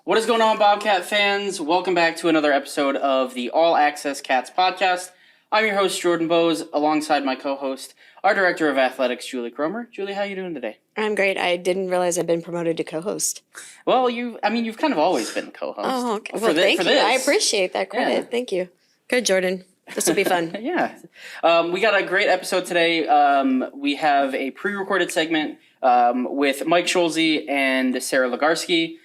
What is going on, Bobcat fans? Welcome back to another episode of the All Access Cats podcast. I'm your host, Jordan Bowes, alongside my co-host, our Director of Athletics, Julie Cromer. Julie, how you doing today? I'm great. I didn't realize I'd been promoted to co-host. Well, you've kind of always been co-host. Oh, okay. Well, thank you. I appreciate that credit. Yeah. Thank you. Good, Jordan. This will be fun. Yeah. We got a great episode today. We have a pre-recorded segment with Mike Schulze and Sarah Legarski.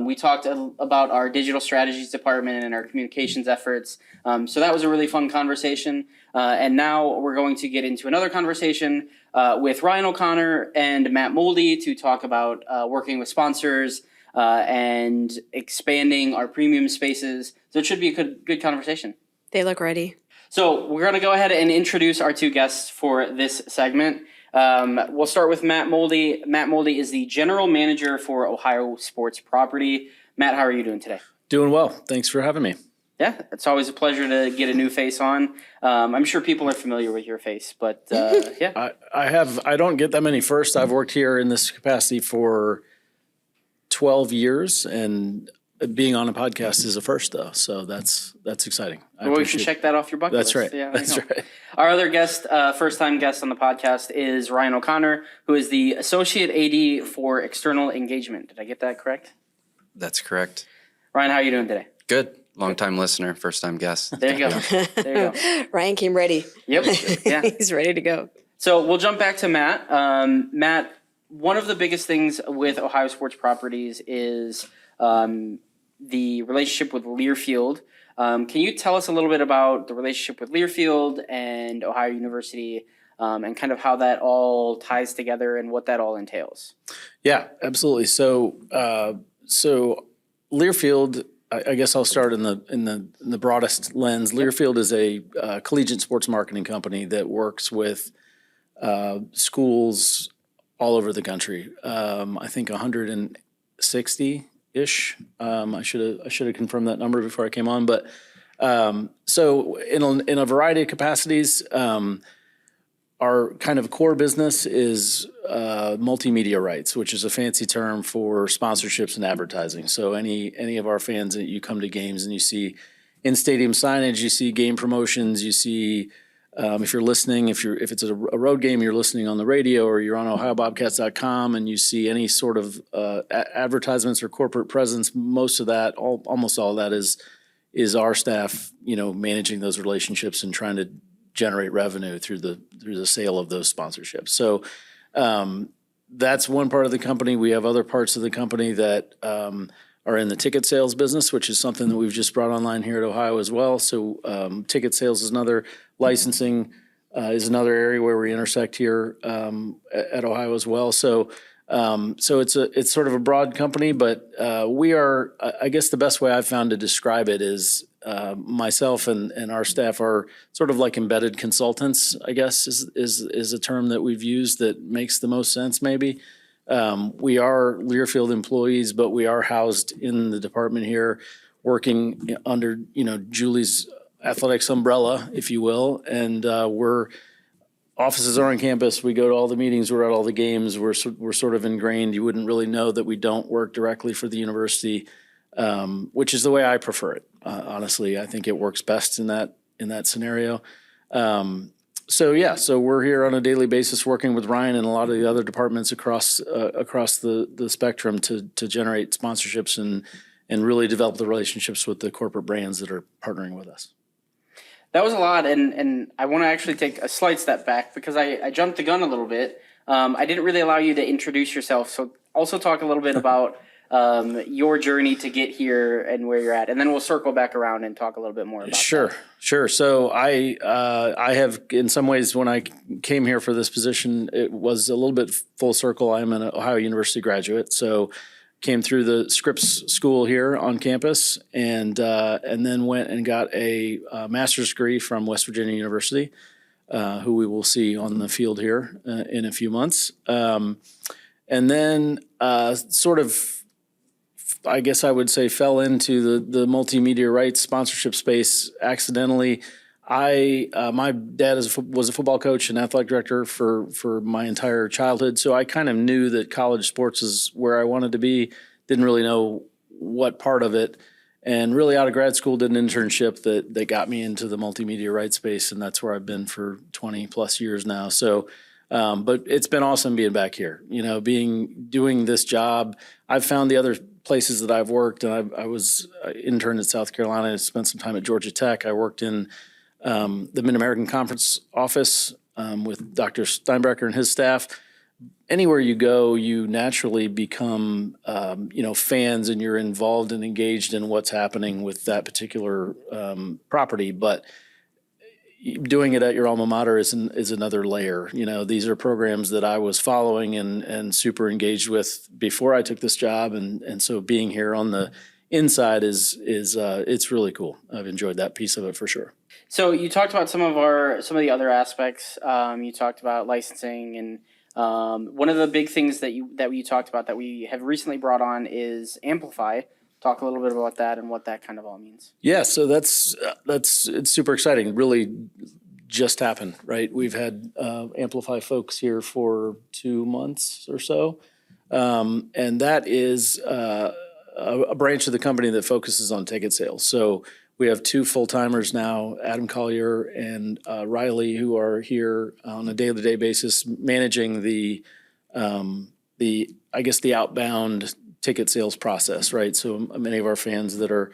We talked about our digital strategies department and our communications efforts. So that was a really fun conversation. And now we're going to get into another conversation with Ryan O'Connor and Matt Moldy to talk about working with sponsors and expanding our premium spaces. So it should be a good conversation. They look ready. So we're going to go ahead and introduce our two guests for this segment. We'll start with Matt Moldy. Matt Moldy is the general manager for Ohio Sports Property. Matt, how are you doing today? Doing well. Thanks for having me. Yeah, it's always a pleasure to get a new face on. I'm sure people are familiar with your face, but yeah. I don't get that many firsts. I've worked here in this capacity for 12 years, and being on a podcast is a first, though. So that's exciting. Well, we can check that off your bucket list. That's right. Yeah, that's right. Our other guest, first-time guest on the podcast, is Ryan O'Connor, who is the Associate AD for External Engagement. Did I get that correct? That's correct. Ryan, how are you doing today? Good. Long-time listener, first-time guest. There you go. There you go. Ryan came ready. Yep. Yeah. He's ready to go. So we'll jump back to Matt. Matt, one of the biggest things with Ohio Sports Properties is the relationship with Learfield. Can you tell us a little bit about the relationship with Learfield and Ohio University and kind of how that all ties together and what that all entails? Yeah, absolutely. So Learfield, I guess I'll start in the broadest lens. Learfield is a collegiate sports marketing company that works with schools all over the country. I think 160-ish. I should have confirmed that number before I came on. But so in a variety of capacities, our kind of core business is multimedia rights, which is a fancy term for sponsorships and advertising. So any of our fans that you come to games and you see in-stadium signage, you see game promotions, you see if you're listening, if it's a road game, you're listening on the radio, or you're on OhioBobcats.com and you see any sort of advertisements or corporate presence, almost all of that is our staff, managing those relationships and trying to generate revenue through the sale of those sponsorships. So that's one part of the company. We have other parts of the company that are in the ticket sales business, which is something that we've just brought online here at Ohio as well. So ticket sales is another, licensing is another area where we intersect here at Ohio as well. So it's sort of a broad company, but we are, I guess the best way I've found to describe it is myself and our staff are sort of like embedded consultants, I guess is a term that we've used that makes the most sense maybe. We are Learfield employees, but we are housed in the department here, working under Julie's athletics umbrella, if you will, and offices are on campus. We go to all the meetings. We're at all the games. We're sort of ingrained. You wouldn't really know that we don't work directly for the university, which is the way I prefer it. Honestly, I think it works best in that scenario. So we're here on a daily basis working with Ryan and a lot of the other departments across the spectrum to generate sponsorships and really develop the relationships with the corporate brands that are partnering with us. That was a lot, and I want to actually take a slight step back because I jumped the gun a little bit. I didn't really allow you to introduce yourself, so also talk a little bit about your journey to get here and where you're at, and then we'll circle back around and talk a little bit more about that. Sure. So I have, in some ways, when I came here for this position, it was a little bit full circle. I'm an Ohio University graduate, so came through the Scripps School here on campus, and then went and got a master's degree from West Virginia University, who we will see on the field here in a few months. And then sort of, I guess I would say, fell into the multimedia rights sponsorship space accidentally. My dad was a football coach and athletic director for my entire childhood, so I kind of knew that college sports is where I wanted to be. Didn't really know what part of it. And really out of grad school did an internship that got me into the multimedia rights space, and that's where I've been for 20 plus years now. So, but it's been awesome being back here, doing this job. I've found the other places that I've worked, and I was interned at South Carolina. I spent some time at Georgia Tech. I worked in the Mid-American Conference office with Dr. Steinbrecher and his staff. Anywhere you go, you naturally become, fans, and you're involved and engaged in what's happening with that particular property. But doing it at your alma mater is another layer. These are programs that I was following and super engaged with before I took this job, and so being here on the inside is it's really cool. I've enjoyed that piece of it for sure. So you talked about some of the other aspects. You talked about licensing, and one of the big things that you talked about that we have recently brought on is Amplify. Talk a little bit about that and what that kind of all means. Yeah, so that's it's super exciting. It really just happened, right? We've had Amplify folks here for 2 months or so, and that is a branch of the company that focuses on ticket sales. So we have 2 full-timers now, Adam Collier and Riley, who are here on a day-to-day basis managing the outbound ticket sales process, right? So many of our fans that are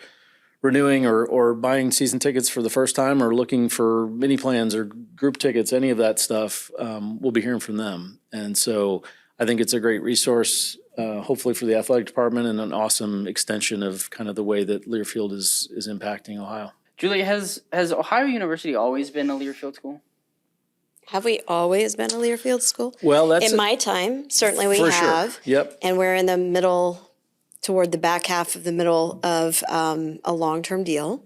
renewing or buying season tickets for the first time or looking for mini plans or group tickets, any of that stuff, we'll be hearing from them. And so I think it's a great resource, hopefully for the athletic department, and an awesome extension of kind of the way that Learfield is impacting Ohio. Julie, has Ohio University always been a Learfield school? Have we always been a Learfield school? Well, that's in my time, certainly we for have. Sure. Yep. And we're in the middle, toward the back half of the middle of a long-term deal.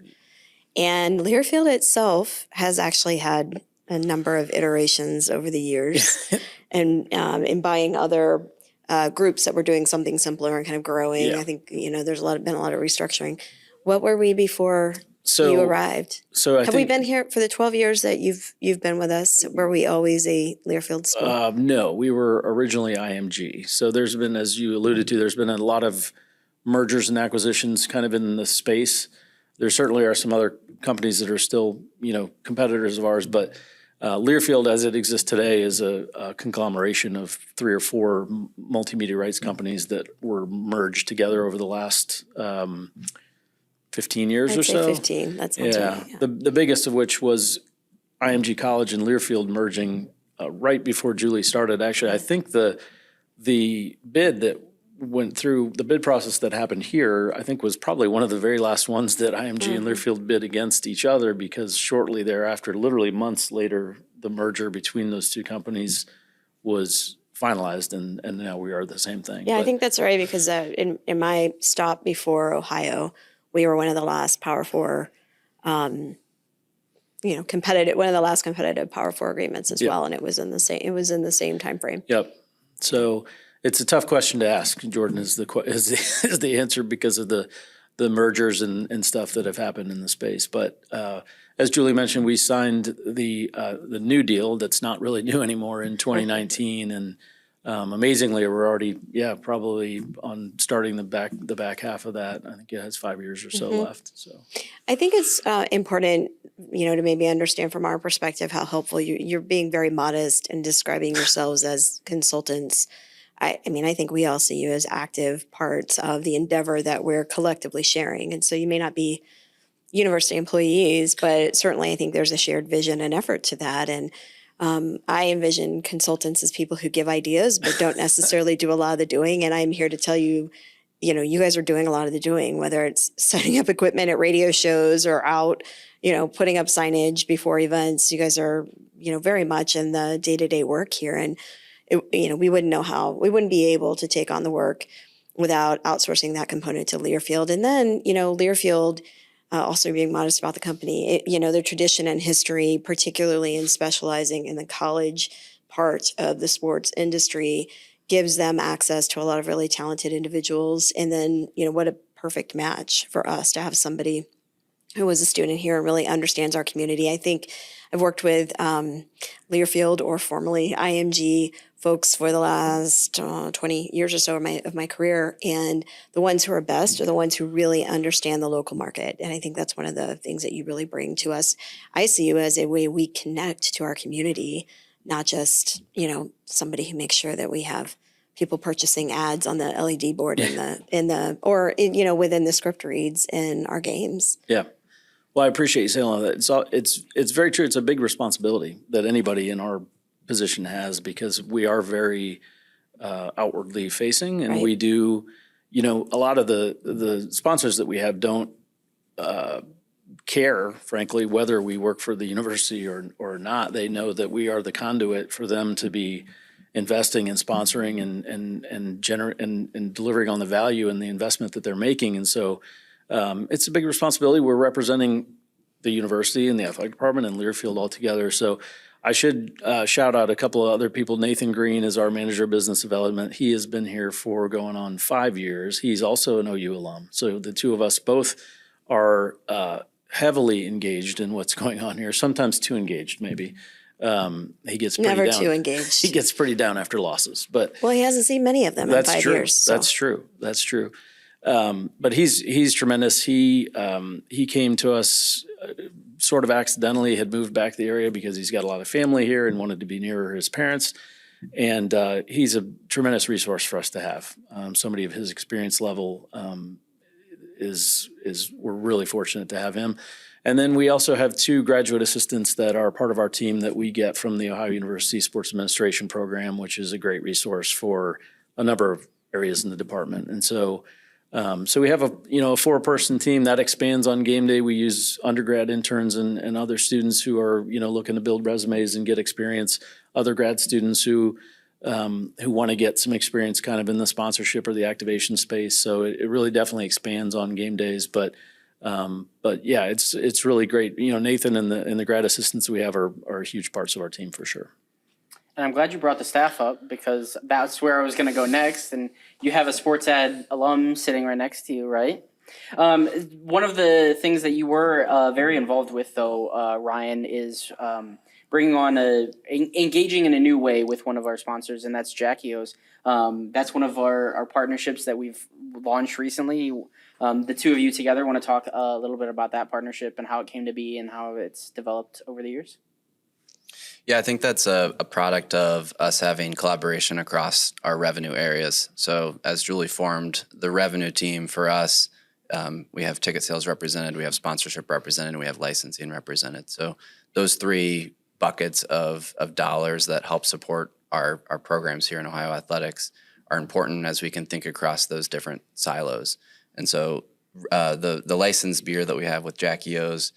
And Learfield itself has actually had a number of iterations over the years, and in buying other groups that were doing something simpler and kind of growing. Yeah. I think been a lot of restructuring. What were we before you arrived? So have we been here for the 12 years that you've been with us? Were we always a Learfield school? No, we were originally IMG. So there's been, as you alluded to, there's been a lot of mergers and acquisitions kind of in the space. There certainly are some other companies that are still, competitors of ours, but Learfield, as it exists today, is a conglomeration of 3 or 4 multimedia rights companies that were merged together over the last 15 years I'd or say so. 15. That sounds right. Yeah. The biggest of which was IMG College and Learfield merging right before Julie started. Actually, I think the bid that went through, the bid process that happened here, I think was probably one of the very last ones that IMG and Learfield bid against each other, because shortly thereafter, literally months later, the merger between those 2 companies was finalized, and now we are the same thing. Yeah, I think that's right, because in my stop before Ohio, we were one of the last Power 4, competitive, one of the last competitive Power 4 agreements as well, and it was in the same time frame. Yep. So it's a tough question to ask, Jordan, is the answer, because of the mergers and stuff that have happened in the space. But as Julie mentioned, we signed the new deal that's not really new anymore in 2019, and amazingly, we're already probably on starting the back half of that. I think it has 5 years or so left. So I think it's important, to maybe understand from our perspective how helpful you're being very modest and describing yourselves as consultants. I think we all see you as active parts of the endeavor that we're collectively sharing. And so you may not be university employees, but certainly I think there's a shared vision and effort to that. And I envision consultants as people who give ideas, but don't necessarily do a lot of the doing. And I'm here to tell you, you guys are doing a lot of the doing, whether it's setting up equipment at radio shows or out, putting up signage before events. You guys are, very much in the day-to-day work here. And we wouldn't be able to take on the work without outsourcing that component to Learfield. And then, Learfield, also being modest about the company, their tradition and history, particularly in specializing in the college part of the sports industry, gives them access to a lot of really talented individuals. And then, what a perfect match for us to have somebody who was a student here and really understands our community. I think I've worked with Learfield, or formerly IMG, folks for the last 20 years or so of my career. And the ones who are best are the ones who really understand the local market. And I think that's one of the things that you really bring to us. I see you as a way we connect to our community, not just, somebody who makes sure that we have people purchasing ads on the LED board within the script reads in our games. Yeah. Well, I appreciate you saying all that. It's very true. It's a big responsibility that anybody in our position has, because we are very outwardly facing, and Right. we do, a lot of the sponsors that we have don't care, frankly, whether we work for the university or not. They know that we are the conduit for them to be investing and sponsoring and delivering on the value and the investment that they're making. And so it's a big responsibility. We're representing the university and the athletic department and Learfield all together. So I should shout out a couple of other people. Nathan Green is our manager of business development. He has been here for going on 5 years. He's also an OU alum. So the two of us both are heavily engaged in what's going on here, sometimes too engaged maybe. He gets pretty Never down. too engaged. He gets pretty down after losses, but Well, he hasn't seen many of them in 5 true. years. So. That's true. That's true. But he's tremendous. He came to us sort of accidentally, had moved back to the area because he's got a lot of family here and wanted to be nearer his parents. And he's a tremendous resource for us to have. Somebody of his experience level is we're really fortunate to have him. And then we also have 2 graduate assistants that are part of our team that we get from the Ohio University Sports Administration program, which is a great resource for a number of areas in the department. And so we have a 4-person team that expands on game day. We use undergrad interns and other students who are looking to build resumes and get experience. Other grad students who want to get some experience kind of in the sponsorship or the activation space. So it really definitely expands on game days. But yeah, it's really great. Nathan and the grad assistants we have are huge parts of our team for sure. And I'm glad you brought the staff up, because that's where I was going to go next. And you have a sports ad alum sitting right next to you, right? One of the things that you were very involved with, though, Ryan, is bringing on engaging in a new way with one of our sponsors, and that's Jackios. That's one of our partnerships that we've launched recently. The two of you together want to talk a little bit about that partnership and how it came to be and how it's developed over the years? Yeah, I think that's a product of us having collaboration across our revenue areas. So as Julie formed the revenue team for us, we have ticket sales represented, we have sponsorship represented, and we have licensing represented. So those 3 buckets of dollars that help support our programs here in Ohio Athletics are important as we can think across those different silos. And so the licensed beer that we have with Jackios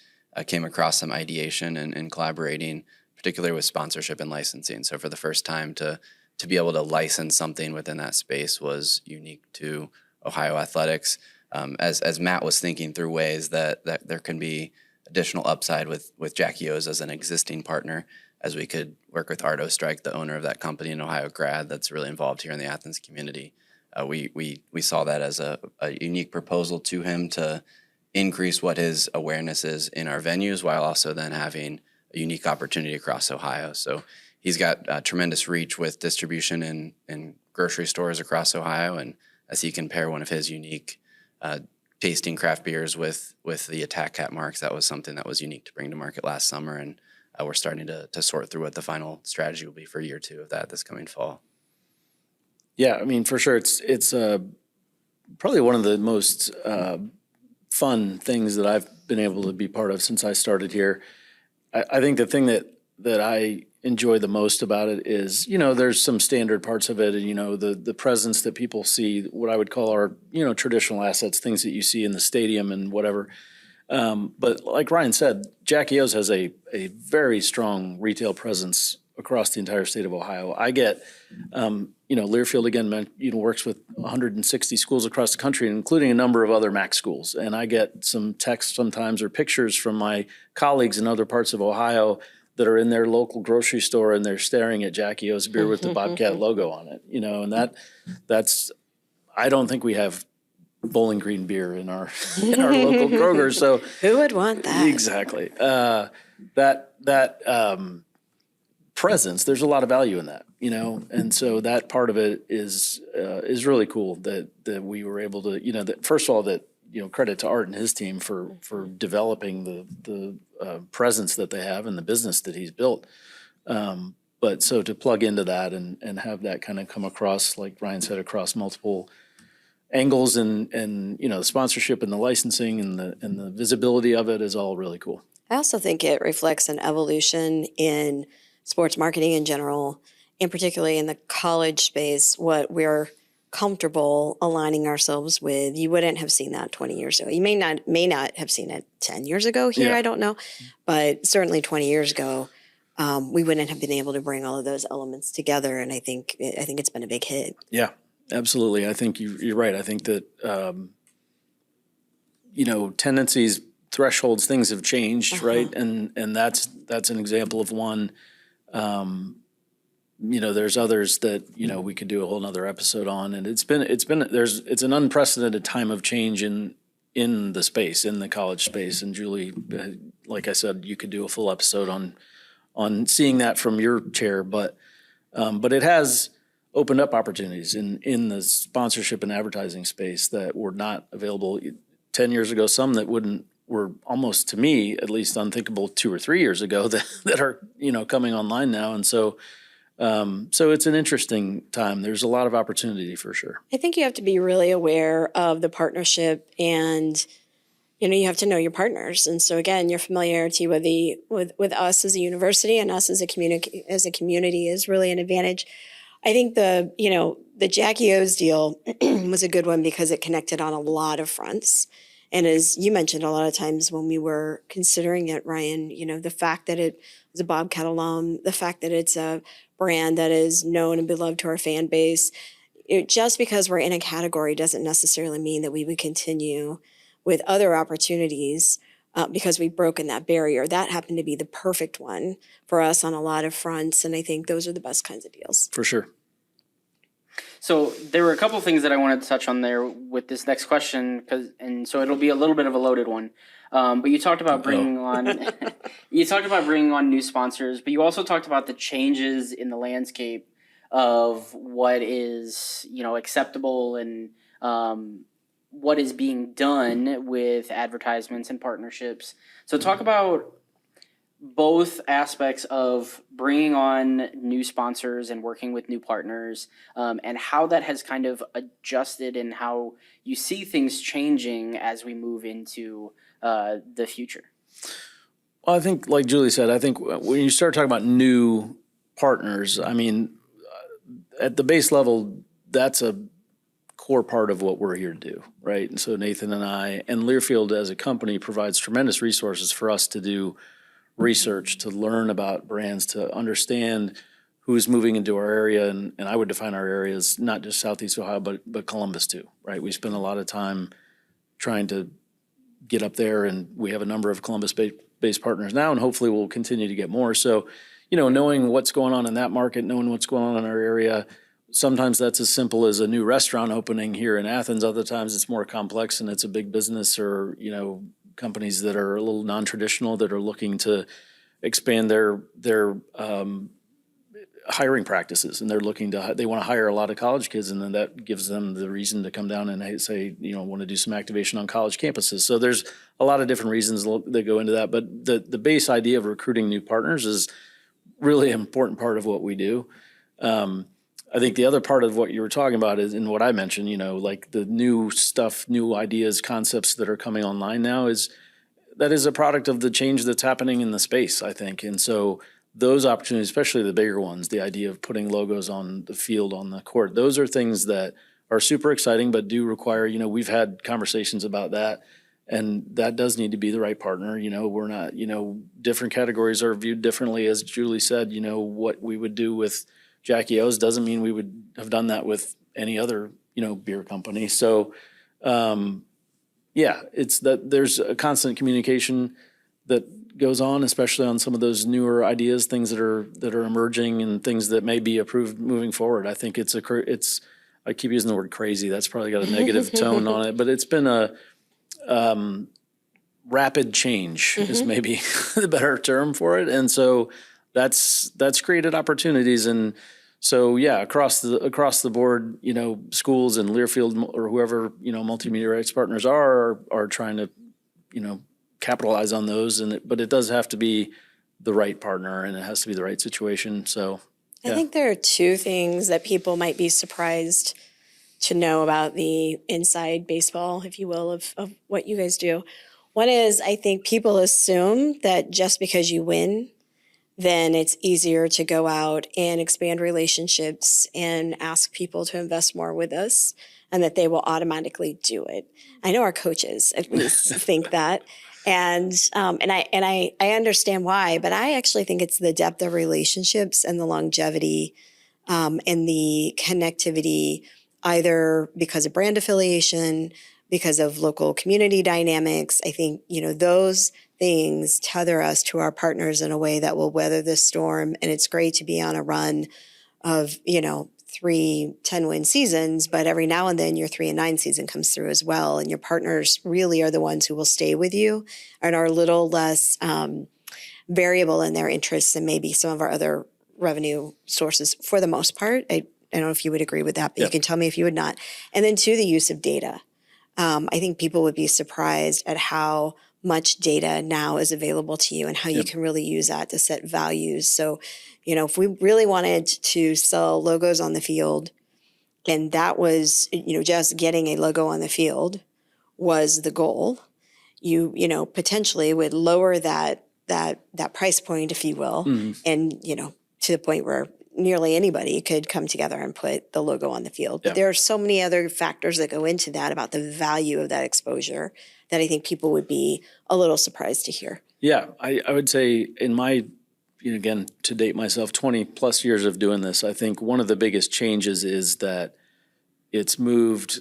came across some ideation and collaborating, particularly with sponsorship and licensing. So for the first time to be able to license something within that space was unique to Ohio Athletics. As Matt was thinking through ways that there can be additional upside with Jackios as an existing partner, as we could work with Ardo Strike, the owner of that company, an Ohio grad that's really involved here in the Athens community. We saw that as a unique proposal to him to increase what his awareness is in our venues, while also then having a unique opportunity across Ohio. So he's got tremendous reach with distribution in grocery stores across Ohio, and as he can pair one of his unique tasting craft beers with the Attack Cat marks, that was something that was unique to bring to market last summer, and we're starting to sort through what the final strategy will be for year 2 of that this coming fall. Yeah, I mean, for sure, it's probably one of the most fun things that I've been able to be part of since I started here. I think the thing that I enjoy the most about it is, there's some standard parts of it, and the presence that people see, what I would call our traditional assets, things that you see in the stadium and whatever. But like Ryan said, Jackios has a very strong retail presence across the entire state of Ohio. I get, Learfield again, works with 160 schools across the country, including a number of other MAC schools. And I get some texts sometimes or pictures from my colleagues in other parts of Ohio that are in their local grocery store and they're staring at Jackios beer with the Bobcat logo on it, and that's, I don't think we have Bowling Green beer in our in our local Kroger. So Who would want that? exactly that presence. There's a lot of value in that, and so that part of it is really cool that we were able to, that first of all that credit to Art and his team for developing the presence that they have and the business that he's built. But so to plug into that and have that kind of come across, like Ryan said, across multiple angles and the sponsorship and the licensing and the visibility of it is all really cool. I also think it reflects an evolution in sports marketing in general, and particularly in the college space, what we're comfortable aligning ourselves with. You wouldn't have seen that 20 years ago. You may not have seen it 10 years ago here, Yeah. I don't know. But certainly 20 years ago, we wouldn't have been able to bring all of those elements together. And I think it's been a big hit. Yeah, absolutely. I think you're right. I think that, tendencies, thresholds, things have changed, right? And that's an example of one. There's others that, we could do a whole nother episode on. And it's an unprecedented time of change in the space, in the college space. And Julie, like I said, you could do a full episode on seeing that from your chair, but it has opened up opportunities in the sponsorship and advertising space that were not available 10 years ago. Some that were almost, to me, at least unthinkable 2 or 3 years ago that are, coming online now. And so it's an interesting time. There's a lot of opportunity for sure. I think you have to be really aware of the partnership, and you have to know your partners. And so again, your familiarity with us as a university and us as a community is really an advantage. I think the Jackie O's deal was a good one because it connected on a lot of fronts. And as you mentioned, a lot of times when we were considering it, Ryan, the fact that it was a Bobcat alum, the fact that it's a brand that is known and beloved to our fan base, just because we're in a category doesn't necessarily mean that we would continue with other opportunities because we've broken that barrier. That happened to be the perfect one for us on a lot of fronts, and I think those are the best kinds of deals. For sure. So there were a couple things that I wanted to touch on there with this next question, so it'll be a little bit of a loaded one. But you talked about bringing on new sponsors, but you also talked about the changes in the landscape of what is acceptable and what is being done with advertisements and partnerships. So talk about both aspects of bringing on new sponsors and working with new partners, and how that has kind of adjusted and how you see things changing as we move into the future. Well, I think, like Julie said, I think when you start talking about new partners, I mean, at the base level, that's a core part of what we're here to do, right? And so Nathan and I and Learfield as a company provides tremendous resources for us to do research, to learn about brands, to understand who's moving into our area. And I would define our area as not just Southeast Ohio, but Columbus too, right? We spend a lot of time trying to get up there, and we have a number of Columbus-based partners now, and hopefully we'll continue to get more. So, knowing what's going on in that market, knowing what's going on in our area, sometimes that's as simple as a new restaurant opening here in Athens. Other times it's more complex and it's a big business, or, companies that are a little non-traditional that are looking to expand their hiring practices, and they want to hire a lot of college kids, and then that gives them the reason to come down and say, want to do some activation on college campuses. So there's a lot of different reasons that go into that, but the base idea of recruiting new partners is really an important part of what we do. I think the other part of what you were talking about is, and what I mentioned, like the new stuff, new ideas, concepts that are coming online now is a product of the change that's happening in the space, I think. And so those opportunities, especially the bigger ones, the idea of putting logos on the field, on the court, those are things that are super exciting, but do require, we've had conversations about that, and that does need to be the right partner. We're not, different categories are viewed differently. As Julie said, what we would do with Jackie O's doesn't mean we would have done that with any other, beer company. So, it's that there's a constant communication that goes on, especially on some of those newer ideas, things that are emerging and things that may be approved moving forward. I think it's a I keep using the word crazy. That's probably got a negative tone on it, but it's been a rapid change is maybe the better term for it. And so that's created opportunities. And so, yeah, across the board, schools and Learfield or whoever, multimedia rights partners are trying to, capitalize on those. But it does have to be the right partner and it has to be the right situation. So I think there are two things that people might be surprised to know about the inside baseball, if you will, of what you guys do. One is, I think people assume that just because you win, then it's easier to go out and expand relationships and ask people to invest more with us and that they will automatically do it. I know our coaches at least think that. And I understand why, but I actually think it's the depth of relationships and the longevity and the connectivity, either because of brand affiliation, because of local community dynamics. I think, those things tether us to our partners in a way that will weather this storm. And it's great to be on a run of, 3 10-win seasons, but every now and then your 3-9 season comes through as well. And your partners really are the ones who will stay with you and are a little less variable in their interests than maybe some of our other revenue sources for the most part. I don't know if you would agree with that, but you can tell me if you would not. And then two, the use of data. I think people would be surprised at how much data now is available to you and how you can really use that to set values. So, if we really wanted to sell logos on the field, and that was, just getting a logo on the field was the goal, you potentially would lower that price point, if you will, and, to the point where nearly anybody could come together and put the logo on the field. But there are so many other factors that go into that about the value of that exposure that I think people would be a little surprised to hear. Yeah, I would say in my, again, to date myself, 20 plus years of doing this, I think one of the biggest changes is that it's moved,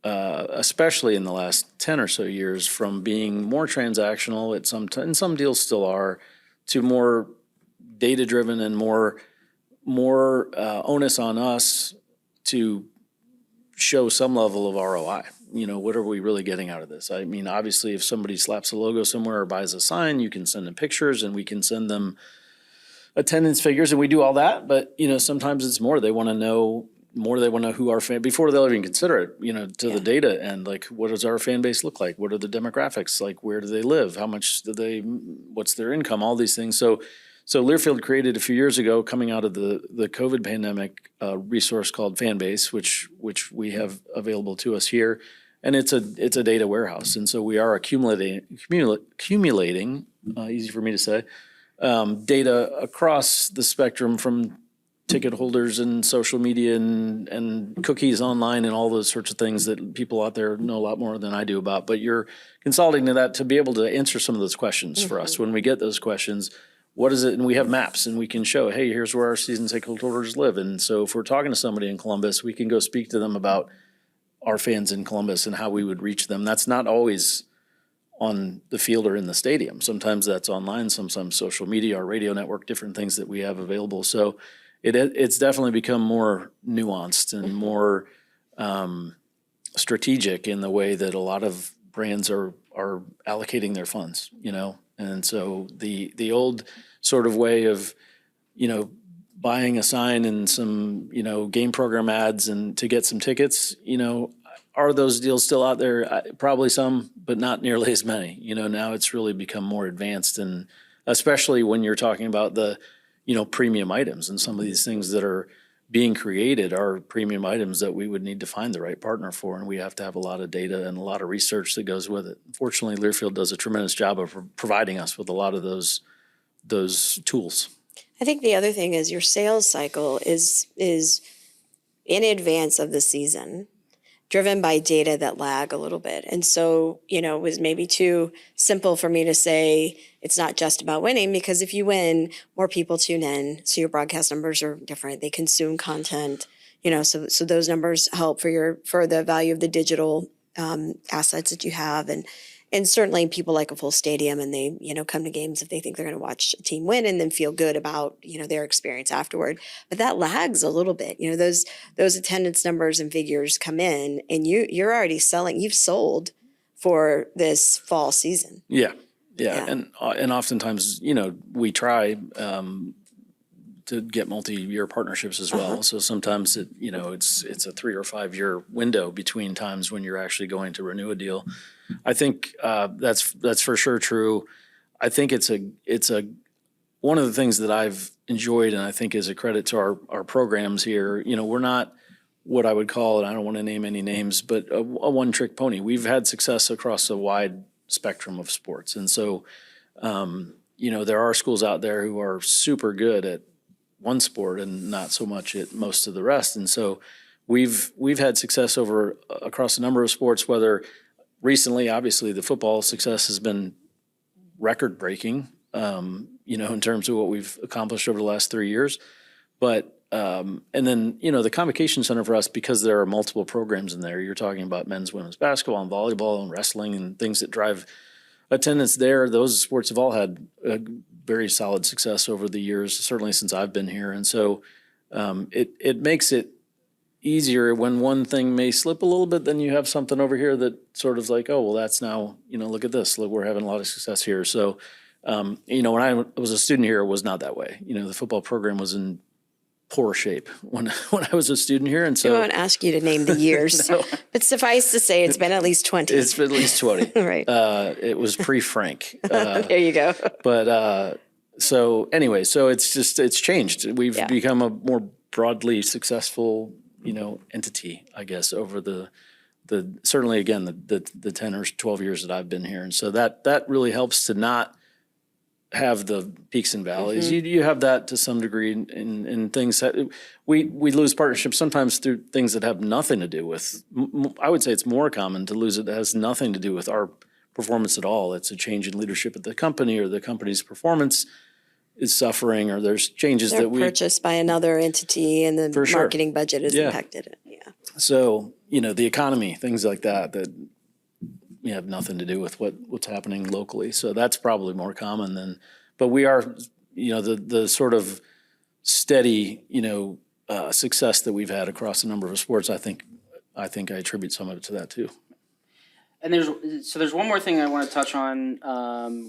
especially in the last 10 or so years, from being more transactional, and some deals still are, to more data-driven and more onus on us to show some level of ROI. What are we really getting out of this? I mean, obviously, if somebody slaps a logo somewhere or buys a sign, you can send them pictures and we can send them attendance figures and we do all that. But, sometimes it's more. They want to know more. They want to know who our fan, before they'll even consider it, to the data and like, what does our fan base look like? What are the demographics? Like, where do they live? How much what's their income? All these things. So Learfield created a few years ago, coming out of the COVID pandemic, a resource called Fanbase, which we have available to us here, and it's a data warehouse. And so we are accumulating, easy for me to say, data across the spectrum from ticket holders and social media and cookies online and all those sorts of things that people out there know a lot more than I do about. But you're consolidating that to be able to answer some of those questions for us when we get those questions. What is it? And we have maps and we can show, hey, here's where our season ticket holders live. And so if we're talking to somebody in Columbus, we can go speak to them about our fans in Columbus and how we would reach them. That's not always on the field or in the stadium. Sometimes that's online, sometimes social media, our radio network, different things that we have available. So it's definitely become more nuanced and more strategic in the way that a lot of brands are allocating their funds, And so the old sort of way of, buying a sign and some, game program ads and to get some tickets, are those deals still out there? Probably some, but not nearly as many. Now it's really become more advanced, and especially when you're talking about the, premium items, and some of these things that are being created are premium items that we would need to find the right partner for, and we have to have a lot of data and a lot of research that goes with it. Fortunately, Learfield does a tremendous job of providing us with a lot of those tools. I think the other thing is your sales cycle is in advance of the season, driven by data that lag a little bit. And so, it was maybe too simple for me to say it's not just about winning, because if you win, more people tune in. So your broadcast numbers are different. They consume content, so those numbers help for the value of the digital assets that you have. and certainly people like a full stadium, and they, come to games if they think they're going to watch a team win and then feel good about, their experience afterward. But that lags a little bit. Those attendance numbers and figures come in, and you're already selling. You've sold for this fall season. Yeah. Yeah. And oftentimes, we try to get multi-year partnerships as well. So sometimes it's a 3 or 5 year window between times when you're actually going to renew a deal. I think that's for sure true. I think it's one of the things that I've enjoyed, and I think is a credit to our programs here. We're not what I would call, and I don't want to name any names, but a one-trick pony. We've had success across a wide spectrum of sports, and so there are schools out there who are super good at one sport and not so much at most of the rest. And so we've had success across a number of sports, whether recently, obviously the football success has been record breaking, in terms of what we've accomplished over the last 3 years. But, and then, the Convocation Center for us, because there are multiple programs in there, you're talking about men's, women's basketball and volleyball and wrestling and things that drive attendance there. Those sports have all had a very solid success over the years, certainly since I've been here. And so it makes it easier when one thing may slip a little bit, then you have something over here that sort of like, oh, well, that's now, look at this. Look, we're having a lot of success here. So, when I was a student here, it was not that way. The football program was in poor shape when I was a student here. And so I won't ask you to name the years, but suffice to say, it's been at least 20. It's been at least 20. Right. It was pre-Frank. There you go. But so anyway, so it's changed. We've become a more broadly successful, entity, I guess, over the certainly again the 10 or 12 years that I've been here. And so that really helps to not have the peaks and valleys. Mm-hmm. You have that to some degree in things that we lose partnerships sometimes through things that have nothing to do with, I would say it's more common to lose it that has nothing to do with our performance at all. It's a change in leadership at the company, or the company's performance is suffering, or there's changes They're that we purchased by another entity, and the sure. marketing budget has Yeah. impacted it. Yeah. So, the economy, things like that have nothing to do with what's happening locally. So that's probably more common but we are, the sort of steady, success that we've had across a number of sports. I think I attribute some of it to that too. And there's one more thing I want to touch on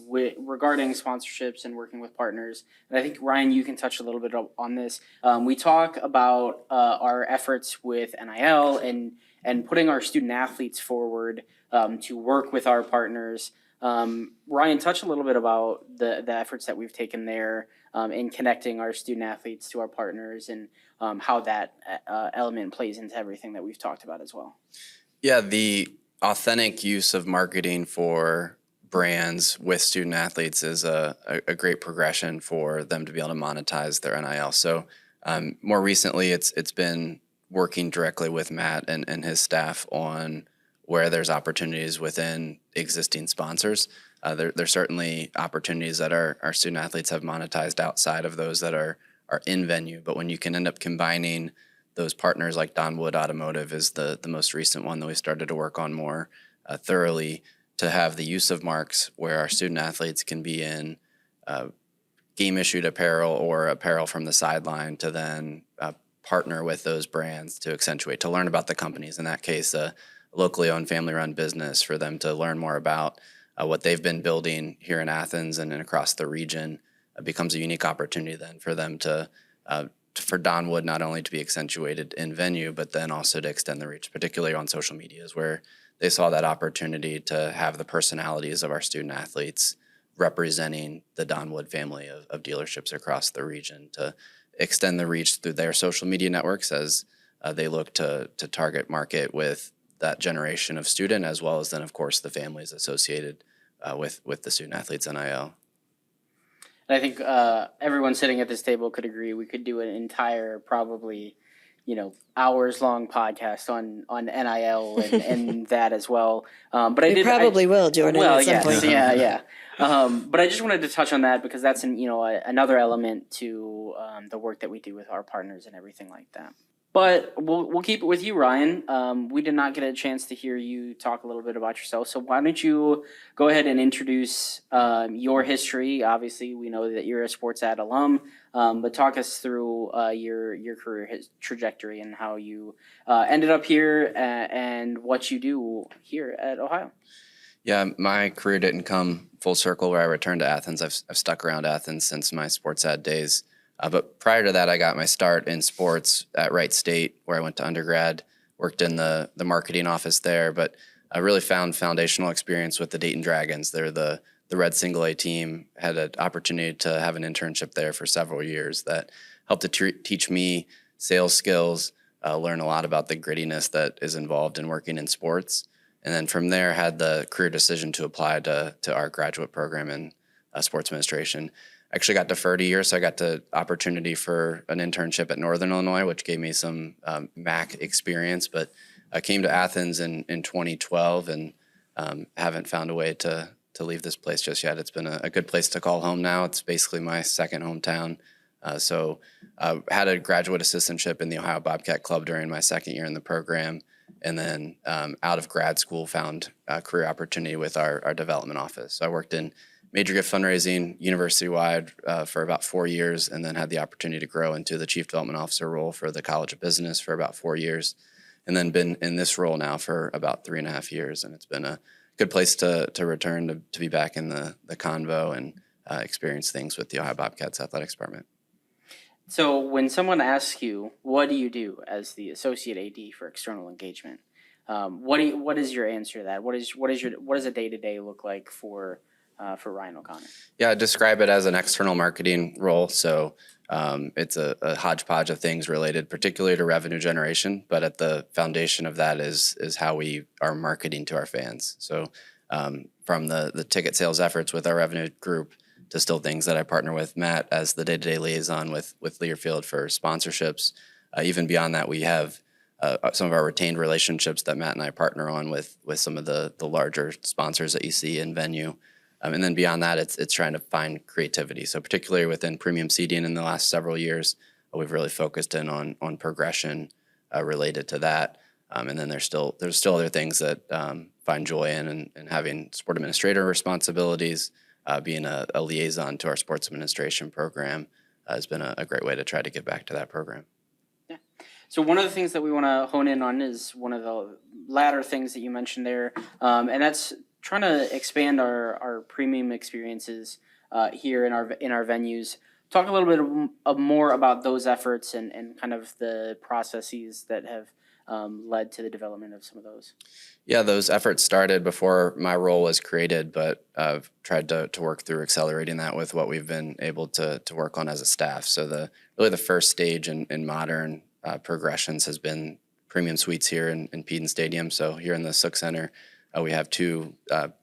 regarding sponsorships and working with partners. And I think, Ryan, you can touch a little bit on this. We talk about our efforts with NIL and putting our student athletes forward to work with our partners. Ryan, touch a little bit about the efforts that we've taken there in connecting our student athletes to our partners, and how that element plays into everything that we've talked about as well. Yeah, the authentic use of marketing for brands with student athletes is a great progression for them to be able to monetize their NIL. So more recently, it's been working directly with Matt and his staff on where there's opportunities within existing sponsors. There's certainly opportunities that our student athletes have monetized outside of those that are in venue. But when you can end up combining those partners, like Don Wood Automotive is the most recent one that we started to work on more thoroughly, to have the use of marks where our student athletes can be in game issued apparel or apparel from the sideline, to then partner with those brands to accentuate, to learn about the companies. In that case, a locally owned, family run business, for them to learn more about what they've been building here in Athens and across the region. Becomes a unique opportunity then for them for Don Wood not only to be accentuated in venue, but then also to extend the reach, particularly on social medias, where they saw that opportunity to have the personalities of our student athletes representing the Don Wood family of dealerships across the region, to extend the reach through their social media networks as they look to target market with that generation of student, as well as then, of course, the families associated with the student athletes NIL. And I think everyone sitting at this table could agree we could do an entire, probably, hours-long podcast on NIL and that as well. But We probably will, Jordan, at some point. Yeah. But I just wanted to touch on that because that's another element to the work that we do with our partners and everything like that. But we'll keep it with you, Ryan. We did not get a chance to hear you talk a little bit about yourself, so why don't you go ahead and introduce your history? Obviously, we know that you're a sports ad alum, but talk us through your career trajectory and how you ended up here and what you do here at Ohio. Yeah, my career didn't come full circle where I returned to Athens. I've stuck around Athens since my sports ad days. But prior to that, I got my start in sports at Wright State, where I went to undergrad, worked in the marketing office there, but I really found foundational experience with the Dayton Dragons. They're the red single A team, had an opportunity to have an internship there for several years that helped to teach me sales skills, learn a lot about the grittiness that is involved in working in sports. And then from there, had the career decision to apply to our graduate program in sports administration. Actually got deferred a year, so I got the opportunity for an internship at Northern Illinois, which gave me some MAC experience. But I came to Athens in 2012 and haven't found a way to leave this place just yet. It's been a good place to call home now. It's basically my second hometown. So had a graduate assistantship in the Ohio Bobcat Club during my second year in the program. And then out of grad school, found a career opportunity with our development office. So I worked in major gift fundraising university-wide for about 4 years, and then had the opportunity to grow into the chief development officer role for the College of Business for about 4 years, and then been in this role now for about 3.5 years. And it's been a good place to return to be back in the convo and experience things with the Ohio Bobcats athletics department. So when someone asks you, what do you do as the associate AD for external engagement? What is your answer to that? What does a day-to-day look like for Ryan O'Connor? Yeah, I describe it as an external marketing role. So it's a hodgepodge of things related particularly to revenue generation, but at the foundation of that is how we are marketing to our fans. So from the ticket sales efforts with our revenue group to still things that I partner with Matt as the day-to-day liaison with Learfield for sponsorships. Even beyond that, we have some of our retained relationships that Matt and I partner on with some of the larger sponsors that you see in venue. And then beyond that, it's trying to find creativity. So particularly within premium seating in the last several years, we've really focused in on progression related to that. And then there's still other things that find joy in and having sport administrator responsibilities, being a liaison to our sports administration program has been a great way to try to get back to that program. Yeah. So one of the things that we want to hone in on is one of the latter things that you mentioned there, and that's trying to expand our premium experiences here in our venues. Talk a little bit more about those efforts and kind of the processes that have led to the development of some of those. Yeah, those efforts started before my role was created, but I've tried to work through accelerating that with what we've been able to work on as a staff. So the first stage in modern progressions has been premium suites here in Peden Stadium. So here in the Sook Center, we have 2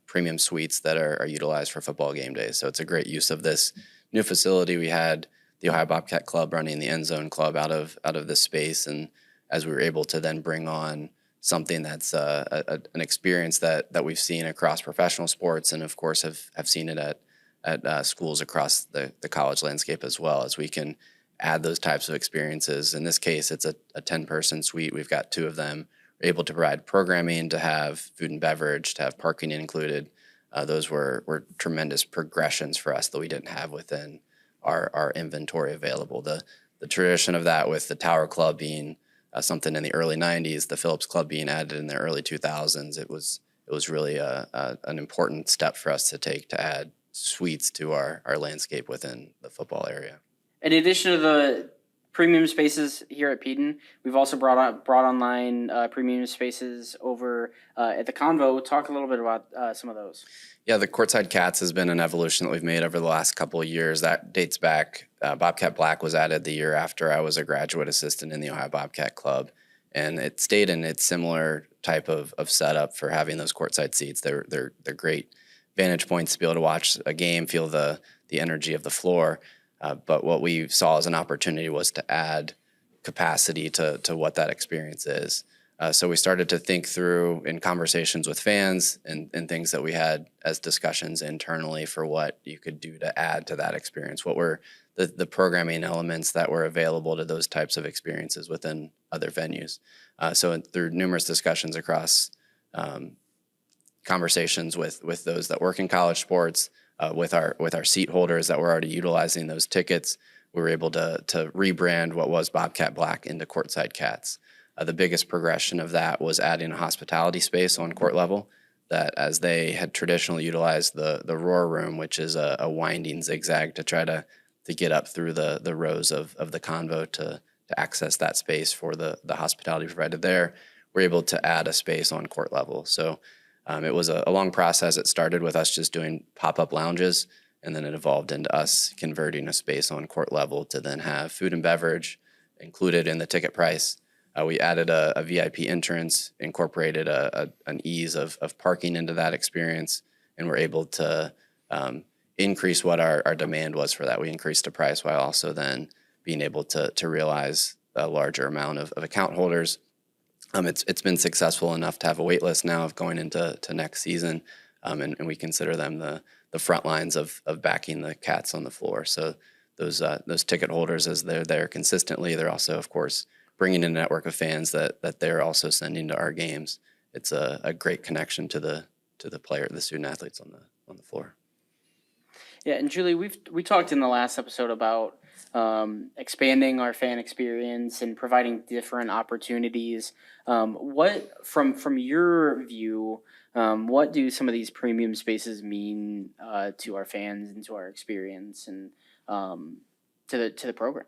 premium suites that are utilized for football game days. So it's a great use of this new facility. We had the Ohio Bobcat Club running the End Zone Club out of this space, and as we were able to then bring on something that's an experience that we've seen across professional sports, and of course have seen it at schools across the college landscape as well, as we can add those types of experiences. In this case, it's a 10-person suite. We've got 2 of them. We're able to provide programming, to have food and beverage, to have parking included. Those were tremendous progressions for us that we didn't have within our inventory available. The tradition of that with the Tower Club being something in the early 90s, the Phillips Club being added in the early 2000s, it was really an important step for us to take to add suites to our landscape within the football area. In addition to the premium spaces here at Peden, we've also brought online premium spaces over at the Convo. Talk a little bit about some of those. Yeah, the Courtside Cats has been an evolution that we've made over the last couple of years. That dates back. Bobcat Black was added the year after I was a graduate assistant in the Ohio Bobcat Club, and it stayed in its similar type of setup for having those courtside seats. They're great vantage points to be able to watch a game, feel the energy of the floor. But what we saw as an opportunity was to add capacity to what that experience is. So we started to think through in conversations with fans and things that we had as discussions internally for what you could do to add to that experience. What were the programming elements that were available to those types of experiences within other venues? So through numerous discussions across conversations with those that work in college sports, with our seat holders that were already utilizing those tickets, we were able to rebrand what was Bobcat Black into Courtside Cats. The biggest progression of that was adding a hospitality space on court level that, as they had traditionally utilized the roar room, which is a winding zigzag to try to get up through the rows of the convo to access that space for the hospitality provided there, we're able to add a space on court level. So it was a long process. It started with us just doing pop-up lounges, and then it evolved into us converting a space on court level to then have food and beverage included in the ticket price. We added a VIP entrance, incorporated an ease of parking into that experience, and we're able to increase what our demand was for that. We increased the price while also then being able to realize a larger amount of account holders. It's been successful enough to have a wait list now of going into next season, and we consider them the front lines of backing the Cats on the floor. So those ticket holders, as they're there consistently, they're also, of course, bringing in a network of fans that they're also sending to our games. It's a great connection to the student athletes on the floor. Yeah, and Julie, we talked in the last episode about expanding our fan experience and providing different opportunities. What from your view, what do some of these premium spaces mean to our fans and to our experience and to the program?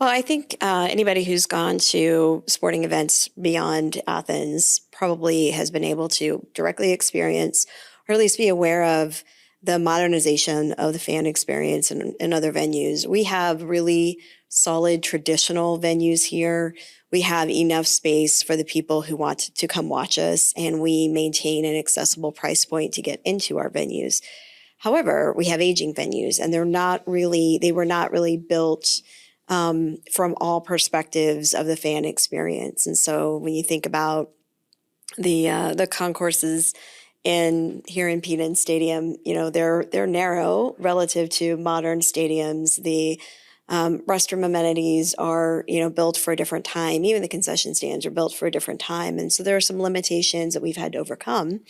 Well, I think anybody who's gone to sporting events beyond Athens probably has been able to directly experience or at least be aware of the modernization of the fan experience in other venues. We have really solid traditional venues here. We have enough space for the people who want to come watch us, and we maintain an accessible price point to get into our venues. However, we have aging venues, and they were not really built from all perspectives of the fan experience. And so when you think about the concourses here in Peden Stadium, they're narrow relative to modern stadiums. The restroom amenities are, built for a different time. Even the concession stands are built for a different time. And so there are some limitations that we've had to overcome.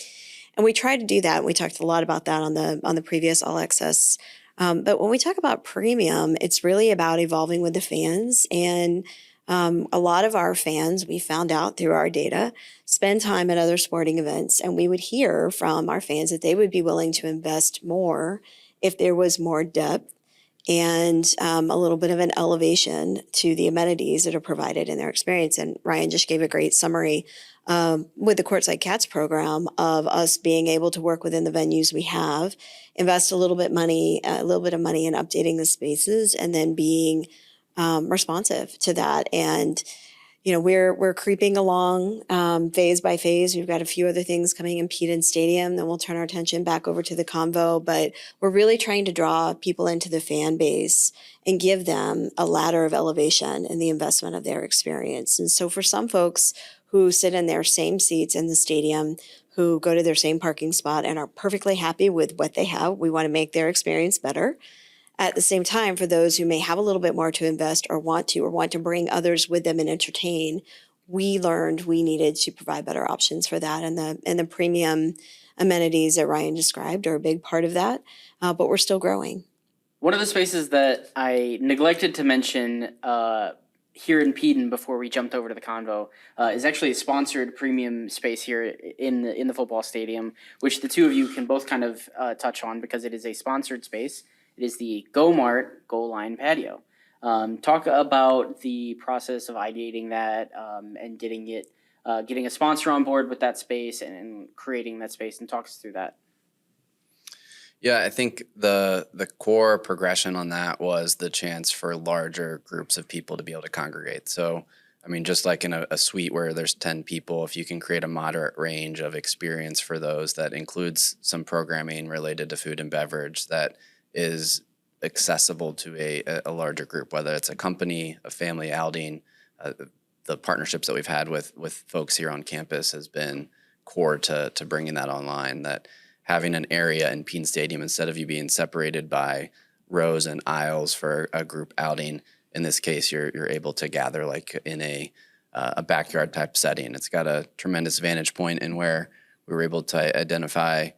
And we try to do that. We talked a lot about that on the previous All Access. But when we talk about premium, it's really about evolving with the fans. And a lot of our fans, we found out through our data, spend time at other sporting events. And we would hear from our fans that they would be willing to invest more if there was more depth and a little bit of an elevation to the amenities that are provided in their experience. And Ryan just gave a great summary with the Courtside Cats program of us being able to work within the venues we have, invest a little bit of money in updating the spaces, and then being responsive to that. And we're creeping along phase by phase. We've got a few other things coming in Peden Stadium. Then we'll turn our attention back over to the Convo. But we're really trying to draw people into the fan base and give them a ladder of elevation in the investment of their experience. And so for some folks who sit in their same seats in the stadium, who go to their same parking spot and are perfectly happy with what they have, we want to make their experience better. At the same time, for those who may have a little bit more to invest or want to bring others with them and entertain, we learned we needed to provide better options for that. And the premium amenities that Ryan described are a big part of that, but we're still growing. One of the spaces that I neglected to mention here in Peden before we jumped over to the Convo is actually a sponsored premium space here in the football stadium, which the two of you can both kind of touch on because it is a sponsored space. It is the Go Mart Goal Line Patio. Talk about the process of ideating that and getting a sponsor on board with that space and creating that space, and talk us through that. Yeah, I think the core progression on that was the chance for larger groups of people to be able to congregate. So, I mean, just like in a suite where there's 10 people, if you can create a moderate range of experience for those that includes some programming related to food and beverage that is accessible to a larger group, whether it's a company, a family outing, the partnerships that we've had with folks here on campus has been core to bringing that online. That having an area in Peen Stadium, instead of you being separated by rows and aisles for a group outing, in this case, you're able to gather like in a backyard type setting. It's got a tremendous vantage point in where we were able to identify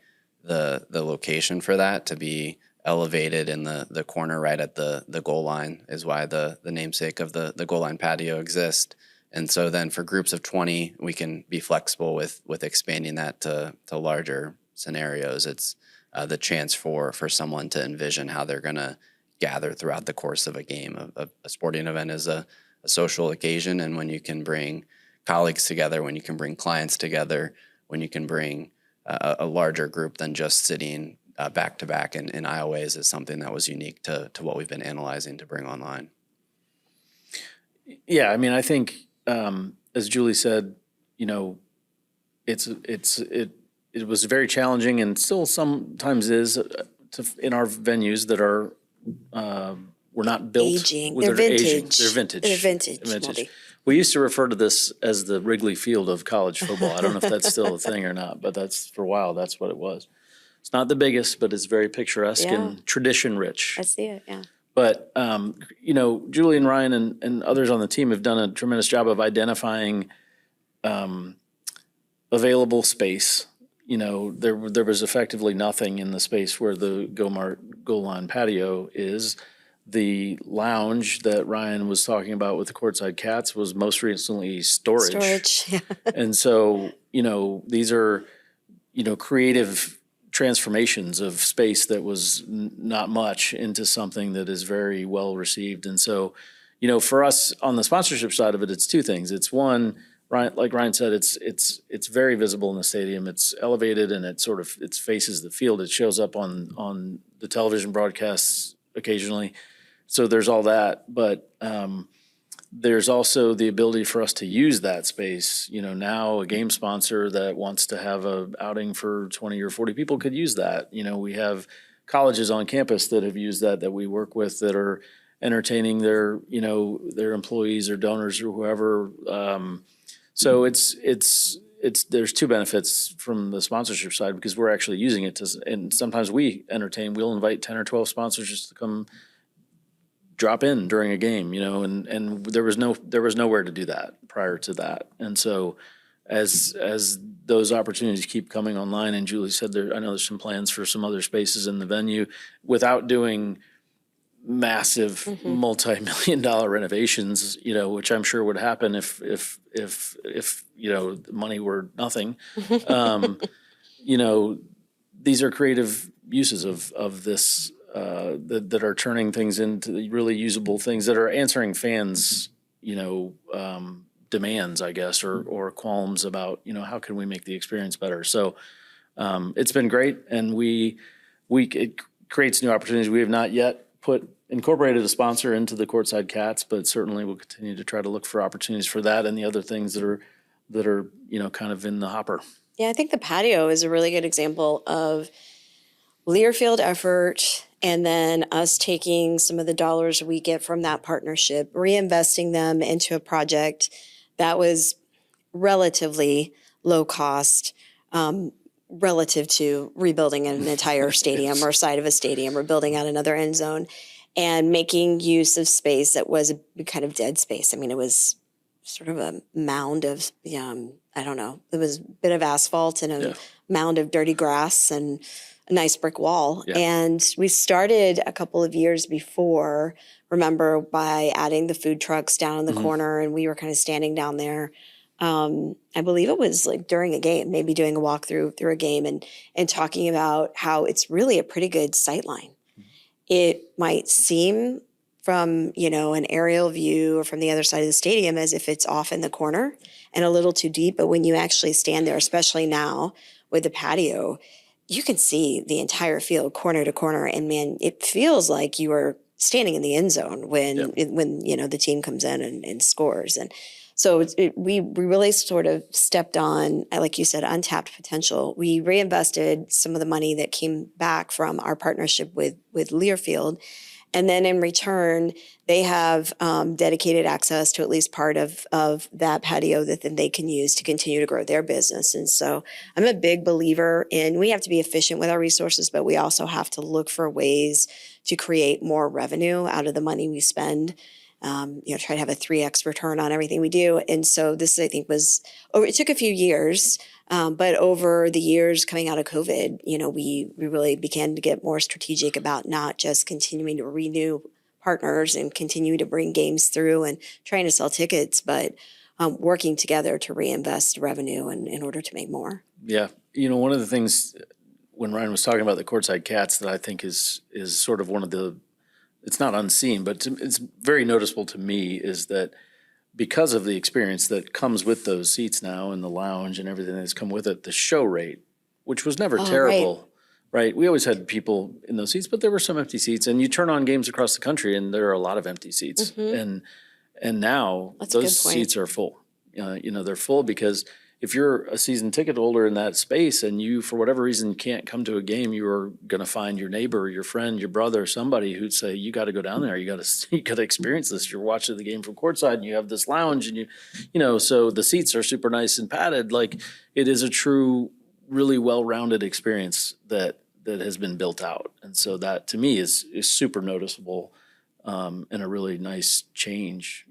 the location for that to be elevated in the corner right at the goal line is why the namesake of the goal line patio exists. And so then for groups of 20, we can be flexible with expanding that to larger scenarios. It's the chance for someone to envision how they're going to gather throughout the course of a game. A sporting event is a social occasion, and when you can bring colleagues together, when you can bring clients together, when you can bring a larger group than just sitting back to back in aisleways is something that was unique to what we've been analyzing to bring online. Yeah, I mean, I think as Julie said, you know, it was very challenging and still sometimes is in our venues that are were not built. Aging. They're Vintage. They're vintage. They're vintage. Moldy. We used to refer to this as the Wrigley Field of college football. I don't know if that's still a thing or not, but that's for a while. That's what it was. It's not the biggest, but it's very picturesque and tradition rich. I see it. Yeah. But, you know, Julie and Ryan and others on the team have done a tremendous job of identifying available space. You know, there was effectively nothing in the space where the goal line patio is. The lounge that Ryan was talking about with the Courtside Cats was most recently storage. Yeah. And so, you know, these are, you know, creative transformations of space that was not much into something that is very well received. And so, you know, for us on the sponsorship side of it, it's two things. It's one, Ryan, like Ryan said, it's very visible in the stadium. It's elevated and it faces the field. It shows up on the television broadcasts occasionally. So there's all that, but there's also the ability for us to use that space. You know, now a game sponsor that wants to have a outing for 20 or 40 people could use that. You know, we have colleges on campus that have used that we work with that are entertaining their employees or donors or whoever. So there's two benefits from the sponsorship side because we're actually using it and sometimes we entertain. We'll invite 10 or 12 sponsors just to come drop in during a game, you know, and there was nowhere to do that prior to that. And so as those opportunities keep coming online, and Julie said I know there's some plans for some other spaces in the venue without doing massive multi-million-dollar renovations, you know, which I'm sure would happen if you know, the money were nothing. You know, these are creative uses of this that are turning things into really usable things that are answering fans, you know, demands, I guess, or qualms about, you know, how can we make the experience better? So it's been great, and it creates new opportunities. We have not yet incorporated a sponsor into the Courtside Cats, but certainly we'll continue to try to look for opportunities for that and the other things that are you know, kind of in the hopper. Yeah, I think the patio is a really good example of Learfield effort, and then us taking some of the dollars we get from that partnership, reinvesting them into a project that was relatively low cost relative to rebuilding an entire stadium or side of a stadium or building out another end zone, and making use of space that was a kind of dead space. I mean, it was sort of a mound of, I don't know, it was a bit of asphalt and a mound of dirty grass and a nice brick wall. Yeah. And we started a couple of years before, remember, by adding the food trucks down in the corner, and we were kind of standing down there. I believe it was like during a game, maybe doing a walkthrough through a game and talking about how it's really a pretty good sight line. It might seem from, you know, an aerial view or from the other side of the stadium as if it's off in the corner and a little too deep. But when you actually stand there, especially now with the patio, you can see the entire field corner to corner. And man, it feels like you are standing in the end zone when you know, the team comes in and scores. And so we really sort of stepped on, like you said, untapped potential. We reinvested some of the money that came back from our partnership with Learfield And then in return, they have dedicated access to at least part of that patio that then they can use to continue to grow their business. And so I'm a big believer in, we have to be efficient with our resources, but we also have to look for ways to create more revenue out of the money we spend. Try to have a 3x return on everything we do. And so this, I think, it took a few years, but over the years coming out of COVID, we really began to get more strategic about not just continuing to renew partners and continue to bring games through and trying to sell tickets, but working together to reinvest revenue in order to make more. Yeah. One of the things when Ryan was talking about the courtside cats that I think is sort of one of the, it's not unseen, but it's very noticeable to me, is that because of the experience that comes with those seats now and the lounge and everything that's come with it, the show rate, which was never terrible, right? We always had people in those seats, but there were some empty seats. And you turn on games across the country and there are a lot of empty seats. And now those seats are full. They're full because if you're a season ticket holder in that space and you, for whatever reason, can't come to a game, you are going to find your neighbor, your friend, your brother, somebody who'd say, you got to go down there. You got to experience this. You're watching the game from courtside and you have this lounge and so the seats are super nice and padded. Like, it is a true, really well-rounded experience that has been built out. And so that to me is super noticeable and a really nice change,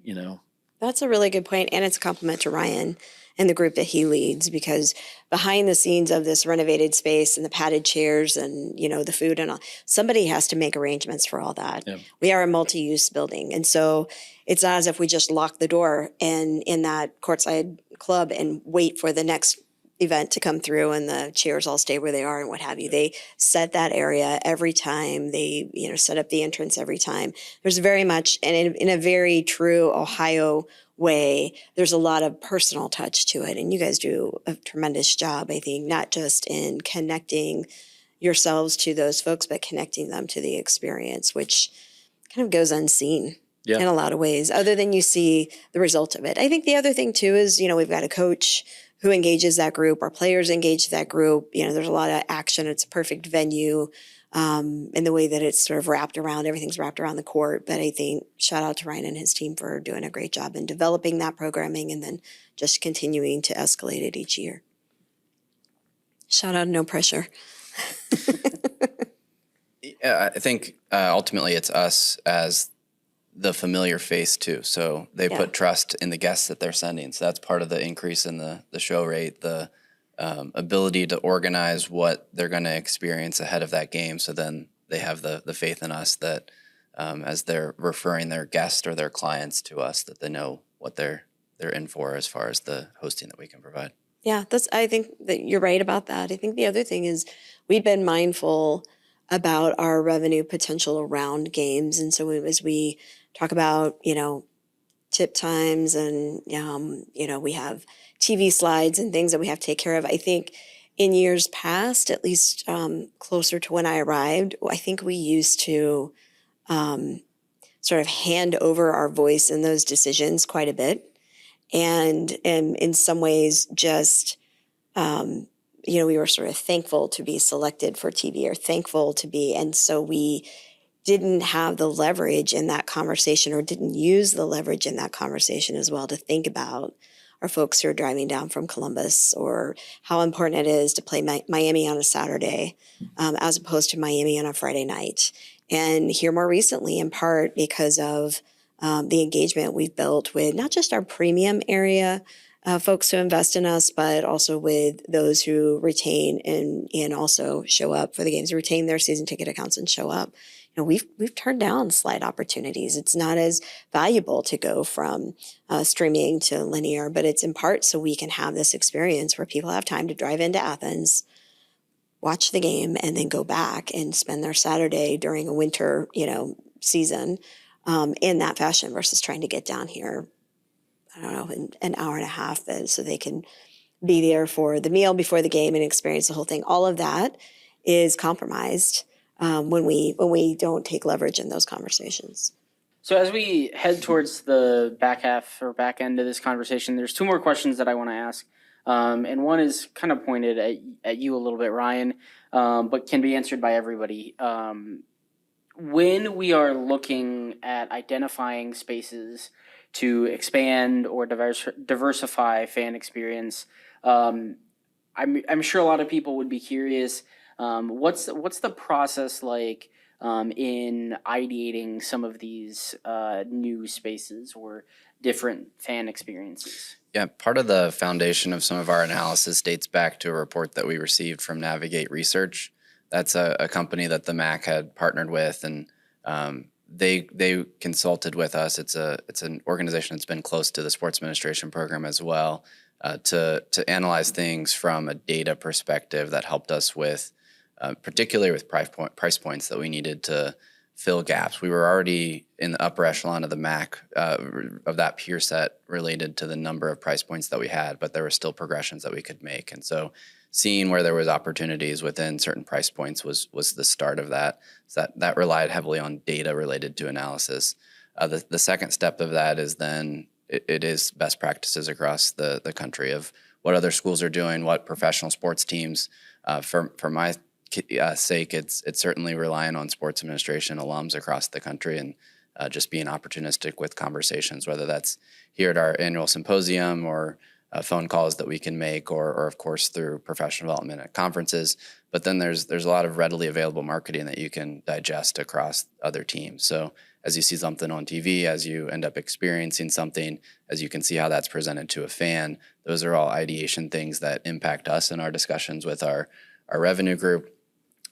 That's a really good point, and it's a compliment to Ryan and the group that he leads, because behind the scenes of this renovated space and the padded chairs and the food and all, somebody has to make arrangements for all that. Yeah. We are a multi-use building, and so it's not as if we just lock the door and in that courtside club and wait for the next event to come through and the chairs all stay where they are and what have you. They set that area every time. They set up the entrance every time. There's very much, and in a very true Ohio way, there's a lot of personal touch to it. And you guys do a tremendous job, I think, not just in connecting yourselves to those folks, but connecting them to the experience, which kind of goes unseen in a lot of ways, other than you see the result of it. I think the other thing too is, we've got a coach who engages that group. Our players engage that group. There's a lot of action. It's a perfect venue. In the way that it's sort of everything's wrapped around the court. But I think shout out to Ryan and his team for doing a great job in developing that programming and then just continuing to escalate it each year. Shout out, no pressure. I think ultimately it's us as the familiar face too. So they put trust in the guests that they're sending. So that's part of the increase in the show rate, the ability to organize what they're going to experience ahead of that game. So then they have the faith in us that as they're referring their guests or their clients to us, that they know what they're in for as far as the hosting that we can provide. Yeah, I think that you're right about that. I think the other thing is we've been mindful about our revenue potential around games. And so as we talk about, tip times and, we have TV slides and things that we have to take care of. I think in years past, at least closer to when I arrived, I think we used to sort of hand over our voice in those decisions quite a bit. And in some ways just, we were sort of thankful to be selected for TV or thankful to be, and so we didn't have the leverage in that conversation or didn't use the leverage in that conversation as well to think about our folks who are driving down from Columbus or how important it is to play Miami on a Saturday as opposed to Miami on a Friday night. And here more recently, in part because of the engagement we've built with not just our premium area folks who invest in us, but also with those who retain and also show up for the games, retain their season ticket accounts and show up. We've turned down slide opportunities. It's not as valuable to go from streaming to linear, but it's in part so we can have this experience where people have time to drive into Athens, watch the game, and then go back and spend their Saturday during a winter, season in that fashion versus trying to get down here, in an hour and a half so they can be there for the meal before the game and experience the whole thing. All of that is compromised when we don't take leverage in those conversations. So as we head towards the back half or back end of this conversation, there's two more questions that I want to ask. And one is kind of pointed at you a little bit, Ryan, but can be answered by everybody. when we are looking at identifying spaces to expand or diversify fan experience, I'm sure a lot of people would be curious. What's the process like in ideating some of these new spaces or different fan experiences? Yeah, part of the foundation of some of our analysis dates back to a report that we received from Navigate Research. That's a company that the MAC had partnered with, and they consulted with us. It's an organization that's been close to the sports administration program as well, to analyze things from a data perspective that helped us with, particularly with price points that we needed to fill gaps. We were already in the upper echelon of the MAC of that peer set related to the number of price points that we had, but there were still progressions that we could make. And so seeing where there was opportunities within certain price points was the start of that. So that relied heavily on data related to analysis. The second step of that is then it is best practices across the country of what other schools are doing, what professional sports teams. For my sake, it's certainly relying on sports administration alums across the country and just being opportunistic with conversations, whether that's here at our annual symposium or phone calls that we can make, or of course through professional development at conferences. But then there's a lot of readily available marketing that you can digest across other teams. So as you see something on TV, as you end up experiencing something, as you can see how that's presented to a fan, those are all ideation things that impact us in our discussions with our revenue group.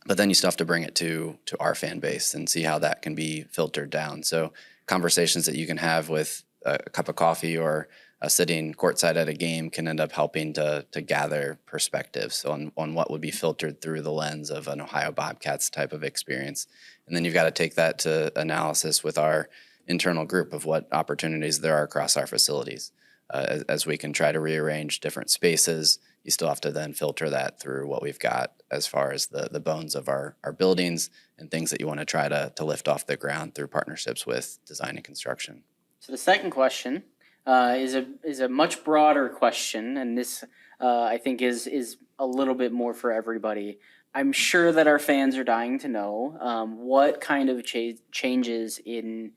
But then you still have to bring it to our fan base and see how that can be filtered down. So conversations that you can have with a cup of coffee or sitting courtside at a game can end up helping to gather perspectives on what would be filtered through the lens of an Ohio Bobcats type of experience. And then you've got to take that to analysis with our internal group of what opportunities there are across our facilities. As we can try to rearrange different spaces, you still have to then filter that through what we've got as far as the bones of our buildings and things that you want to try to lift off the ground through partnerships with design and construction. So the second question is a much broader question, and this I think is a little bit more for everybody. I'm sure that our fans are dying to know what kind of changes in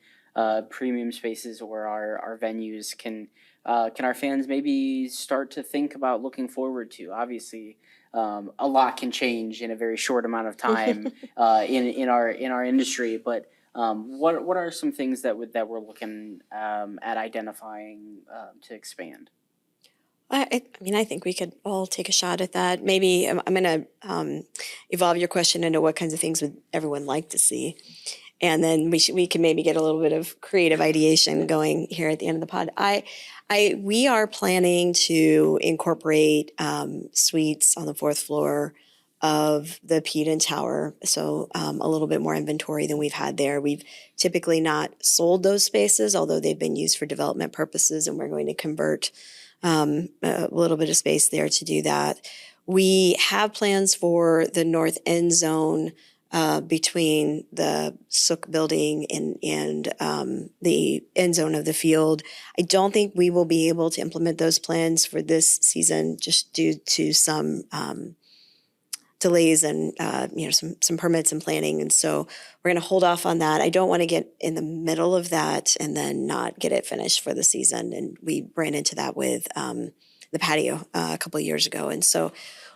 premium spaces or our venues can our fans maybe start to think about looking forward to. Obviously, a lot can change in a very short amount of time in our industry, but what are some things that we're looking at identifying to expand? I mean, I think we could all take a shot at that. Maybe I'm going to evolve your question into what kinds of things would everyone like to see, and then we can maybe get a little bit of creative ideation going here at the end of the pod. We are planning to incorporate suites on the fourth floor of the Peden Tower, so a little bit more inventory than we've had there. We've typically not sold those spaces, although they've been used for development purposes, and we're going to convert a little bit of space there to do that. We have plans for the north end zone between the Sook building and the end zone of the field. I don't think we will be able to implement those plans for this season just due to some delays and some permits and planning, and so we're going to hold off on that. I don't want to get in the middle of that and then not get it finished for the season, and we ran into that with the patio a couple of years ago, and so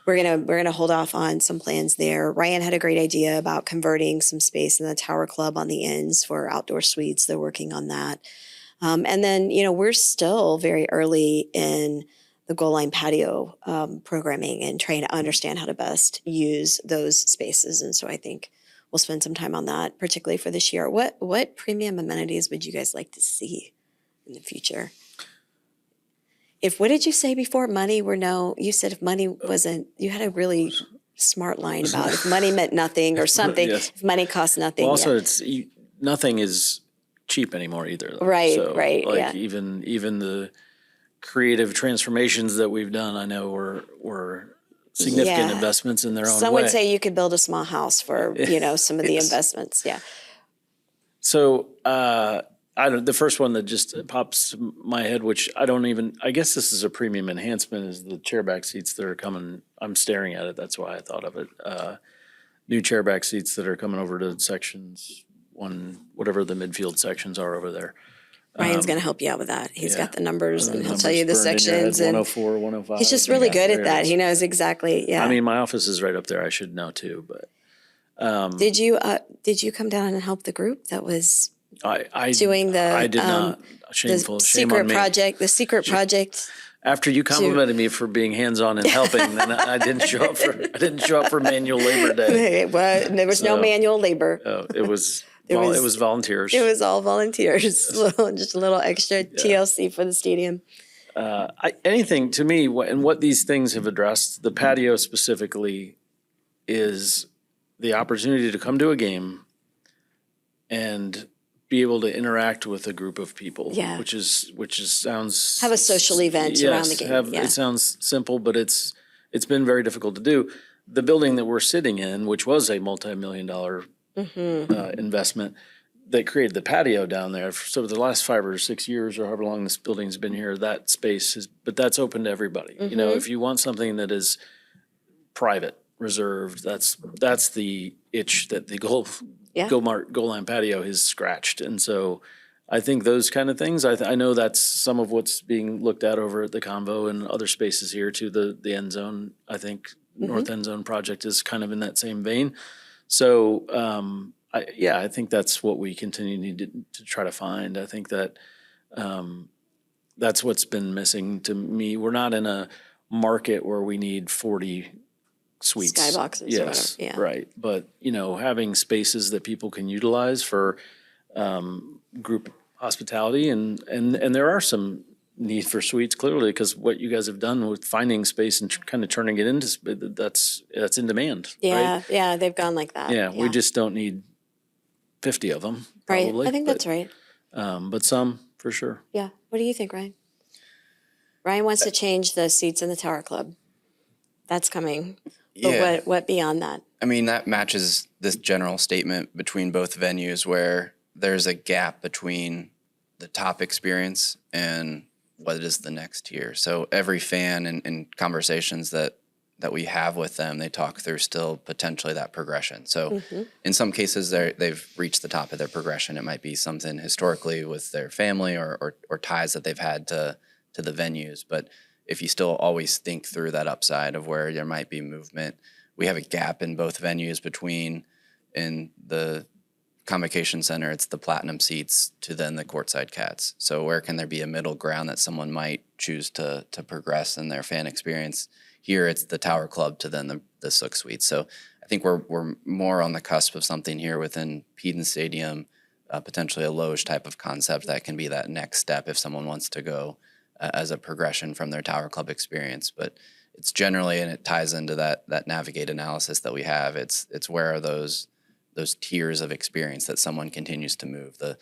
we're gonna hold off on some plans there. Ryan had a great idea about converting some space in the Tower Club on the ends for outdoor suites. They're working on that, and then we're still very early in the goal line patio programming and trying to understand how to best use those spaces. And so I think we'll spend some time on that, particularly for this year. What premium amenities would you guys like to see in the future? What did you say before? Money were no, you said if money wasn't, you had a really smart line about if money meant nothing or something, Yes. if money costs nothing. Well, also nothing is cheap anymore either. Though. Right, so, right, Like yeah. even the creative transformations that we've done, I know were significant Yeah. investments in their own Some way. would say you could build a small house for, some of the investments. Yeah. So the first one that just pops to my head, which I guess this is a premium enhancement, is the chairback seats that are coming. I'm staring at it. That's why I thought of it. New chairback seats that are coming over to sections whatever the midfield sections are over there. Ryan's going to help you out with that. He's yeah. got the numbers and he'll Numbers tell you the burned in your head, sections. And 104, 105. he's just really good at that. yards. He knows exactly. Yeah. I mean, my office is right up there. I should know too, but did you come down and help the group that was I doing the I did not. the Shameful. Shame secret on me. project? The secret project. After you complimented me for being hands-on and helping, then I didn't show up for manual labor day. There was no So- manual labor. It was It was- it was volunteers. It was all volunteers. Just a little extra TLC for the stadium. Anything to me, and what these things have addressed, the patio specifically, is the opportunity to come to a game and be able to interact with a group of people. Yeah. which sounds Have a social event around the game. Yeah. It sounds simple, but it's been very difficult to do. The building that we're sitting in, which was a multi-million-dollar investment, that created the patio down there. So the last 5 or 6 years, or however long this building's been here, that space is, but that's open to everybody. You know, if you want something that is private, reserved, that's the itch that the goal line patio has scratched. And so I think those kind of things, I know that's some of what's being looked at over at the Convo and other spaces here too. The end zone, I think North End Zone project is kind of in that same vein. So, I think that's what we need to try to find. I think that that's what's been missing to me. We're not in a market where we need 40 suites. Skyboxes or Yes, whatever. Yeah. right. But, having spaces that people can utilize for group hospitality and there are some need for suites clearly, because what you guys have done with finding space and kind of turning it into, that's in demand, Yeah. right? Yeah. They've gone like that. Yeah, we just don't need 50 of them, Right. probably. I think that's right. But some, for sure. Yeah. What do you think, Ryan? Ryan wants to change the seats in the Tower Club. That's coming. But Yeah. what beyond that? I mean, that matches this general statement between both venues where there's a gap between the top experience and what is the next tier. So every fan in conversations that we have with them, they talk through still potentially that progression. So in some cases, they've reached the top of their progression. It might be something historically with their family or ties that they've had to the venues. But if you still always think through that upside of where there might be movement, we have a gap in both venues between in the Convocation Center, it's the platinum seats to then the courtside cats. So where can there be a middle ground that someone might choose to progress in their fan experience? Here it's the Tower Club to then the Sook Suite. So I think we're more on the cusp of something here within Peden Stadium, potentially a Loge type of concept that can be that next step if someone wants to go as a progression from their Tower Club experience. But it's generally, and it ties into that Navigate analysis that we have, it's where are those tiers of experience that someone continues to move. The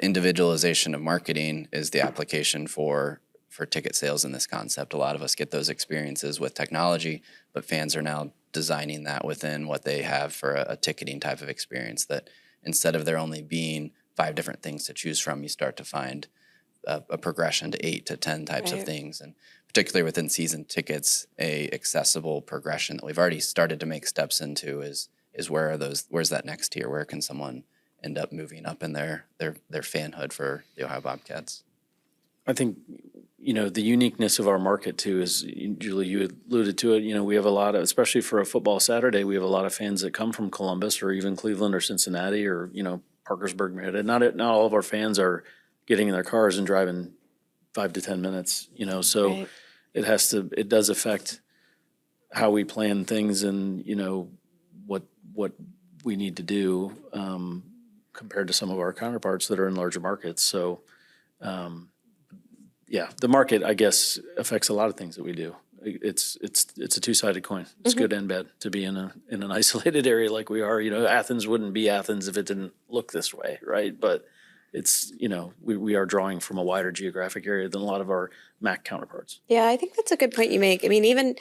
individualization of marketing is the application for ticket sales in this concept. A lot of us get those experiences with technology, but fans are now designing that within what they have for a ticketing type of experience, that instead of there only being 5 different things to choose from, you start to find a progression to 8 to 10 types of things. And particularly within season tickets, a accessible progression that we've already started to make steps into is where's that next tier? Where can someone end up moving up in their fanhood for the Ohio Bobcats? I think, the uniqueness of our market too is, Julie, you alluded to it, we have a lot of, especially for a football Saturday, we have a lot of fans that come from Columbus or even Cleveland or Cincinnati or, Parkersburg, Merida. Not all of our fans are getting in their cars and driving 5 to 10 minutes, so Right. it does affect how we plan things and, what we need to do compared to some of our counterparts that are in larger markets. So, the market, I guess, affects a lot of things that we do. It's a two-sided coin. It's good and bad to be in an isolated area like we are. Athens wouldn't be Athens if it didn't look this way, right? But it's, we are drawing from a wider geographic area than a lot of our MAC counterparts. Yeah, I think that's a good point you make. I mean, even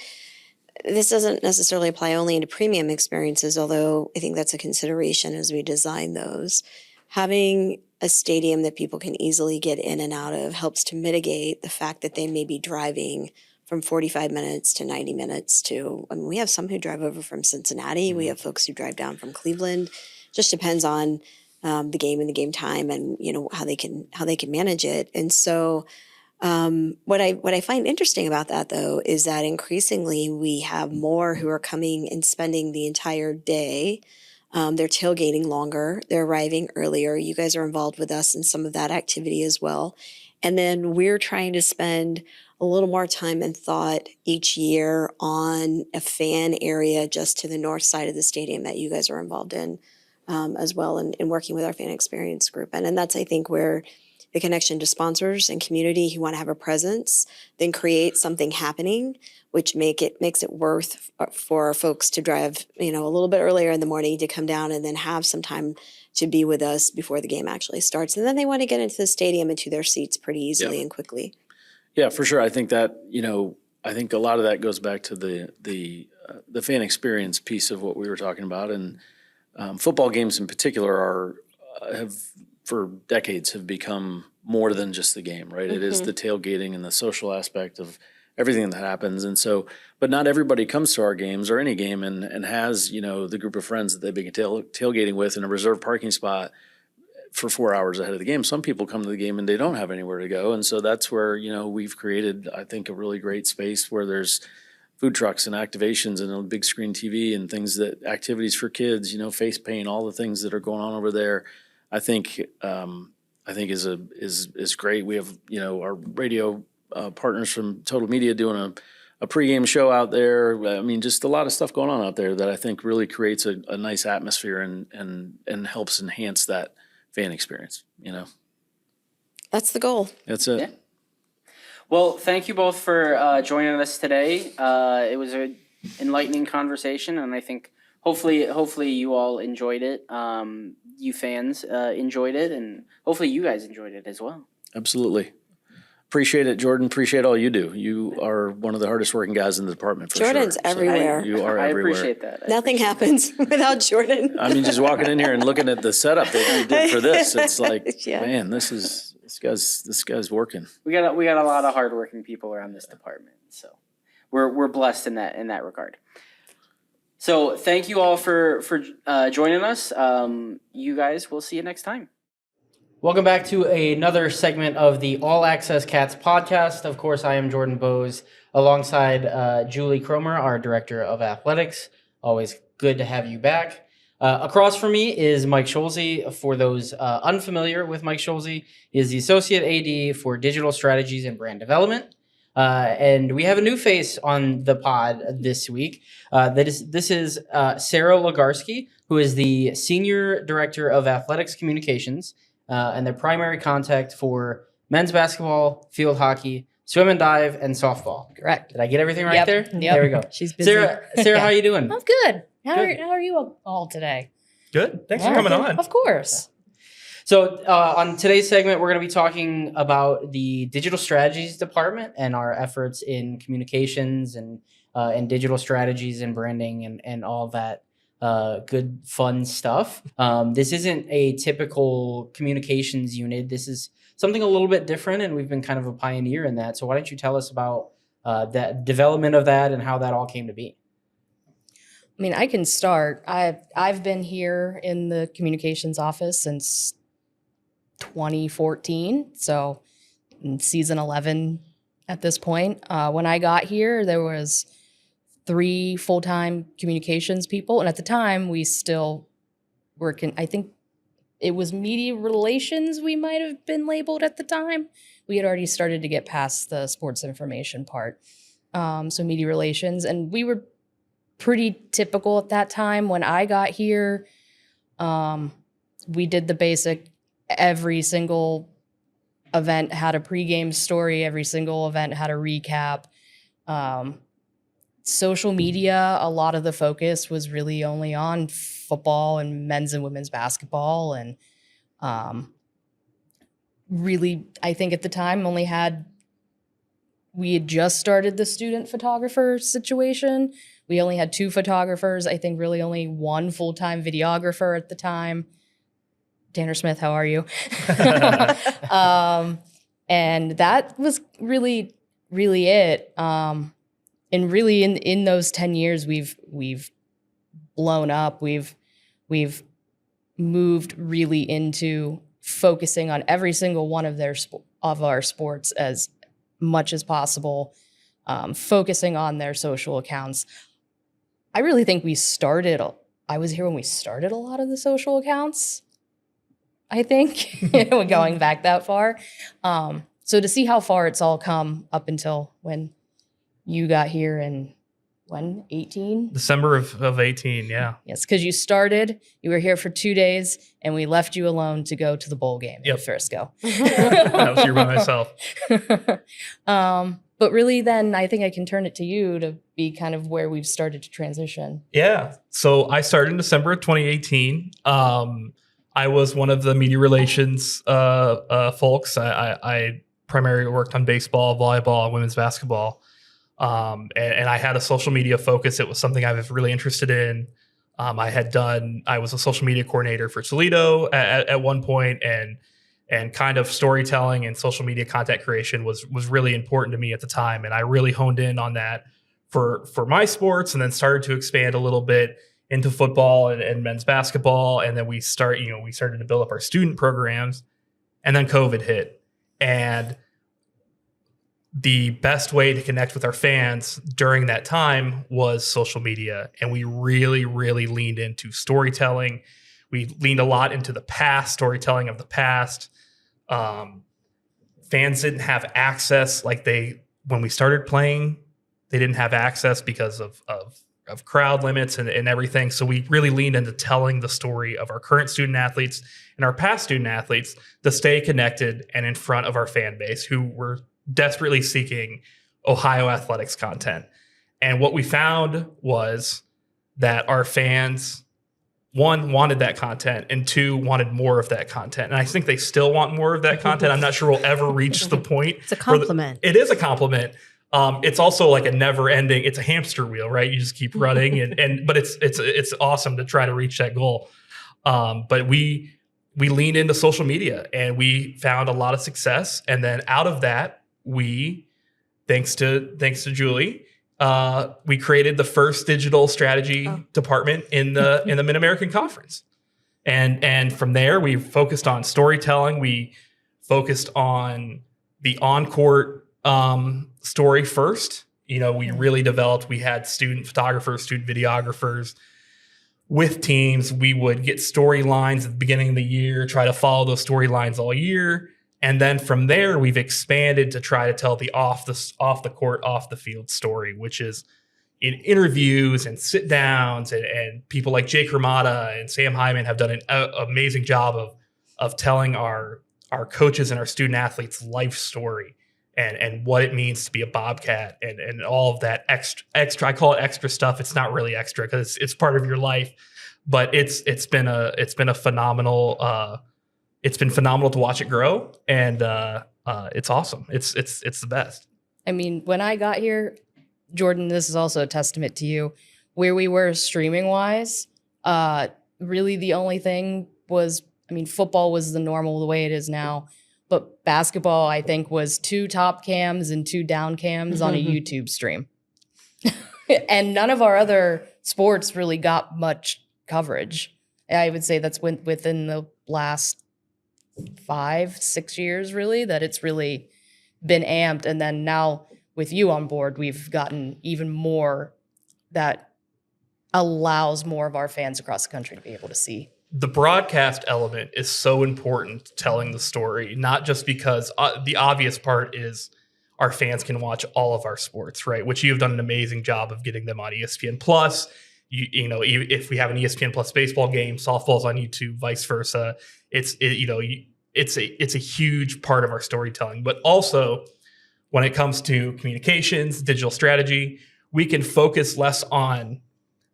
this doesn't necessarily apply only into premium experiences, although I think that's a consideration as we design those. Having a stadium that people can easily get in and out of helps to mitigate the fact that they may be driving from 45 minutes to 90 minutes we have some who drive over from Cincinnati. We have folks who drive down from Cleveland. Just depends on the game and the game time, and how they can manage it. And so what I find interesting about that, though, is that increasingly we have more who are coming and spending the entire day. They're tailgating longer. They're arriving earlier. You guys are involved with us in some of that activity as well. And then we're trying to spend a little more time and thought each year on a fan area just to the north side of the stadium that you guys are involved in as well, and working with our fan experience group. And that's, I think, where the connection to sponsors and community who want to have a presence, then create something happening, which makes it worth for folks to drive, a little bit earlier in the morning to come down and then have some time to be with us before the game actually starts. And then they want to get into the stadium and to their seats pretty easily and quickly. Yeah, for sure. I think that, I think a lot of that goes back to the fan experience piece of what we were talking about. And football games in particular have for decades have become more than just the game, right? It is the tailgating and the social aspect of everything that happens. And so, but not everybody comes to our games or any game and has, the group of friends that they've been tailgating with in a reserved parking spot for 4 hours ahead of the game. Some people come to the game and they don't have anywhere to go. And so that's where, we've created, I think, a really great space where there's food trucks and activations and a big screen TV and activities for kids, face paint, all the things that are going on over there. I think is great. We have, our radio partners from Total Media doing a pregame show out there. I mean, just a lot of stuff going on out there that I think really creates a nice atmosphere and helps enhance that fan experience, That's the goal. That's it. Yeah. Well, thank you both for joining us today. It was an enlightening conversation, and I think hopefully you all enjoyed it. You fans enjoyed it, and hopefully you guys enjoyed it as well. Absolutely. Appreciate it, Jordan. Appreciate all you do. You are one of the hardest working guys in the department for Jordan's sure. everywhere. You are I everywhere. appreciate that. Nothing happens without Jordan. I mean, just walking in here and looking at the setup that you did for this, it's like, Yeah. man, this guy's working. We got a lot of hardworking people around this department, so we're blessed in that regard. So thank you all for joining us. You guys, we'll see you next time. Welcome back to another segment of the All Access Cats podcast. Of course, I am Jordan Bowes alongside Julie Cromer, our Director of Athletics. Always good to have you back. Across from me is Mike Scholze. For those unfamiliar with Mike Scholze, he is the Associate AD for Digital Strategies and Brand Development. And we have a new face on the pod this week. This is Sarah Legarski, who is the Senior Director of Athletics Communications and the primary contact for men's basketball, field hockey, swim and dive, and softball. Correct. Did I get everything right there? Yep. There we go. She's busy. Sarah, how you doing? I'm good. How Good. are you all today? Good. Thanks for coming on. Of course. So on today's segment, we're going to be talking about the digital strategies department and our efforts in communications and digital strategies and branding and all that good fun stuff. This isn't a typical communications unit. This is something a little bit different, and we've been kind of a pioneer in that. So why don't you tell us about that development of that and how that all came to be? I mean, I can start. I've been here in the communications office since 2014, so in season 11 at this point. When I got here, there was 3 full-time communications people, and at the time, we still work in, I think it was media relations we might have been labeled at the time. We had already started to get past the sports information part. So media relations, and we were pretty typical at that time. When I got here, we did the basic, every single event had a pregame story, every single event had a recap. Social media, a lot of the focus was really only on football and men's and women's basketball. And really, I think at the time we had just started the student photographer situation. We only had 2 photographers. I think really only 1 full-time videographer at the time. Tanner Smith, how are you? And that was really, really it. And really, in those 10 years, we've blown up. We've moved really into focusing on every single one of our sports as much as possible, focusing on their social accounts. I really think I was here when we started a lot of the social accounts, I think, going back that far. So to see how far it's all come up until when you got here in, 18? December of 18, yeah. Yes, because you were here for 2 days, and we left you alone to go to the bowl game in Frisco. I was here by myself. But really then I think I can turn it to you to be kind of where we've started to transition. Yeah. So I started in December of 2018. I was one of the media relations folks. I primarily worked on baseball, volleyball, and women's basketball. And I had a social media focus. It was something I was really interested in. I was a social media coordinator for Toledo at one point, and kind of storytelling and social media content creation was really important to me at the time. And I really honed in on that for my sports, and then started to expand a little bit into football and men's basketball. And then we started to build up our student programs, and then COVID hit. And the best way to connect with our fans during that time was social media. And we really, really leaned into storytelling. We leaned a lot into the past, storytelling of the past. Fans didn't have access when we started playing, they didn't have access because of crowd limits and everything. So we really leaned into telling the story of our current student athletes and our past student athletes to stay connected and in front of our fan base, who were desperately seeking Ohio athletics content. And what we found was that our fans, one, wanted that content, and two, wanted more of that content. And I think they still want more of that content. I'm not sure we'll ever reach the point. It's a compliment. It is a compliment. It's also like a never ending, it's a hamster wheel, right? You just keep running but it's awesome to try to reach that goal. But we leaned into social media, and we found a lot of success. And then out of that, thanks to Julie, we created the first digital strategy department in the Mid-American Conference. And from there, we focused on storytelling. We focused on the on-court story first. We really developed, we had student photographers, student videographers with teams. We would get storylines at the beginning of the year, try to follow those storylines all year. And then from there, we've expanded to try to tell the off the court, off the field story, which is in interviews and sit downs, and people like Jake Ramada and Sam Hyman have done an amazing job of telling our coaches and our student athletes' life story and what it means to be a Bobcat and all of that extra. I call it extra stuff. It's not really extra because it's part of your life, but it's been a phenomenal. It's been phenomenal to watch it grow, and it's awesome. It's the best. I mean, when I got here, Jordan, this is also a testament to you. Where we were streaming wise, really the only thing was, football was the way it is now, but basketball, I think, was 2 top cams and 2 down cams on a YouTube stream. And none of our other sports really got much coverage. I would say that's within the last 5-6 years, really, that it's really been amped. And then now with you on board, we've gotten even more that allows more of our fans across the country to be able to see. The broadcast element is so important to telling the story, not just because the obvious part is our fans can watch all of our sports, right? Which you've done an amazing job of getting them on ESPN Plus. If we have an ESPN Plus baseball game, softball's on YouTube, vice versa. It's a huge part of our storytelling. But also, when it comes to communications, digital strategy, we can focus less on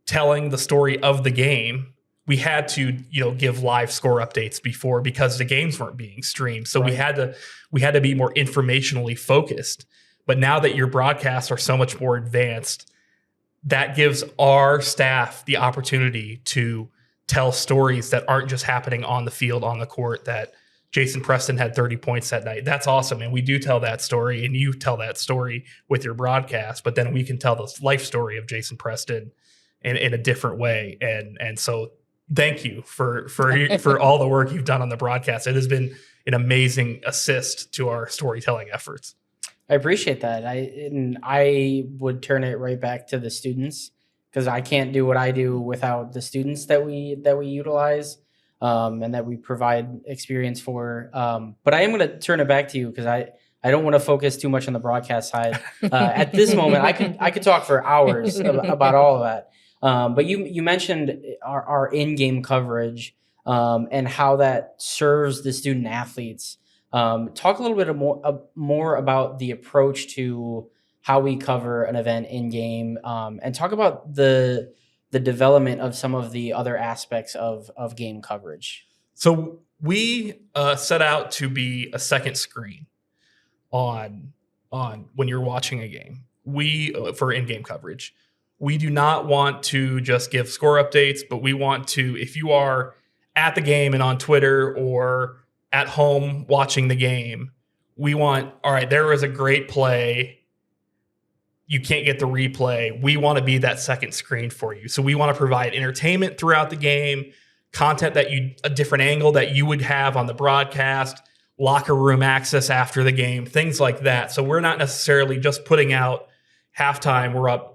telling the story of the game. We had to, give live score updates before because the games weren't being streamed. So we had to be more informationally focused. But now that your broadcasts are so much more advanced, that gives our staff the opportunity to tell stories that aren't just happening on the field, on the court, that Jason Preston had 30 points that night. That's awesome. And we do tell that story, and you tell that story with your broadcast, but then we can tell the life story of Jason Preston in a different way. And so thank you for all the work you've done on the broadcast. It has been an amazing assist to our storytelling efforts. I appreciate that. I would turn it right back to the students, because I can't do what I do without the students that we utilize and that we provide experience for. But I am going to turn it back to you, because I don't want to focus too much on the broadcast side. At this moment, I could talk for hours about all of that. But you mentioned our in-game coverage and how that serves the student athletes. Talk a little bit more about the approach to how we cover an event in game, and talk about the development of some of the other aspects of game coverage. So we set out to be a second screen on when you're watching a game. We for in-game coverage. We do not want to just give score updates, but we want to, if you are at the game and on Twitter or at home watching the game, we want, all right, there was a great play. You can't get the replay. We want to be that second screen for you. So we want to provide entertainment throughout the game, content a different angle that you would have on the broadcast, locker room access after the game, things like that. So we're not necessarily just putting out halftime, we're up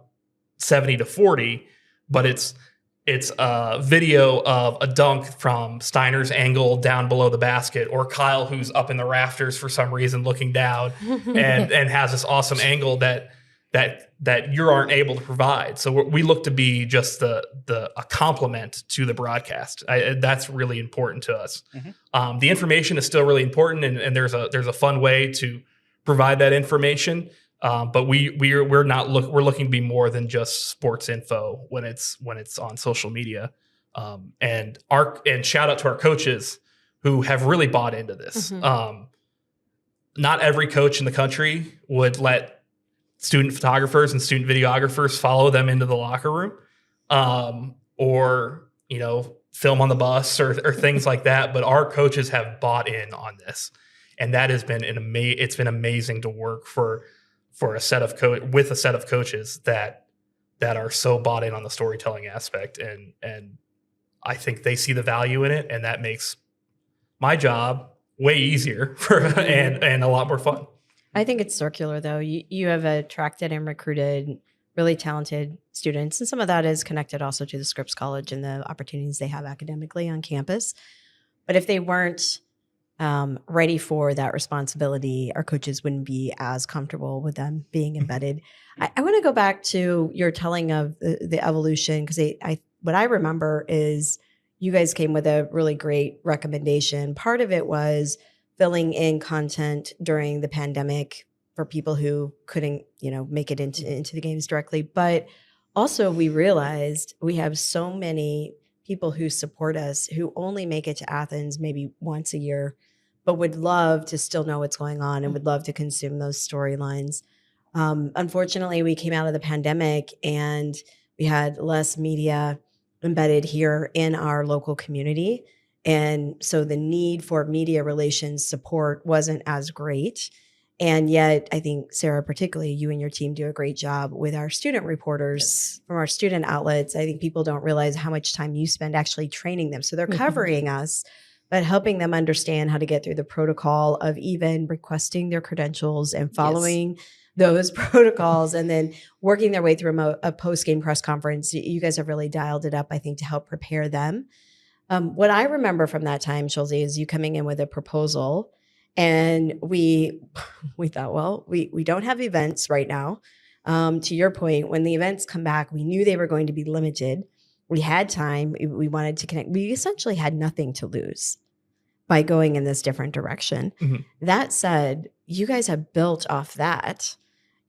70-40, but it's a video of a dunk from Steiner's angle down below the basket, or Kyle who's up in the rafters for some reason looking down and has this awesome angle that you aren't able to provide. So we look to be just a complement to the broadcast. That's really important to us. Mm-hmm. The information is still really important, and there's a fun way to provide that information. But we're looking to be more than just sports info when it's on social media. And shout out to our coaches who have really bought into this. Mm-hmm. Not every coach in the country would let student photographers and student videographers follow them into the locker room, or film on the bus or things like that. But our coaches have bought in on this, and that has been it's been amazing to work for a set of coaches that are so bought in on the storytelling aspect, and I think they see the value in it, and that makes my job way easier and a lot more fun. I think it's circular, though. You have attracted and recruited really talented students, and some of that is connected also to the Scripps College and the opportunities they have academically on campus. But if they weren't ready for that responsibility, our coaches wouldn't be as comfortable with them being embedded. I want to go back to your telling of the evolution, because what I remember is you guys came with a really great recommendation. Part of it was filling in content during the pandemic for people who couldn't, make it into the games directly. But also we realized we have so many people who support us who only make it to Athens maybe once a year, but would love to still know what's going on and would love to consume those storylines. Unfortunately, we came out of the pandemic and we had less media embedded here in our local community. And so the need for media relations support wasn't as great. And yet, I think, Sarah, particularly you and your team do a great job with our student reporters from our student outlets. I think people don't realize how much time you spend actually training them. So they're covering us, but helping them understand how to get through the protocol of even requesting their credentials and following those protocols, and then working their way through a post-game press conference. You guys have really dialed it up, I think, to help prepare them. What I remember from that time, Schulze, is you coming in with a proposal, and we thought, well, we don't have events right now. To your point, when the events come back, we knew they were going to be limited. We had time. We wanted to connect. We essentially had nothing to lose by going in this different direction. Mm-hmm. That said, you guys have built off that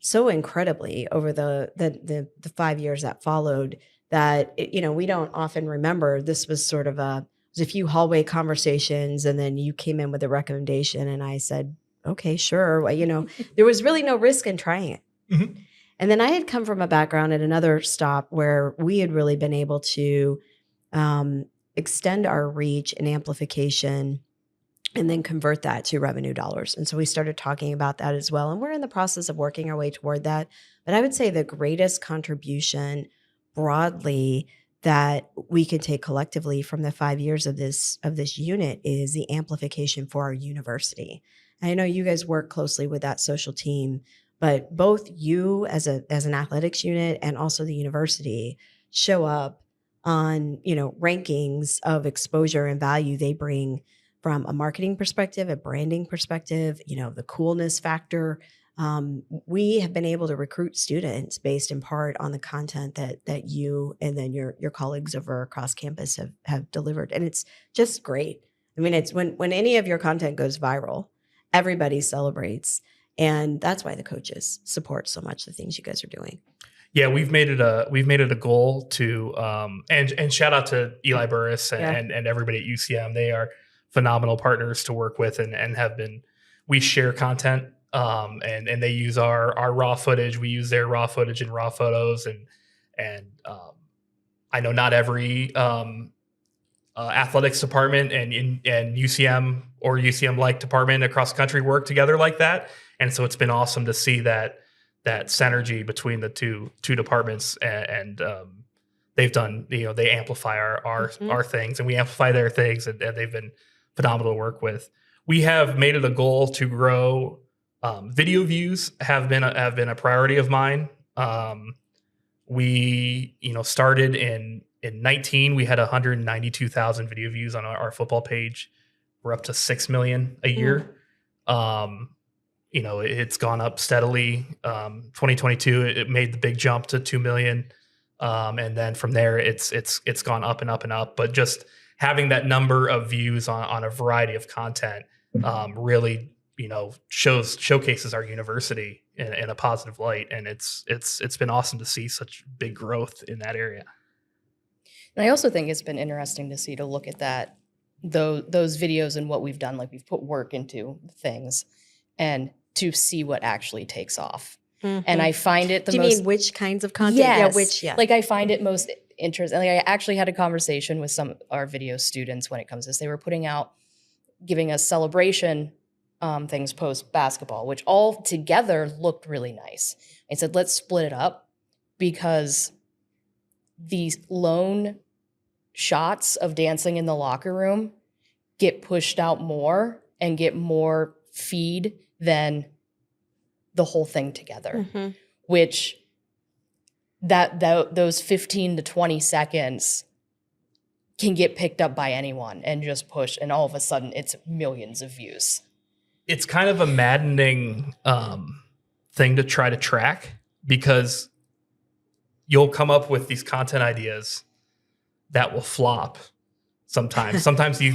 so incredibly over the 5 years that followed that, we don't often remember. This was sort of a few hallway conversations, and then you came in with a recommendation, and I said, okay, sure. Well, there was really no risk in trying it. Mm-hmm. And then I had come from a background at another stop where we had really been able to extend our reach and amplification and then convert that to revenue dollars. And so we started talking about that as well. And we're in the process of working our way toward that. But I would say the greatest contribution broadly that we can take collectively from the 5 years of this unit is the amplification for our university. And I know you guys work closely with that social team, but both you as an athletics unit and also the university show up on, rankings of exposure and value they bring from a marketing perspective, a branding perspective, the coolness factor. We have been able to recruit students based in part on the content that you and then your colleagues over across campus have delivered. And it's just great. I mean, it's when any of your content goes viral, everybody celebrates. And that's why the coaches support so much the things you guys are doing. Yeah, we've made it a goal to and shout out to Eli Burris and everybody at UCM. They are phenomenal partners to work with and have been. We share content and they use our raw footage. We use their raw footage and raw photos and I know not every athletics department and UCM or UCM like department across the country work together like that. And so it's been awesome to see that synergy between the two departments and they've done, they amplify our things and we amplify their things and they've been phenomenal to work with. We have made it a goal to grow video views have been a priority of mine. We, started in 19, we had 192,000 video views on our football page. We're up to 6 million a year. It's gone up steadily. 2022, it made the big jump to 2 million. And then from there, it's gone up and up and up. But just having that number of views on a variety of content really, showcases our university in a positive light. And it's been awesome to see such big growth in that area. And I also think it's been interesting to see, to look at that, those videos and what we've done, like we've put work into things and to see what actually takes off. Mm-hmm. And I find it Do you mean which kinds of content? Yes. Like I find it most interesting. Like I actually had a conversation with some of our video students when it comes to this. They were giving us celebration things post basketball, which all together looked really nice. I said, let's split it up because these lone shots of dancing in the locker room get pushed out more and get more feed than the whole thing together, which those 15 to 20 seconds can get picked up by anyone and just push, and all of a sudden it's millions of views. It's kind of a maddening thing to try to track because you'll come up with these content ideas that will flop sometimes. Sometimes you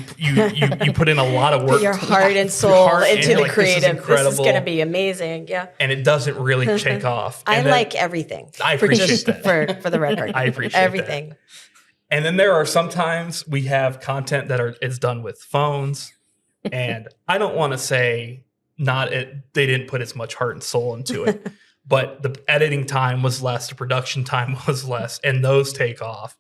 put in a lot of work. Put your heart and soul into the creative. This is going to be amazing. Yeah. And it doesn't really take off. I like everything. I appreciate that. For the record. I appreciate everything. That. And then there are sometimes we have content that is done with phones. And I don't want to say they didn't put as much heart and soul into it, but the editing time was less, the production time was less, and those take off.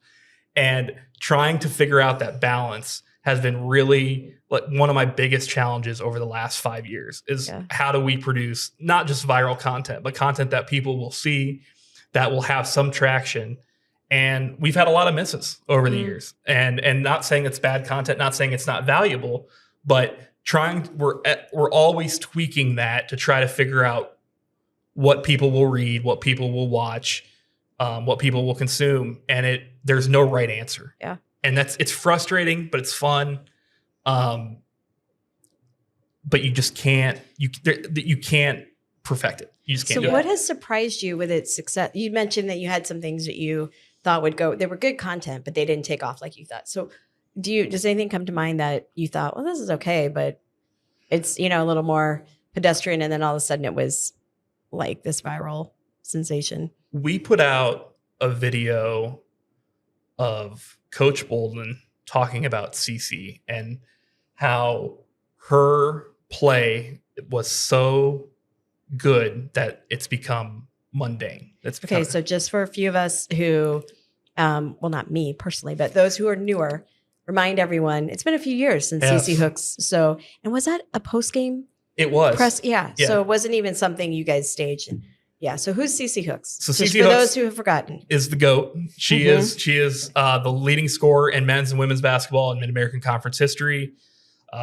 And trying to figure out that balance has been really like one of my biggest challenges over the last 5 years is how do we produce not just viral content, but content that people will see, that will have some traction. And we've had a lot of misses over the years, and not saying it's bad content, not saying it's not valuable, but we're always tweaking that to try to figure out what people will read, what people will watch, what people will consume, and there's no right answer. Yeah, and it's frustrating, but it's fun. But you just can't perfect it. You just can't. So what has surprised you with its success? You mentioned that you had some things that you thought they were good content, but they didn't take off like you thought. So does anything come to mind that you thought, well, this is okay, but it's, a little more pedestrian, and then all of a sudden it was like this viral sensation? We put out a video of Coach Bolden talking about Cece and how her play was so good that it's become mundane. Okay, so just for a few of us who, well, not me personally, but those who are newer, remind everyone, it's been a few years since Cece Hooks. So, and was that a post-game? It was. Press? Yeah. So it wasn't even something you guys staged. And, Yeah. So who's Cece Hooks? So Just Cece for Hooks those who have forgotten. is the GOAT. She Mhm. is the leading scorer in men's and women's basketball in Mid-American Conference history.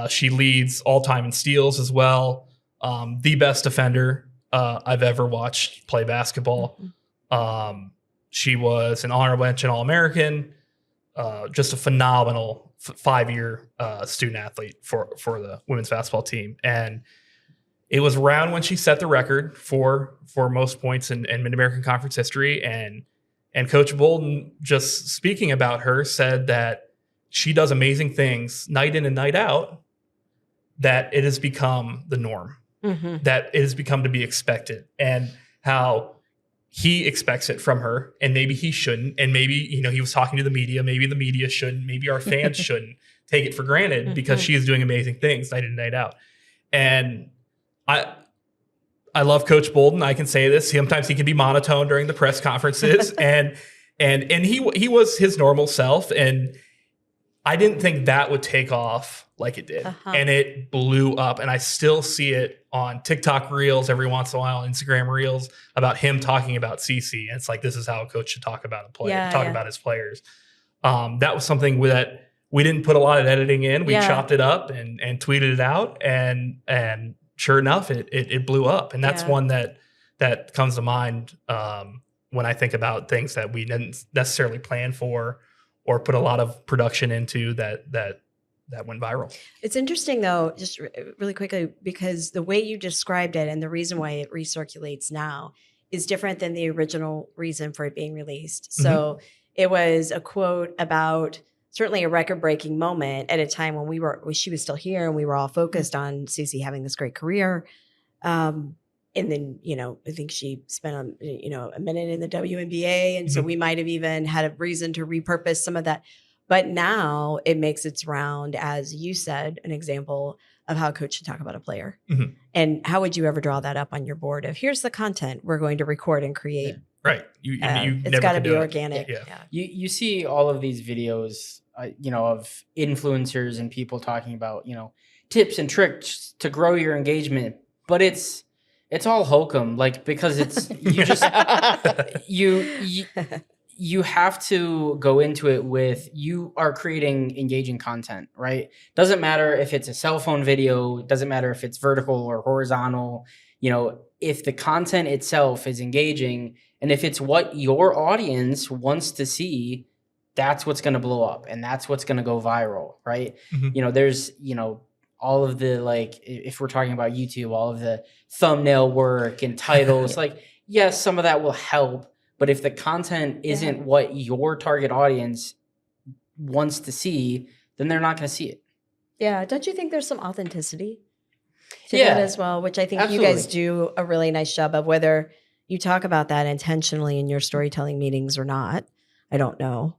She leads all time in steals as well. The best defender I've ever watched play basketball. She was an honorable mention All-American. Just a phenomenal 5-year student athlete for the women's basketball team. And it was around when she set the record for most points in Mid-American Conference history. And Coach Bolden, just speaking about her, said that she does amazing things night in and night out, that it has become the norm, that it has become to be expected, and how he expects it from her, and maybe he shouldn't. And maybe, he was talking to the media, maybe the media shouldn't, maybe our fans shouldn't take it for granted because she is doing amazing things night in and night out. And I love Coach Bolden. I can say this. Sometimes he can be monotone during the press conferences, and he was his normal self, and I didn't think that would take off like it did, and it blew up. And I still see it on TikTok Reels every once in a while, Instagram Reels, about him talking about Cece. And it's like, this is how a coach should talk about a player, about his players. That was something that we didn't put a lot of editing in. We chopped it up and tweeted it out, and sure enough, it blew up. And that's one that comes to mind when I think about things that we didn't necessarily plan for or put a lot of production into that went viral. It's interesting, though, just really quickly, because the way you described it and the reason why it recirculates now is different than the original reason for it being released. So it was a quote about certainly a record-breaking moment at a time when she was still here and we were all focused on Cece having this great career. And then, I think she spent a minute in the WNBA. And so we might have even had a reason to repurpose some of that. But now it makes its round, as you said, an example of how a coach should talk about a player. And how would you ever draw that up on your board of, here's the content we're going to record and create? Right. It's got to be organic. You see all of these videos, of influencers and people talking about, tips and tricks to grow your engagement, but it's all hokum, because it's you just you have to go into it with, you are creating engaging content, right? Doesn't matter if it's a cell phone video, doesn't matter if it's vertical or horizontal, if the content itself is engaging and if it's what your audience wants to see, that's what's going to blow up and that's what's going to go viral, right? There's, all of the, if we're talking about YouTube, all of the thumbnail work and titles, yes, some of that will help. But if the content isn't what your target audience wants to see, then they're not going to see it. Yeah. Don't you think there's some authenticity to that as well, which I think you guys do a really nice job of, whether you talk about that intentionally in your storytelling meetings or not? I don't know.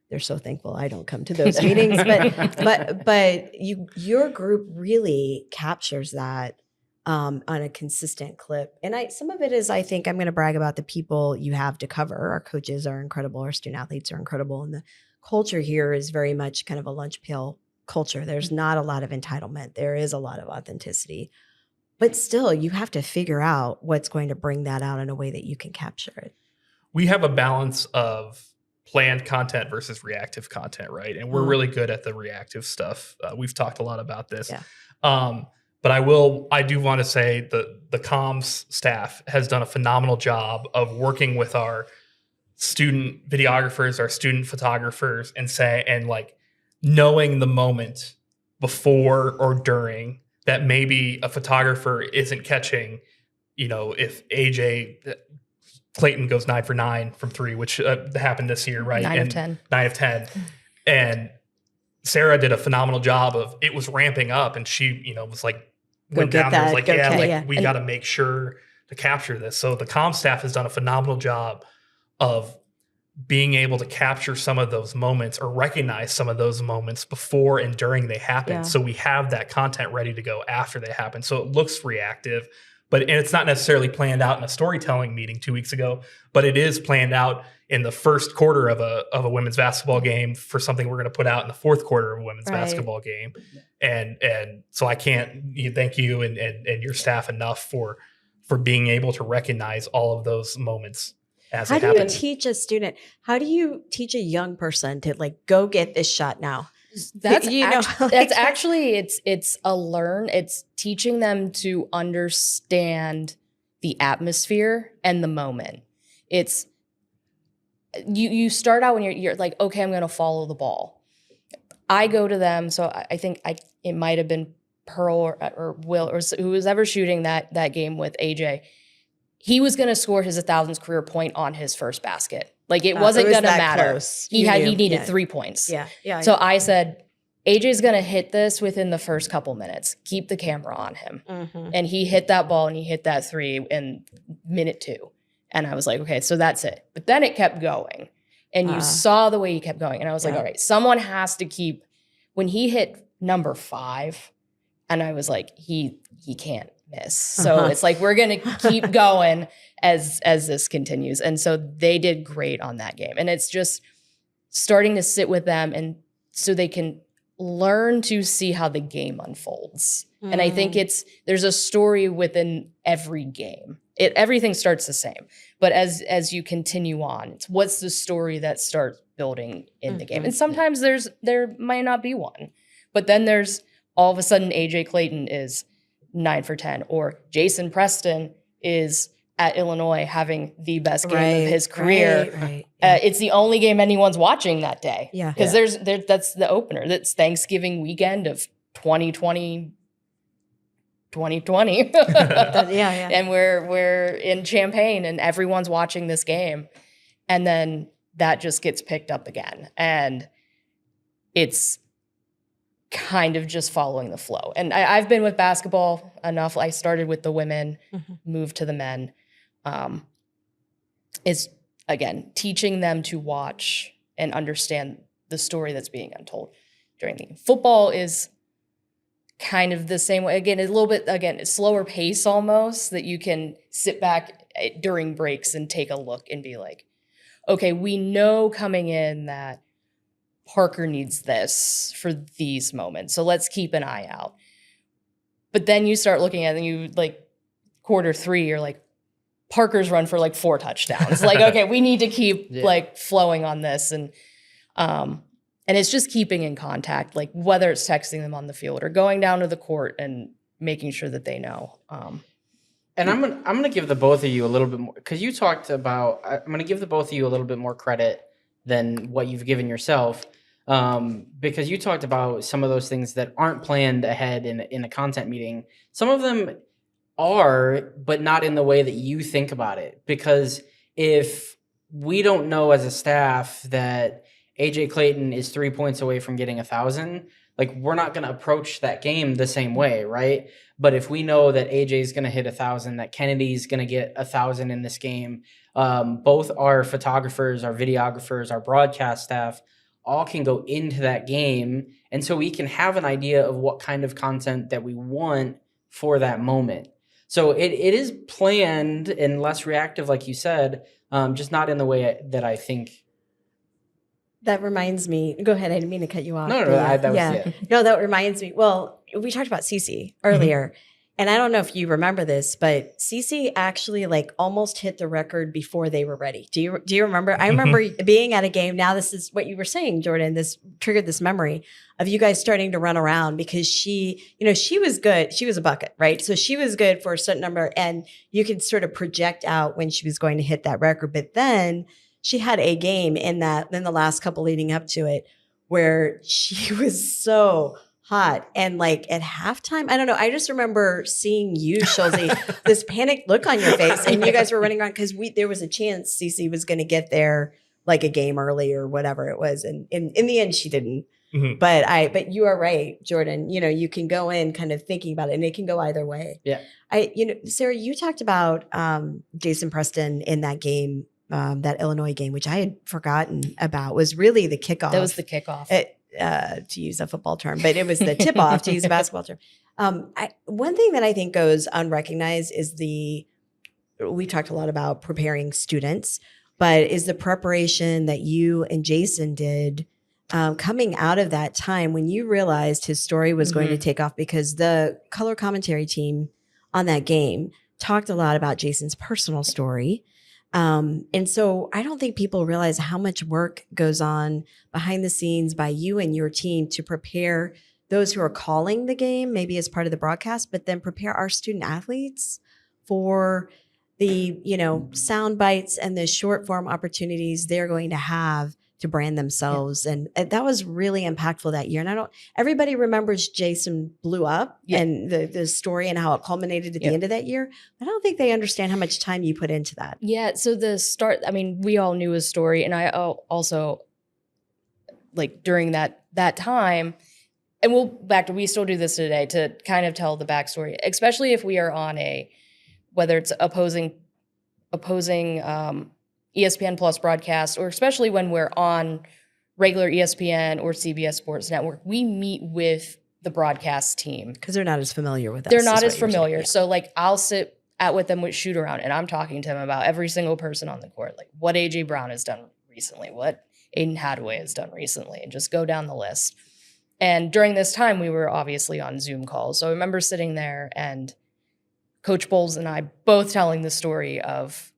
They're so thankful I don't come to those meetings, but your group really captures that on a consistent clip. And some of it is, I think I'm going to brag about the people you have to cover. Our coaches are incredible. Our student athletes are incredible. And the culture here is very much kind of a lunch pail culture. There's not a lot of entitlement. There is a lot of authenticity. But still, you have to figure out what's going to bring that out in a way that you can capture it. We have a balance of planned content versus reactive content, right? And we're really good at the reactive stuff. We've talked a lot about this. But I do want to say that the comms staff has done a phenomenal job of working with our student videographers, our student photographers, and knowing the moment before or during that maybe a photographer isn't catching, if AJ Clayton goes 9 for 9 from 3, which happened this year, right? 9 of 10. 9 of 10. And Sarah did a phenomenal job of, it was ramping up, and she, was went down there, was we got to make sure to capture this. So the comm staff has done a phenomenal job of being able to capture some of those moments or recognize some of those moments before and during they happen. So we have that content ready to go after they happen. So it looks reactive, and it's not necessarily planned out in a storytelling meeting 2 weeks ago, but it is planned out in the first quarter of a women's basketball game for something we're going to put out in the fourth quarter of a women's basketball game. And so I can't thank you and your staff enough for for being able to recognize all of those moments as How it do you happens. teach a student? How do you teach a young person to like go get this shot now? That's like- actually it's it's teaching them to understand the atmosphere and the moment. It's you start out when you're like, okay, I'm gonna follow the ball. I go to them, so I think it might have been Pearl or Will or who was ever shooting that game with AJ. He was gonna score his 1,000th career point on his first basket. Like it wasn't was gonna that matter. close. He You knew. needed Yeah. 3 points. Yeah. So I said, AJ's gonna hit this within the first couple minutes. Keep the camera on him. Mhm. And he hit that ball and he hit that 3 in minute 2. And I was like, okay, so that's it. But then it kept going. And you saw the way he kept going. And I was like, Yeah. all right, someone has to keep, when he hit number 5, and I was like, he can't miss. So it's like, we're gonna keep going as this continues. And so they did great on that game. And it's just starting to sit with them and so they can learn to see how the game unfolds. And I think there's a story within every game. Everything starts the same, but as you continue on, it's what's the story that starts building in the game. And sometimes there might not be one, but then there's all of a sudden AJ Clayton is 9 for 10, or Jason Preston is at Illinois having the best game of his career. Right. It's the only game anyone's watching that day. Yeah. Because that's the opener. That's Thanksgiving weekend of 2020. Yeah. And we're in Champaign and everyone's watching this game. And then that just gets picked up again. And it's kind of just following the flow. And I've been with basketball enough. I started with the women, moved to the men. It's, again, teaching them to watch and understand the story that's being untold during the game. Football is kind of the same way. Again, a little bit, it's slower pace almost, that you can sit back during breaks and take a look and be like, okay, we know coming in that Parker needs this for these moments. So let's keep an eye out. But then you start looking at it and you like quarter 3, you're like, Parker's run for like 4 touchdowns. Like, okay, we need to keep like flowing on this. And it's just keeping in contact, like whether it's texting them on the field or going down to the court and making sure that they know. And I'm gonna give the both of you a little bit more, because you talked about. I'm gonna give the both of you a little bit more credit than what you've given yourself, because you talked about some of those things that aren't planned ahead in a content meeting. Some of them are, but not in the way that you think about it. Because if we don't know as a staff that AJ Clayton is 3 points away from getting 1,000, like we're not going to approach that game the same way, right? But if we know that AJ is going to hit 1,000, that Kennedy's going to get 1,000 in this game, both our photographers, our videographers, our broadcast staff, all can go into that game. And so we can have an idea of what kind of content that we want for that moment. So it is planned and less reactive, like you said, just not in the way that I think. That reminds me. Go ahead. I didn't mean to cut you off. No, but that was it. No, that reminds me. Well, we talked about Cece earlier, and I don't know if you remember this, but Cece actually like almost hit the record before they were ready. Do you remember? I remember being at a game. Now this is what you were saying, Jordan. This triggered this memory of you guys starting to run around because she was good. She was a bucket, right? So she was good for a certain number, and you could sort of project out when she was going to hit that record. But then she had a game in the last couple leading up to it where she was so hot. And like at halftime, I don't know, I just remember seeing you, Schulze, this panicked look on your face, and you guys were running around because there was a chance Cece was going to get there like a game early or whatever it was. And in the end, she didn't. Mm-hmm. But you are right, Jordan. You know, you can go in kind of thinking about it, and it can go either way. Yeah. Sarah, you talked about Jason Preston in that game. That Illinois game, which I had forgotten about, was really the kickoff. That was the kickoff. To use a football term, but it was the tip-off, to use a basketball term. One thing that I think goes unrecognized is we talked a lot about preparing students, but is the preparation that you and Jason did coming out of that time when you realized his story was going to take off, because the color commentary team on that game talked a lot about Jason's personal story. And so I don't think people realize how much work goes on behind the scenes by you and your team to prepare those who are calling the game, maybe as part of the broadcast, but then prepare our student athletes for the, sound bites and the short form opportunities they're going to have to brand themselves. And that was really impactful that year. And everybody remembers Jason blew up and the story and how it culminated at the end of that year. I don't think they understand how much time you put into that. Yeah. So the start, I mean, we all knew his story. And I also, like, during that time, and we still do this today to kind of tell the backstory, especially if we are on whether it's opposing ESPN Plus broadcast, or especially when we're on regular ESPN or CBS Sports Network, we meet with the broadcast team. Because they're not as familiar with us. They're not as familiar. So like I'll sit with them with shoot around and I'm talking to them about every single person on the court, like what AJ Brown has done recently, what Aiden Hadaway has done recently, and just go down the list. And during this time, we were obviously on Zoom calls. So I remember sitting there and Coach Bowles and I both telling the story of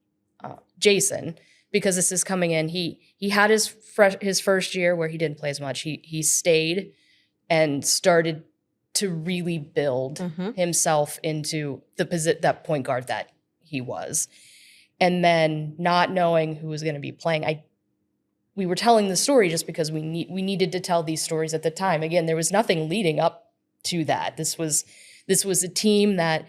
Jason, because this is coming in. He had his first year where he didn't play as much. He stayed and started to really build himself into that point guard that he was. And then not knowing who was going to be playing, we were telling the story just because we needed to tell these stories at the time. Again, there was nothing leading up to that. This was a team that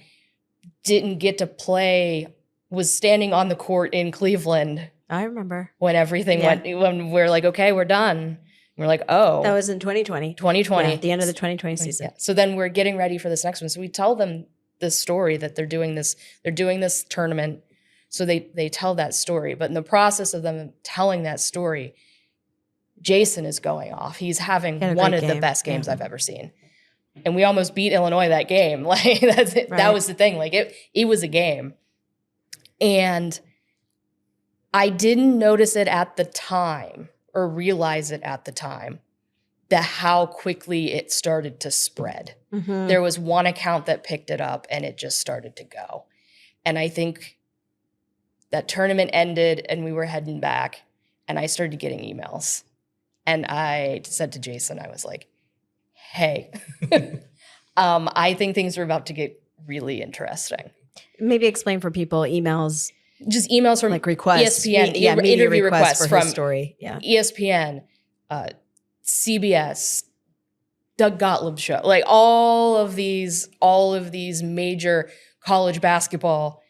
didn't get to play, was standing on the court in Cleveland. I remember when everything went, when we're like, okay, we're done. And we're like, oh. That was in 2020. 2020. Yeah, the end of the 2020 season. Yeah. So then we're getting ready for this next one. So we tell them this story that they're doing this tournament. So they tell that story. But in the process of them telling that story, Jason is going off. He's having one of the best games I've ever seen. And we almost beat Illinois that game. Like that's it. Right. That was the thing. Like it was a game. And I didn't notice it at the time or realize it at the time how quickly it started to spread. Mm-hmm. There was one account that picked it up and it just started to go. And I think that tournament ended and we were heading back and I started getting emails. And I said to Jason, I was like, hey, I think things are about to get really interesting. Maybe explain for people emails. Just emails from like requests. ESPN, media interview requests from his story. Yeah. ESPN, CBS, Doug Gottlieb show, like all of these major college basketball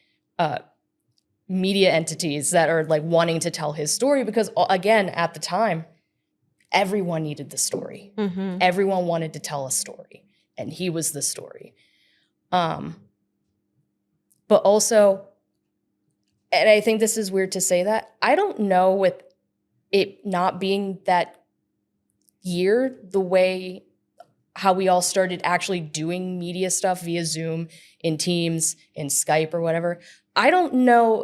media entities that are like wanting to tell his story because again, at the time, everyone needed the story. Mm-hmm. Everyone wanted to tell a story, and he was the story. But also, and I think this is weird to say that, I don't know with it not being that year, how we all started actually doing media stuff via Zoom, in Teams, in Skype or whatever. I don't know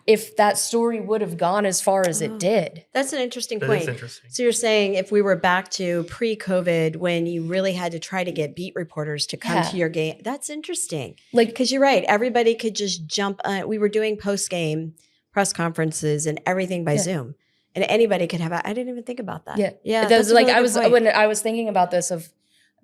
if that story would have gone as far as it did. That's an interesting That point. is interesting. So you're saying if we were back to pre-COVID when you really had to try to get beat reporters to come to your game, that's interesting. Like, because you're right, everybody could just jump on. We were doing post-game press conferences and everything by Zoom. And anybody could have, I didn't even think about that. Yeah. That's like, when I was thinking about this, of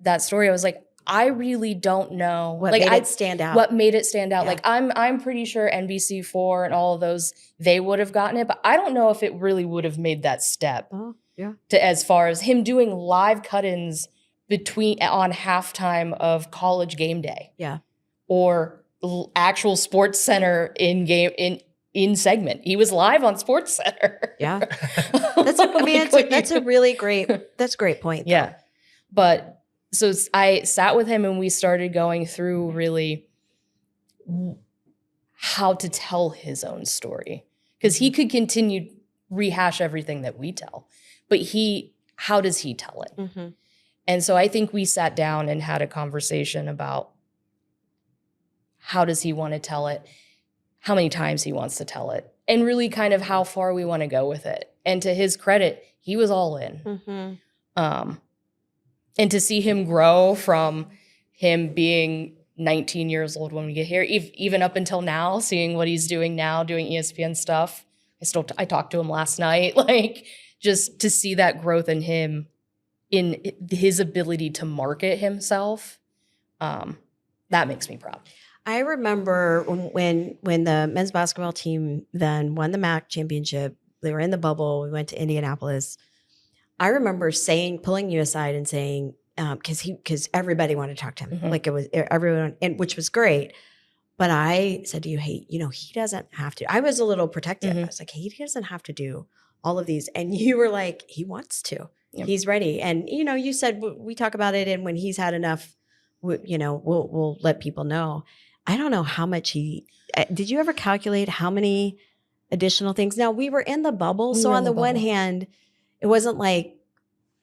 that story, I was like, I really don't know what made it stand out. What made it stand out? Yeah. Like I'm pretty sure NBC4 and all of those, they would have gotten it, but I don't know if it really would have made that step. To as far as him doing live cut-ins on halftime of College Game Day. Yeah. Or actual Sports Center in segment. He was live on Sports Center. Yeah. That's a really great point. Though. Yeah. But so I sat with him and we started going through really how to tell his own story. Because he could continue rehash everything that we tell. But how does he tell it? Mm-hmm. And so I think we sat down and had a conversation about how does he want to tell it, how many times he wants to tell it, and really kind of how far we want to go with it. And to his credit, he was all in. Mm-hmm. And to see him grow from him being 19 years old when we get here. Even up until now, seeing what he's doing now, doing ESPN stuff. I talked to him last night, like just to see that growth in him, in his ability to market himself. That makes me proud. I remember when the men's basketball team then won the MAC championship. They were in the bubble. We went to Indianapolis. I remember pulling you aside and saying, because everybody wanted to talk to him, like it was everyone, and which was great. But I said to you, hey, he doesn't have to. I was a little protective. I was like, hey, he doesn't have to do all of these. And you were like, he wants to. Yep. He's ready. And you said we talk about it, and when he's had enough, we'll let people know. I don't know how much did you ever calculate how many additional things? Now, we were in the bubble. So on the one hand, it wasn't like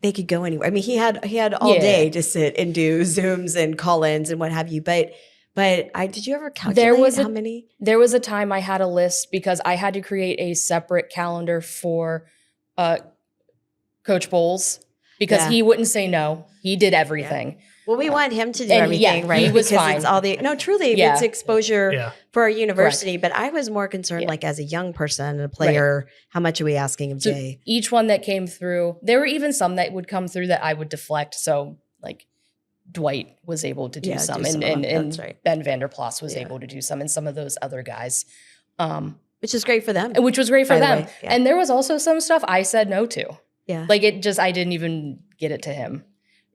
they could go anywhere. I mean, he had all day to sit and do Zooms and call-ins and what have you. But did you ever calculate how many? There was a time I had a list because I had to create a separate calendar for Coach Bowles because he wouldn't say no. He did everything. Yeah. Well, we want him to do everything, right? He was because fine. It's all truly, it's exposure for our university. Correct. But I was more concerned, like as a young person, a player, how much are we asking of Jay? Each one that came through, there were even some that would come through that I would deflect. So, like Dwight was able to do some, and Ben Vanderplas was able to do some, and some of those other guys, which is great for them. Which was great for them. Yeah. And there was also some stuff I said no to. Yeah, like I didn't even get it to him.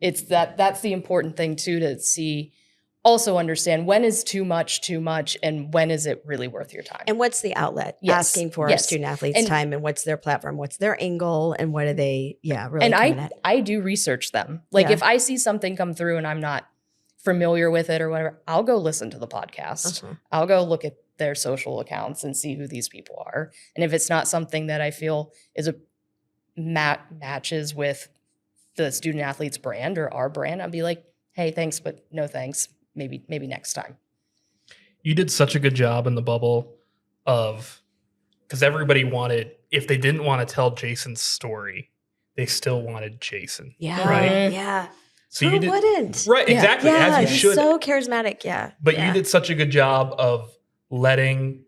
It's that's the important thing too, to see, also understand when is too much, and when is it really worth your time. And what's the outlet? Asking for our student athletes time, and what's their platform, what's their angle, and what are they, really. And I do research them. Like if I see something come through and I'm not familiar with it or whatever, I'll go listen to the podcast. I'll go look at their social accounts and see who these people are. And if it's not something that I feel is matches with the student athlete's brand or our brand, I'll be like, hey, thanks, but no thanks. Maybe next time. You did such a good job in the bubble because everybody wanted, if they didn't want to tell Jason's story, they still wanted Jason. Yeah. Right? Yeah. So who wouldn't? Right, exactly. Yeah, as you he's should. So charismatic, yeah. But you did such a good job of letting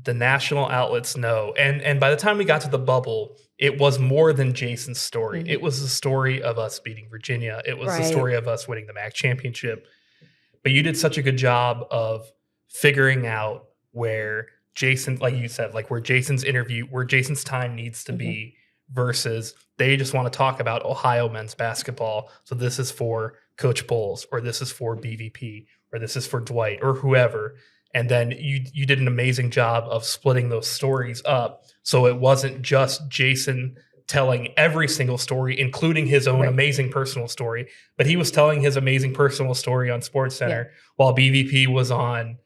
the national outlets know. And by the time we got to the bubble, it was more than Jason's story. It was the story of us beating Virginia. It was the story of us winning the MAC championship. But you did such a good job of figuring out where Jason, like you said, like where Jason's time needs to be versus they just want to talk about Ohio men's basketball. So this is for Coach Bowles, or this is for BVP, or this is for Dwight, or whoever. And then you did an amazing job of splitting those stories up. So it wasn't just Jason telling every single story, including his own amazing personal story, but he was telling his amazing personal story on SportsCenter while BVP was on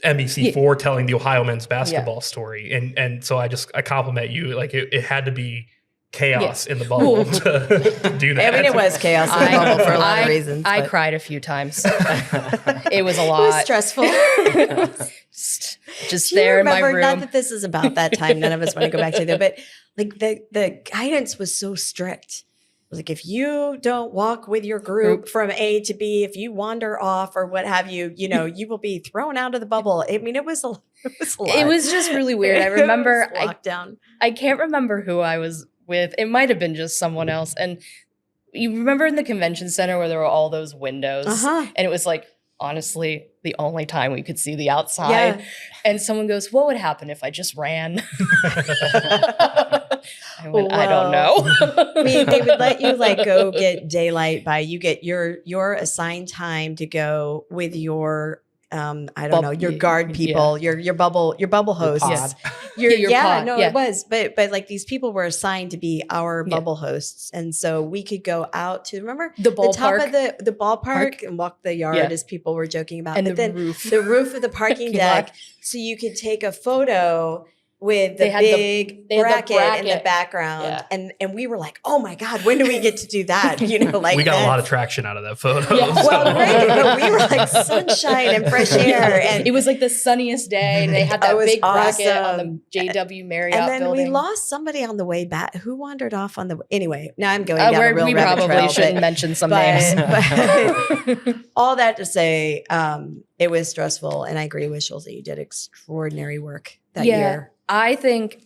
NBC4 telling the Ohio men's basketball story. And so I compliment you. Like it had to be chaos in the bubble to do that. I mean, it was chaos in the bubble for a lot of reasons. I cried a few times. It was a lot. It was stressful. Just there in my room. Not that this is about that time. None of us want to go back to there, but like the guidance was so strict. It was like, if you don't walk with your group from A to B, if you wander off or what have you, you will be thrown out of the bubble. I mean, it was a lot. It was just really weird. I remember lockdown. I can't remember who I was with. It might have been just someone else. And you remember in the convention center where there were all those windows, and it was like, honestly, the only time we could see the outside. Yeah. And someone goes, what would happen if I just ran? I went, I don't know. They would let you go get daylight by, you get your assigned time to go with your your guard people, your bubble hosts. It was. But like these people were assigned to be our bubble hosts. And so we could go out to, remember the top of the ballpark and walk the yard as people were joking about. And but then the roof of the parking deck, so you could take a photo with They the had the- big they had the bracket in the bracket. background, Yeah. and we were like, oh my god, when do we get to do that? Like we got a that- lot of traction out of that photo. Yeah. Well, right, but we were like sunshine and fresh air, and It was like the sunniest day, and they had that was big bracket on awesome. the JW Marriott and then building. we lost somebody on the way back. Who wandered off on the? Anyway, now I'm going down a Where real we rabbit probably trail, shouldn't but- mention some but- names. but all that to say, it was stressful, and I agree with Schulze. You did extraordinary work that year. I think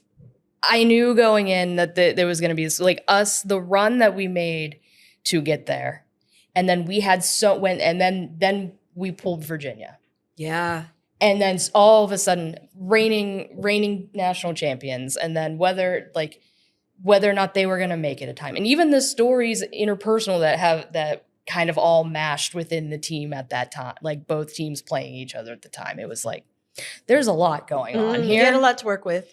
I knew going in that there was going to be like the run that we made to get there, and then we had then we pulled Virginia, Yeah. and then all of a sudden reigning national champions, and then whether or not they were going to make it a time, and even the stories interpersonal that kind of all mashed within the team at that time, like both teams playing each other at the time. It was like there's a lot going on You here. had a lot to work with.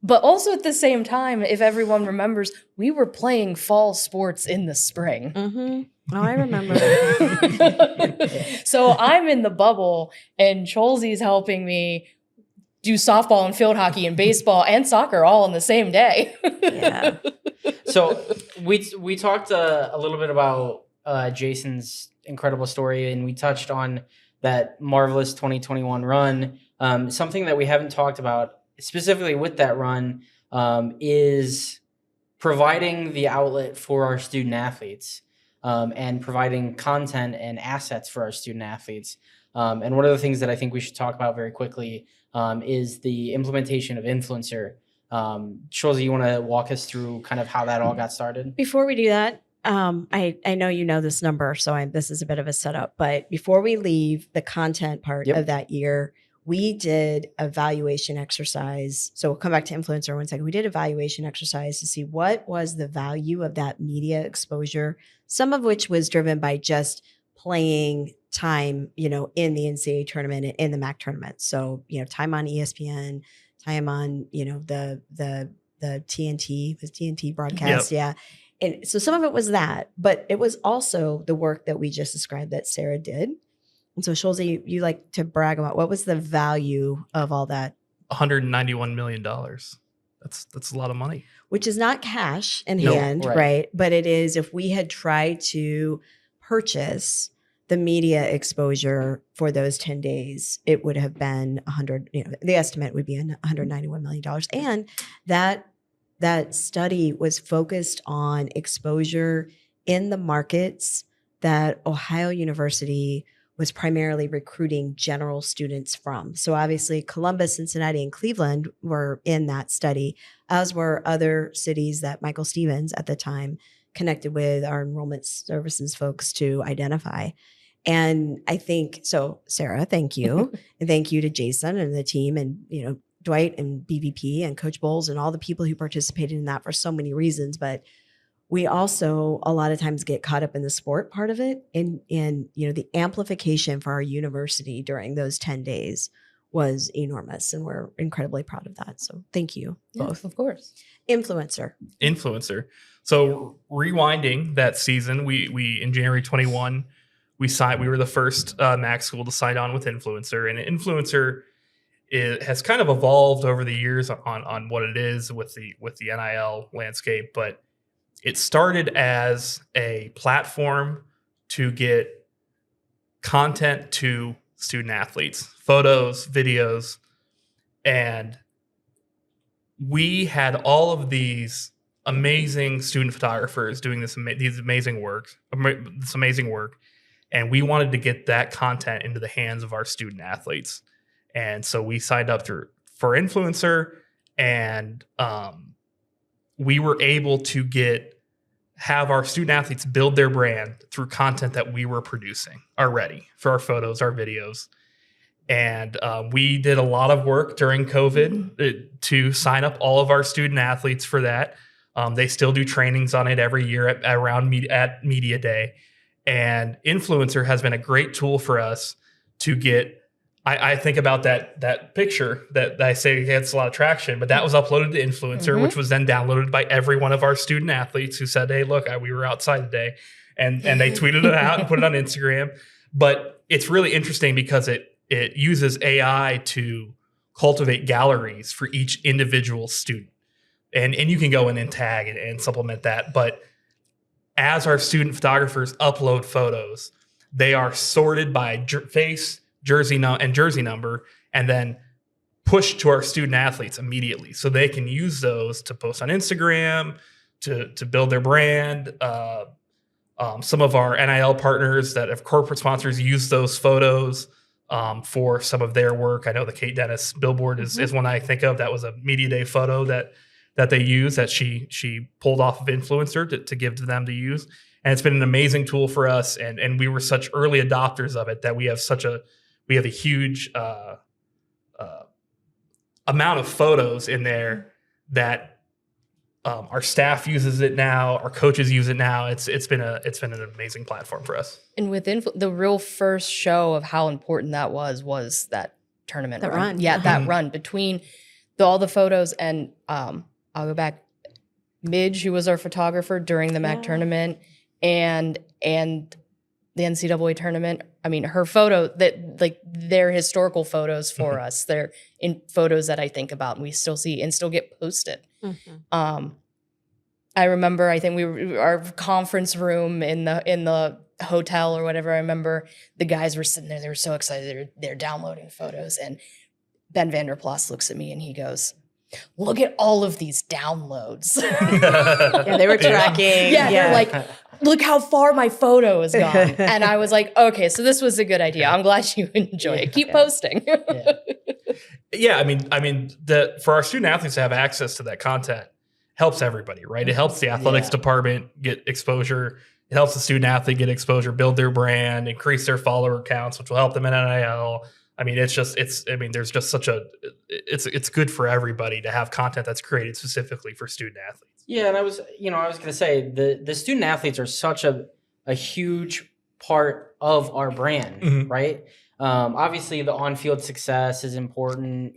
But also at the same time, if everyone remembers, we were playing fall sports in the spring. Mm-hmm. Oh, I remember. So I'm in the bubble, and Cholsey's helping me do softball and field hockey and baseball and soccer all on the same day. Yeah. So we talked a little bit about Jason's incredible story, and we touched on that marvelous 2021 run. Something that we haven't talked about specifically with that run is providing the outlet for our student athletes and providing content and assets for our student athletes. And one of the things that I think we should talk about very quickly is the implementation of Influencer. Schulze, you want to walk us through kind of how that all got started? Before we do that, I know you know this number, so this is a bit of a setup. But before we leave the content part Yep. of that year, we did a valuation exercise. So we'll come back to Influencer in 1 second. We did a valuation exercise to see what was the value of that media exposure, some of which was driven by just playing time, in the NCAA tournament and in the MAC tournament. So, time on ESPN, time on, the TNT broadcast. Yep. Yeah. And so some of it was that, but it was also the work that we just described that Sarah did. And so Schulze, you like to brag about what was the value of all that, $191 million. That's a lot of money. which is not cash in No, hand, right. right? But it is if we had tried to purchase the media exposure for those 10 days, it would have been the estimate would be $191 million. And that study was focused on exposure in the markets that Ohio University was primarily recruiting general students from. So obviously Columbus, Cincinnati, and Cleveland were in that study, as were other cities that Michael Stevens at the time connected with our enrollment services folks to identify. And I think, so Sarah, thank you. And thank you to Jason and the team and, Dwight and BVP and Coach Bowles and all the people who participated in that for so many reasons. But we also a lot of times get caught up in the sport part of it. And the amplification for our university during those 10 days was enormous. And we're incredibly proud of that. So thank you both. Of course. Influencer. So rewinding that season, we in January 21, we were the first MAC school to sign on with Influencer, and Influencer has kind of evolved over the years on what it is with the NIL landscape, but it started as a platform to get content to student athletes, photos, videos, and we had all of these amazing student photographers doing this amazing work, and we wanted to get that content into the hands of our student athletes. And so we signed up for Influencer, and we were able to have our student athletes build their brand through content that we were producing already for our photos, our videos. And we did a lot of work during COVID to sign up all of our student athletes for that. They still do trainings on it every year at Media Day. And Influencer has been a great tool for us to get. I think about that picture that I say gets a lot of traction, but that was uploaded to Influencer, which was then downloaded by every one of our student athletes who said, "Hey, look, we were outside today," and they tweeted it out and put it on Instagram. But it's really interesting because it uses AI to cultivate galleries for each individual student. And you can go in and tag and supplement that. But as our student photographers upload photos, they are sorted by face, jersey number, and then pushed to our student athletes immediately. So they can use those to post on Instagram, to build their brand. Some of our NIL partners that have corporate sponsors use those photos for some of their work. I know the Kate Dennis billboard is one I think of. That was a media day photo that they use, that she pulled off of Influencer to give to them to use. And it's been an amazing tool for us. And we were such early adopters of it that we have a huge amount of photos in there that our staff uses it now, our coaches use it now. It's been an amazing platform for us. And within the real first show of how important that was that tournament run. Yeah, that run between all the photos. And I'll go back. Midge, who was our photographer during the MAC tournament and the NCAA tournament. I mean, her photo, they're historical photos for us. They're in photos that I think about and we still see and still get posted. I remember, I think our conference room in the hotel or whatever. I remember the guys were sitting there. They were so excited. They're downloading photos. And Ben Vanderplas looks at me and he goes, "Look at all of these downloads." Yeah, they were tracking. Yeah, they're like, "Look how far my photo has gone." And I was like, okay, so this was a good idea. I'm glad you enjoy it. Keep posting. Yeah, I mean, for our student athletes to have access to that content helps everybody, right? It helps the athletics department get exposure. It helps the student athlete get exposure, build their brand, increase their follower counts, which will help them in NIL. I mean, there's just it's good for everybody to have content that's created specifically for student athletes. Yeah, and I was going to say the student athletes are such a huge part of our brand, right? Obviously, the on-field success is important.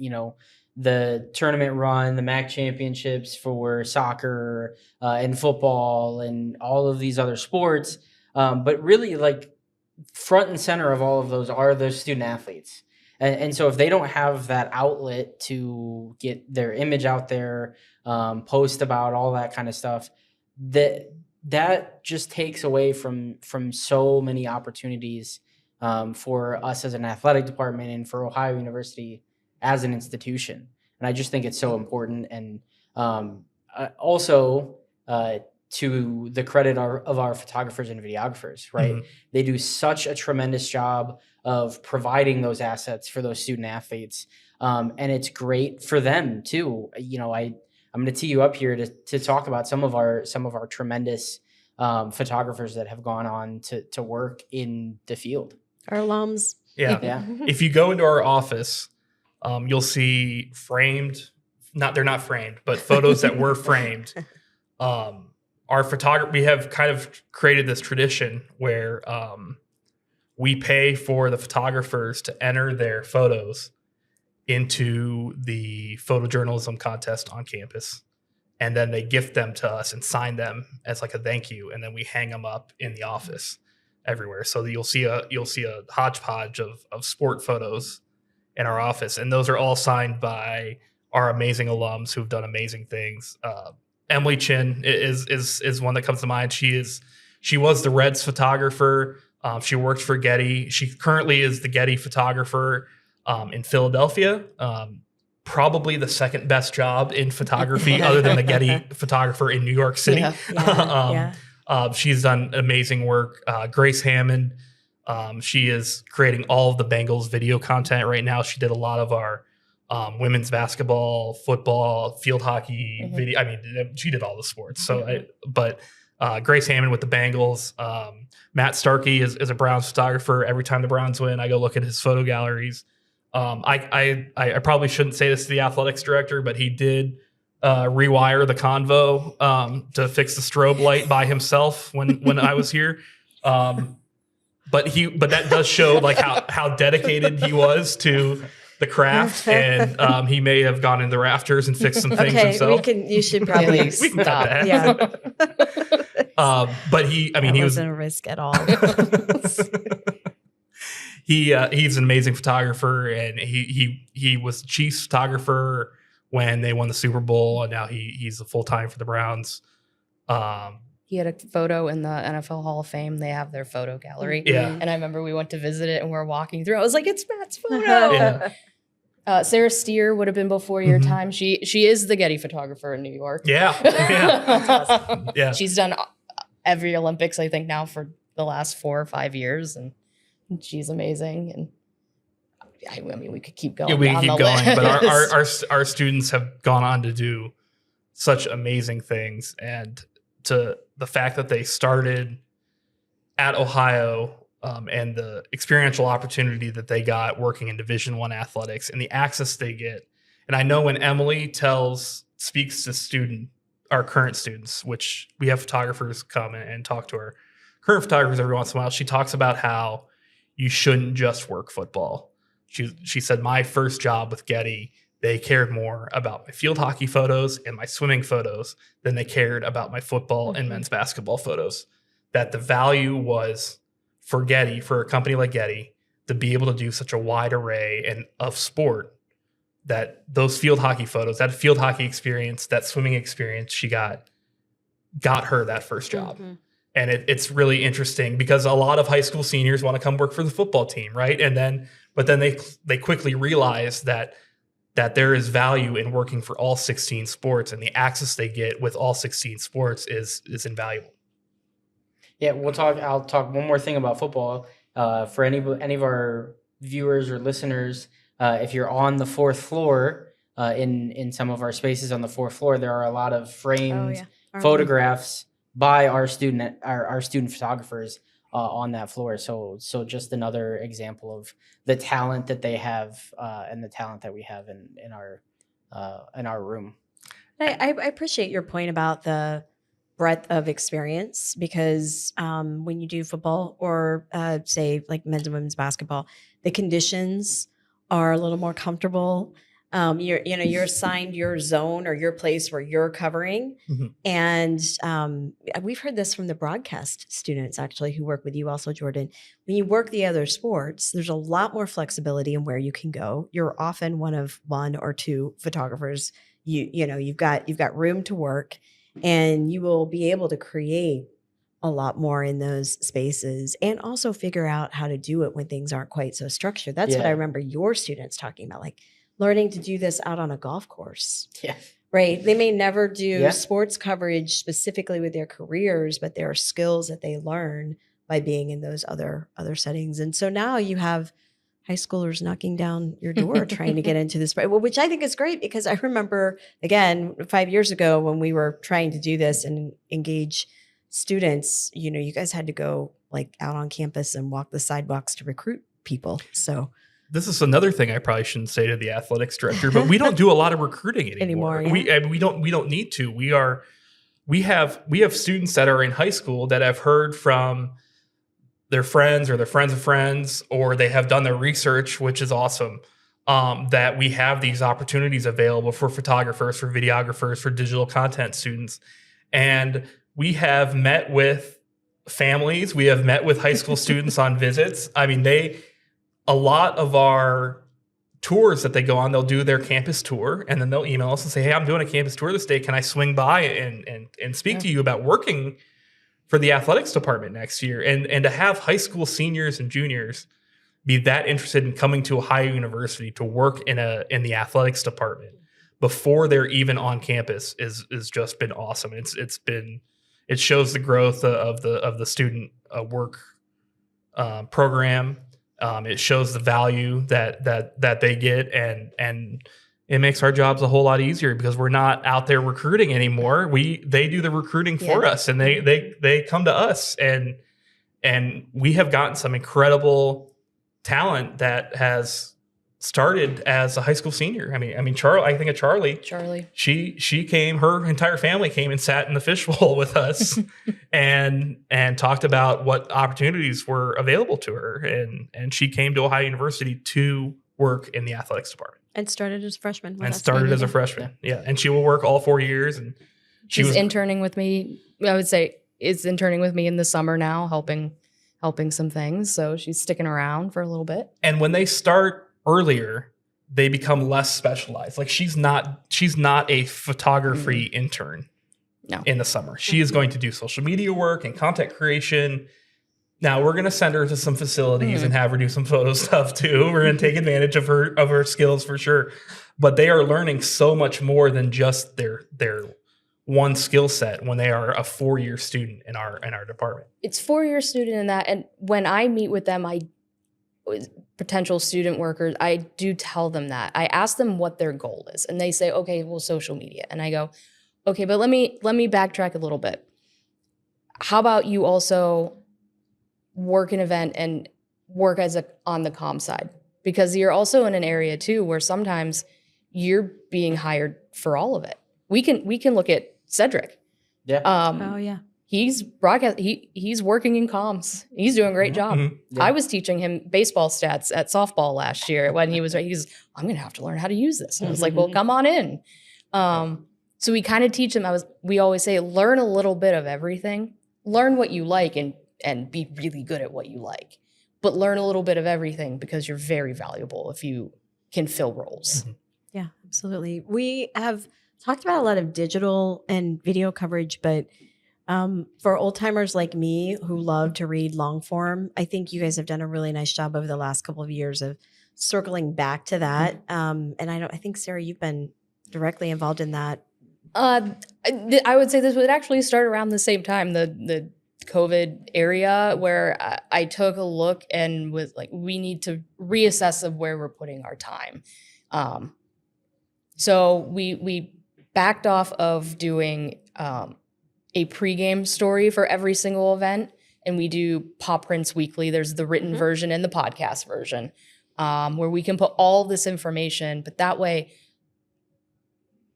The tournament run, the MAC championships for soccer and football and all of these other sports. But really, front and center of all of those are those student athletes. And so if they don't have that outlet to get their image out there, post about all that kind of stuff, that just takes away from so many opportunities for us as an athletic department and for Ohio University as an institution. And I just think it's so important. And also to the credit of our photographers and videographers, right? They do such a tremendous job of providing those assets for those student athletes. And it's great for them too. I'm going to tee you up here to talk about some of our tremendous photographers that have gone on to work in the field. Our alums. Yeah. If you go into our office, you'll see they're not framed, but photos that were framed. Our photographer, we have kind of created this tradition where we pay for the photographers to enter their photos into the photojournalism contest on campus. And then they gift them to us and sign them as like a thank you. And then we hang them up in the office everywhere. So you'll see a hodgepodge of sport photos in our office. And those are all signed by our amazing alums who've done amazing things. Emily Chin is one that comes to mind. She was the Reds photographer. She worked for Getty. She currently is the Getty photographer in Philadelphia. Probably the second best job in photography other than the Getty photographer in New York City. She's done amazing work. Grace Hammond, she is creating all of the Bengals video content right now. She did a lot of our women's basketball, football, field hockey video. I mean, she did all the sports. So, Grace Hammond with the Bengals. Matt Starkey is a Browns photographer. Every time the Browns win, I go look at his photo galleries. I probably shouldn't say this to the athletics director, but he did rewire the convo to fix the strobe light by himself when I was here. But that does show like how dedicated he was to the craft, and he may have gone in the rafters and fixed some things himself. You should probably we can cut stop. that. Yeah. But he Wasn't a risk at all. he's an amazing photographer, and he was Chiefs photographer when they won the Super Bowl, and now he's a full-time for the Browns. He had a photo in the NFL Hall of Fame. They have their photo gallery. Yeah. And I remember we went to visit it and we were walking through. I was like, it's Matt's photo. Yeah. Sarah Steer would have been before your time. She is the Getty photographer in New York. Yeah. Yeah. She's done every Olympics, I think, now for the last 4 or 5 years. And she's amazing. And I mean, we could keep going. Yeah, we down keep the going, list. but our students have gone on to do such amazing things, and to the fact that they started at Ohio, and the experiential opportunity that they got working in Division I athletics and the access they get. And I know when Emily speaks to our current students, which we have photographers come and talk to our current photographers every once in a while, she talks about how you shouldn't just work football. She said, my first job with Getty, they cared more about my field hockey photos and my swimming photos than they cared about my football and men's basketball photos. That the value was for Getty, for a company like Getty, to be able to do such a wide array of sport, that those field hockey photos, that field hockey experience, that swimming experience she got her that first job. And it's really interesting because a lot of high school seniors want to come work for the football team, right? But then they quickly realize that there is value in working for all 16 sports, and the access they get with all 16 sports is invaluable. Yeah, I'll talk one more thing about football. For any of our viewers or listeners, if you're on the 4th floor, in some of our spaces on the 4th floor, there are a lot of framed photographs by our student photographers on that floor. So just another example of the talent that they have, and the talent that we have in our room. I appreciate your point about the breadth of experience, because when you do football or say like men's and women's basketball, the conditions are a little more comfortable. You're assigned your zone or your place where you're covering. And we've heard this from the broadcast students actually who work with you also, Jordan. When you work the other sports, there's a lot more flexibility in where you can go. You're often one of 1 or 2 photographers. You've got room to work, and you will be able to create a lot more in those spaces and also figure out how to do it when things aren't quite so structured. That's what I remember your students talking about, like learning to do this out on a golf course. Yeah. Right. They may never do sports coverage specifically with their careers, but there are skills that they learn by being in those other settings. And so now you have high schoolers knocking down your door trying to get into this, which I think is great, because I remember, again, 5 years ago when we were trying to do this and engage students, you guys had to go like out on campus and walk the sidewalks to recruit people. So this is another thing I probably shouldn't say to the athletics director, but we don't do a lot of recruiting anymore. Yeah. We don't need to. We have students that are in high school that have heard from their friends or their friends of friends, or they have done their research, which is awesome. That we have these opportunities available for photographers, for videographers, for digital content students. And we have met with families. We have met with high school students on visits. I mean, a lot of our tours that they go on, they'll do their campus tour, and then they'll email us and say, hey, I'm doing a campus tour this day. Can I swing by and speak to you about working for the athletics department next year? And to have high school seniors and juniors be that interested in coming to Ohio University to work in the athletics department before they're even on campus is just been awesome. It shows the growth of the student work program. It shows the value that they get, and it makes our jobs a whole lot easier because we're not out there recruiting anymore. They do the recruiting for us, and they come to us, and we have gotten some incredible talent that has started as a high school senior. I mean, Charlie. I think of Charlie. Charlie. She came. Her entire family came and sat in the fishbowl with us, and talked about what opportunities were available to her. And she came to Ohio University to work in the athletics department. And started as a freshman. And started as a freshman. Yeah, and she will work all 4 years. And she's interning with me. I would say is interning with me in the summer now, helping helping some things. So she's sticking around for a little bit. And when they start earlier, they become less specialized. Like she's not a photography intern No. in the summer. She is going to do social media work and content creation. Now we're going to send her to some facilities and have her do some photo stuff too. We're going to take advantage of her skills for sure. But they are learning so much more than just their one skill set when they are a 4-year student in our department. It's 4-year student in that. And when I meet with them, potential student workers, I do tell them that. I ask them what their goal is. And they say, okay, well, social media. And I go, okay, but let me backtrack a little bit. How about you also work an event and work on the comm side? Because you're also in an area too where sometimes you're being hired for all of it. We can look at Cedric. Yeah. Oh yeah. He's broadcast. He's working in comms. He's doing a great job. Yeah. I was teaching him baseball stats at softball last year when he was. I'm going to have to learn how to use this. And I was like, well, come on in. So we kind of teach them. We always say, learn a little bit of everything. Learn what you like and be really good at what you like. But learn a little bit of everything because you're very valuable if you can fill roles. Yeah, absolutely. We have talked about a lot of digital and video coverage, but for old timers like me who love to read long form, I think you guys have done a really nice job over the last couple of years of circling back to that. And I think Sarah, you've been directly involved in that. I would say this would actually start around the same time, the COVID area, where I took a look and was like, we need to reassess of where we're putting our time. So we backed off of doing a pregame story for every single event, and we do Pop Prints weekly. There's the written version and the podcast version, where we can put all this information, but that way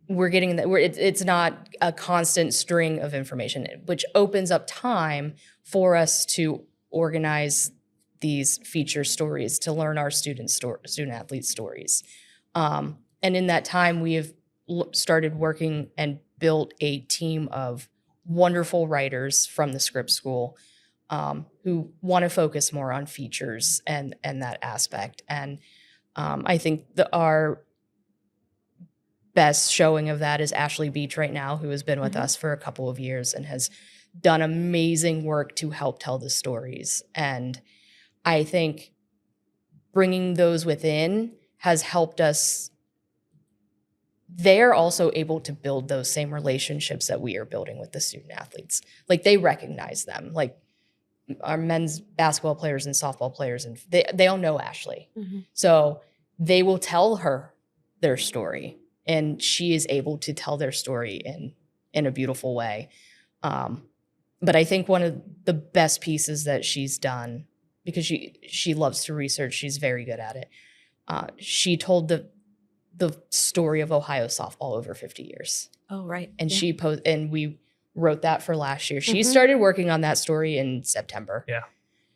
we're getting that it's not a constant string of information, which opens up time for us to organize these feature stories to learn our student athlete stories. And in that time, we have started working and built a team of wonderful writers from the script school who want to focus more on features and that aspect. And I think our best showing of that is Ashley Beach right now, who has been with us for a couple of years and has done amazing work to help tell the stories. And I think bringing those within has helped us. They're also able to build those same relationships that we are building with the student athletes. Like they recognize them, like our men's basketball players and softball players, and they all know Ashley. So they will tell her their story, and she is able to tell their story in a beautiful way. But I think one of the best pieces that she's done, because she loves to research, she's very good at it. She told the story of Ohio softball over 50 years. Oh, right. And and we wrote that for last year. She started working on that story in September. Yeah.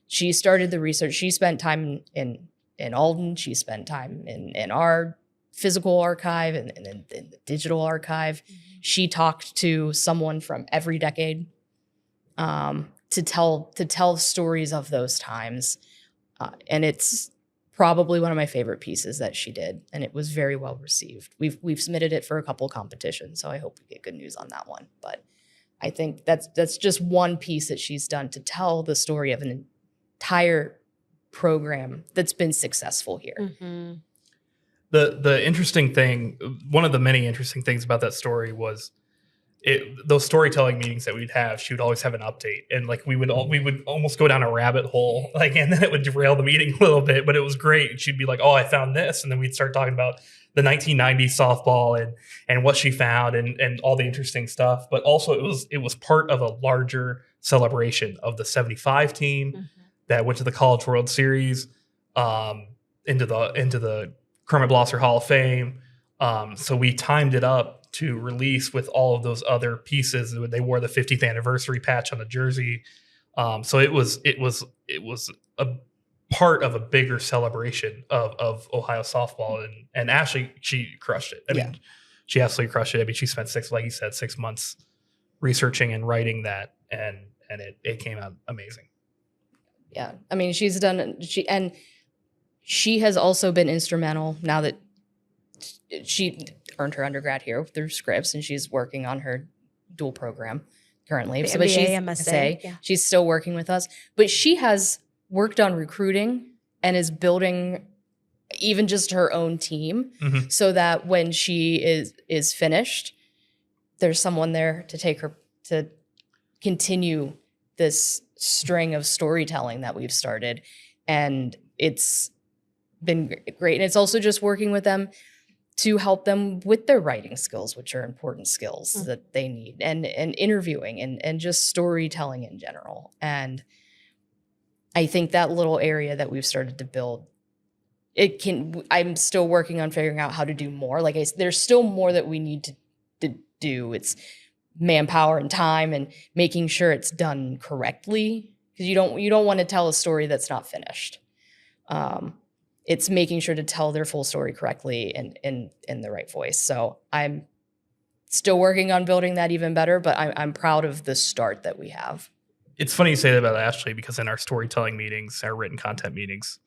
She started the research. She spent time in Alden. She spent time in our physical archive and in the digital archive. She talked to someone from every decade to tell stories of those times. And it's probably one of my favorite pieces that she did, and it was very well received. We've submitted it for a couple competitions, so I hope we get good news on that one. But I think that's just one piece that she's done to tell the story of an entire program that's been successful here. The interesting thing, one of the many interesting things about that story was those storytelling meetings that we'd have. She would always have an update, and like we would almost go down a rabbit hole, like, and then it would derail the meeting a little bit. But it was great. She'd be like, "Oh, I found this," and then we'd start talking about the 1990s softball and what she found and all the interesting stuff. But also it was part of a larger celebration of the 75 team that went to the College World Series, into the Kermit Blosser Hall of Fame. So we timed it up to release with all of those other pieces. They wore the 50th anniversary patch on the jersey. So it was a part of a bigger celebration of Ohio softball. And Ashley, she crushed it. I mean, she absolutely crushed it. I mean, she spent 6 months researching and writing that, and it came out amazing. Yeah. I mean, she has also been instrumental now that she earned her undergrad here through Scripps, and she's working on her dual program currently. The But MBA, she's MSA, yeah. she's still working with us, but she has worked on recruiting and is building even just her own team, so that when she is finished, there's someone there to take her to continue this string of storytelling that we've started. And it's been great. And it's also just working with them to help them with their writing skills, which are important skills that they need, and interviewing and just storytelling in general. And I think that little area that we've started to build, I'm still working on figuring out how to do more. Like there's still more that we need to do. It's manpower and time and making sure it's done correctly, because you don't want to tell a story that's not finished. It's making sure to tell their full story correctly and in the right voice. So I'm still working on building that even better, but I'm proud of the start that we have. It's funny you say that about Ashley, because in our storytelling meetings, our written content meetings,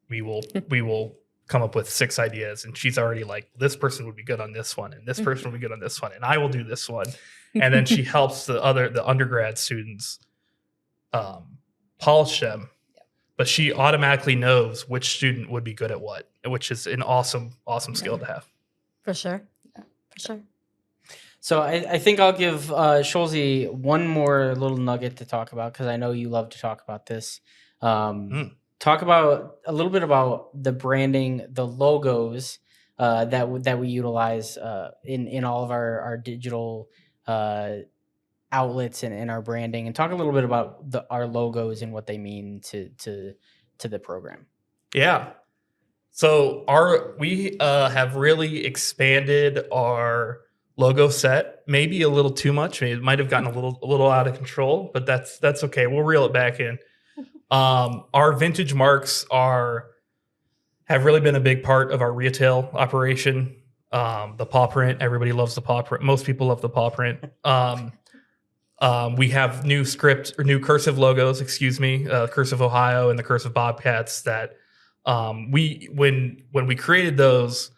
we will come up with 6 ideas, and she's already like, this person would be good on this one, and this person would be good on this one, and I will do this one. And then she helps the undergrad students polish them. But she automatically knows which student would be good at what, which is an awesome skill to have. For sure. Yeah, for sure. So I think I'll give Schulze one more little nugget to talk about, because I know you love to talk about this. Talk about a little bit about the branding, the logos that we utilize in all of our digital outlets and in our branding, and talk a little bit about our logos and what they mean to the program. Yeah. So we have really expanded our logo set, maybe a little too much. Maybe it might have gotten a little out of control, but that's okay. We'll reel it back in. Our vintage marks have really been a big part of our retail operation. The paw print, everybody loves the paw print. Most people love the paw print. We have new cursive logos, cursive Ohio and the cursive Bobcats that when we created those,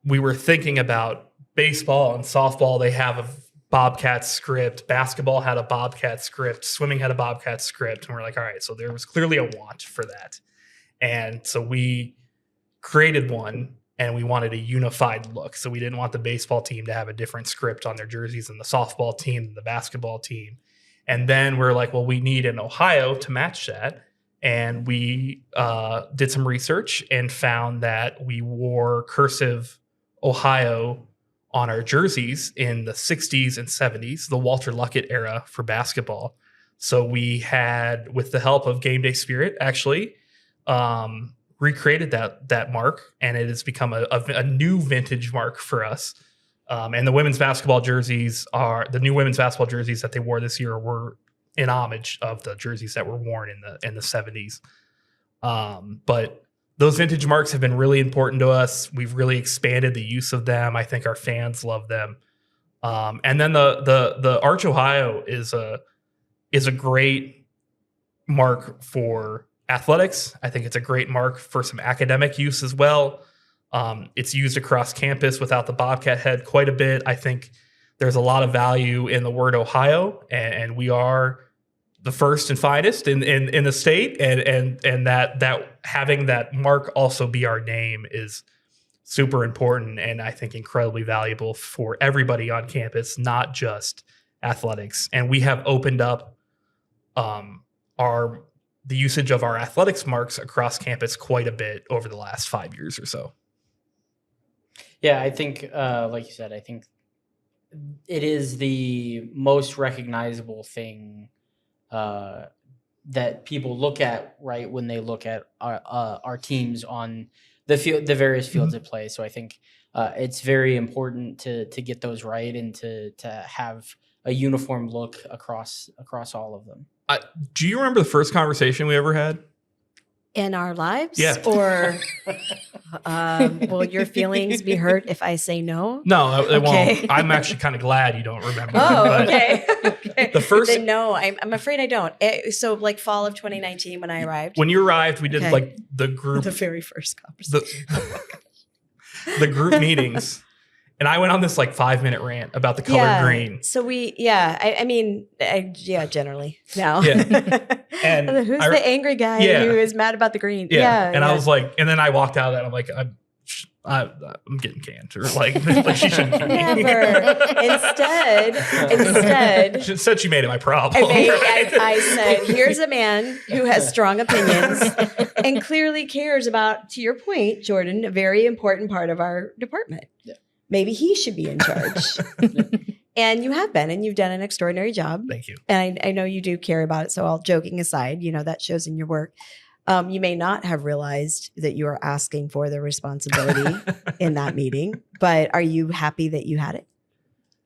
we were thinking about baseball and softball. They have a Bobcat script. Basketball had a Bobcat script. Swimming had a Bobcat script. And we're like, all right, so there was clearly a want for that. And so we created one, and we wanted a unified look. So we didn't want the baseball team to have a different script on their jerseys than the softball team and the basketball team. And then we're like, well, we need an Ohio to match that. And we did some research and found that we wore cursive Ohio on our jerseys in the 60s and 70s, the Walter Luckett era for basketball. So we had, with the help of Game Day Spirit, actually, recreated that mark, and it has become a new vintage mark for us. And the women's basketball jerseys the new women's basketball jerseys that they wore this year were in homage of the jerseys that were worn in the 70s. But those vintage marks have been really important to us. We've really expanded the use of them. I think our fans love them. And then the Arch Ohio is a great mark for athletics. I think it's a great mark for some academic use as well. It's used across campus without the Bobcat head quite a bit. I think there's a lot of value in the word Ohio, and we are the first and finest in the state, and that having that mark also be our name is super important, and I think incredibly valuable for everybody on campus, not just athletics. And we have opened up the usage of our athletics marks across campus quite a bit over the last 5 years or so. Yeah, I think, like you said, I think it is the most recognizable thing that people look at, right, when they look at our teams on the field, the various fields of play. So I think it's very important to get those right and to have a uniform look across all of them. Do you remember the first conversation we ever had? in our lives? Yeah. Or will your feelings be hurt if I say no? No, it Okay. won't. I'm actually kind of glad you don't remember. Oh, but okay. Okay. The first, Then no, I'm afraid I don't. So like fall of 2019 when I arrived. when you arrived, we did Okay. like the group, The very first conversation. the group meetings. And I went on this like 5-minute rant about the color green. So generally now. Yeah. And who's the angry guy Yeah. who is mad about the green? Yeah. And I was like, and then I walked out of that. I'm like, I'm getting canned, or like she shouldn't keep me. Never. Instead, She said she made it my problem. I said, here's a man who has strong opinions and clearly cares about, to your point, Jordan, a very important part of our department. Yeah. Maybe he should be in charge. And you have been, and you've done an extraordinary job. Thank you. And I know you do care about it. So all joking aside, that shows in your work. You may not have realized that you are asking for the responsibility in that meeting, but are you happy that you had it?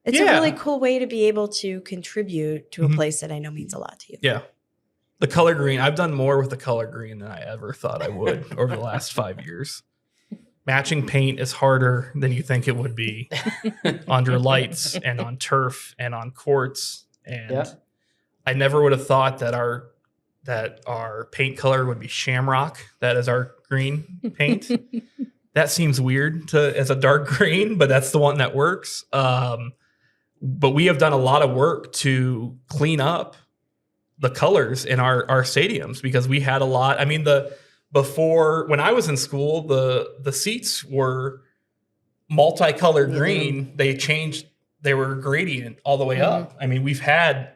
It's a really cool way to be able to contribute to a place that I know means a lot to you. Yeah. The color green, I've done more with the color green than I ever thought I would over the last 5 years. Matching paint is harder than you think it would be under lights and on turf and on courts. And I never would have thought that our paint color would be shamrock. That is our green paint. That seems weird as a dark green, but that's the one that works. But we have done a lot of work to clean up the colors in our stadiums, because we had a lot. I mean, before, when I was in school, the seats were multicolored green. They were gradient all the way up. I mean, we've had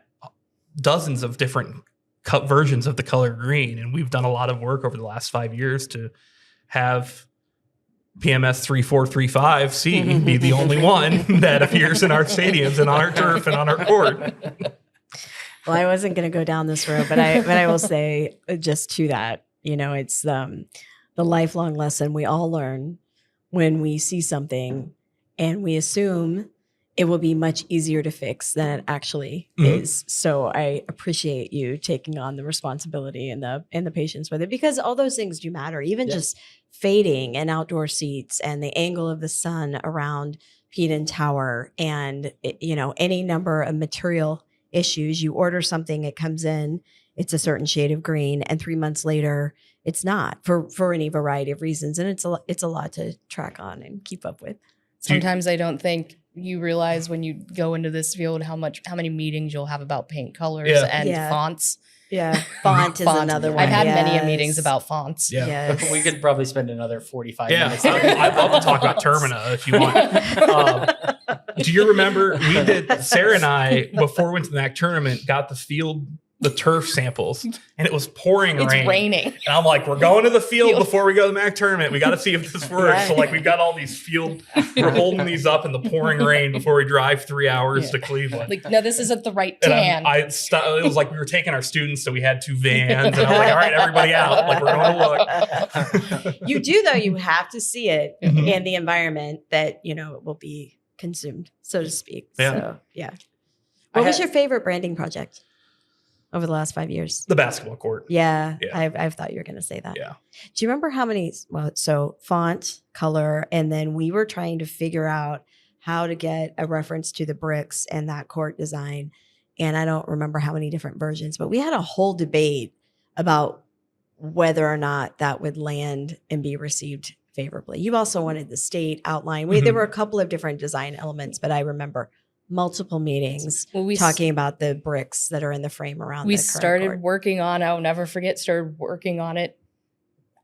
dozens of different versions of the color green, and we've done a lot of work over the last 5 years to have PMS 3435C be the only one that appears in our stadiums and on our turf and on our court. Well, I wasn't going to go down this road, but I will say just to that, it's the lifelong lesson we all learn when we see something and we assume it will be much easier to fix than it actually is. So I appreciate you taking on the responsibility and the patience with it, because all those things do matter. Even just fading and outdoor seats and the angle of the sun around Peden Tower and any number of material issues. You order something, it comes in, it's a certain shade of green, and 3 months later it's not, for any variety of reasons. And it's a lot to track on and keep up with. Sometimes I don't think you realize when you go into this field how many meetings you'll have about paint colors and fonts. Yeah, font is another one. I've had many meetings about fonts. Yeah. Yes. We could probably spend another 45 minutes. I'd love to talk about Termina if you want. Do you remember Sarah and I, before we went to the MAC tournament, got the turf samples, and it was pouring rain. It's raining. And I'm like, we're going to the field before we go to the MAC tournament. We got to see if this works. So like, we've got all these we're holding these up in the pouring rain before we drive 3 hours to Cleveland. Like, no, this isn't the right And tan. it was like we were taking our students, so we had 2 vans, and I was like, all right, everybody out. Like, we're going to look. You do, though. You have to see it in the environment that, it will be consumed, so to speak. Yeah. So, yeah. What was your favorite branding project over the last 5 years? The basketball court. Yeah. I've thought you were going to say that. Yeah. Do you remember how many, so font, color, and then we were trying to figure out how to get a reference to the bricks and that court design. And I don't remember how many different versions, but we had a whole debate about whether or not that would land and be received favorably. You also wanted the state outline. There were a couple of different design elements, but I remember multiple meetings talking about the bricks that are in the frame around the current started working on, I'll never forget, started working on it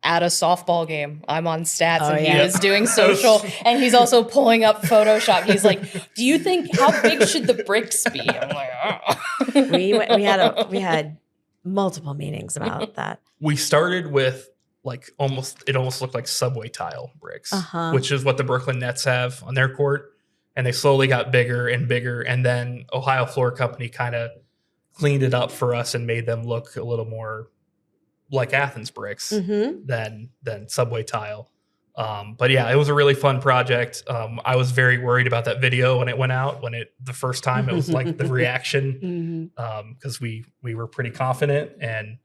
at a softball game. I'm on stats and he was doing social, and he's also pulling up Photoshop. He's like, do you think, how big should the bricks be? I'm like, oh. we had multiple meetings about that. We started with it almost looked like subway tile bricks, which is what the Brooklyn Nets have on their court. And they slowly got bigger and bigger. And then Ohio Floor Company kind of cleaned it up for us and made them look a little more like Athens bricks than subway tile. But yeah, it was a really fun project. I was very worried about that video when it went out, the first time. It was like the reaction, because we were pretty confident, and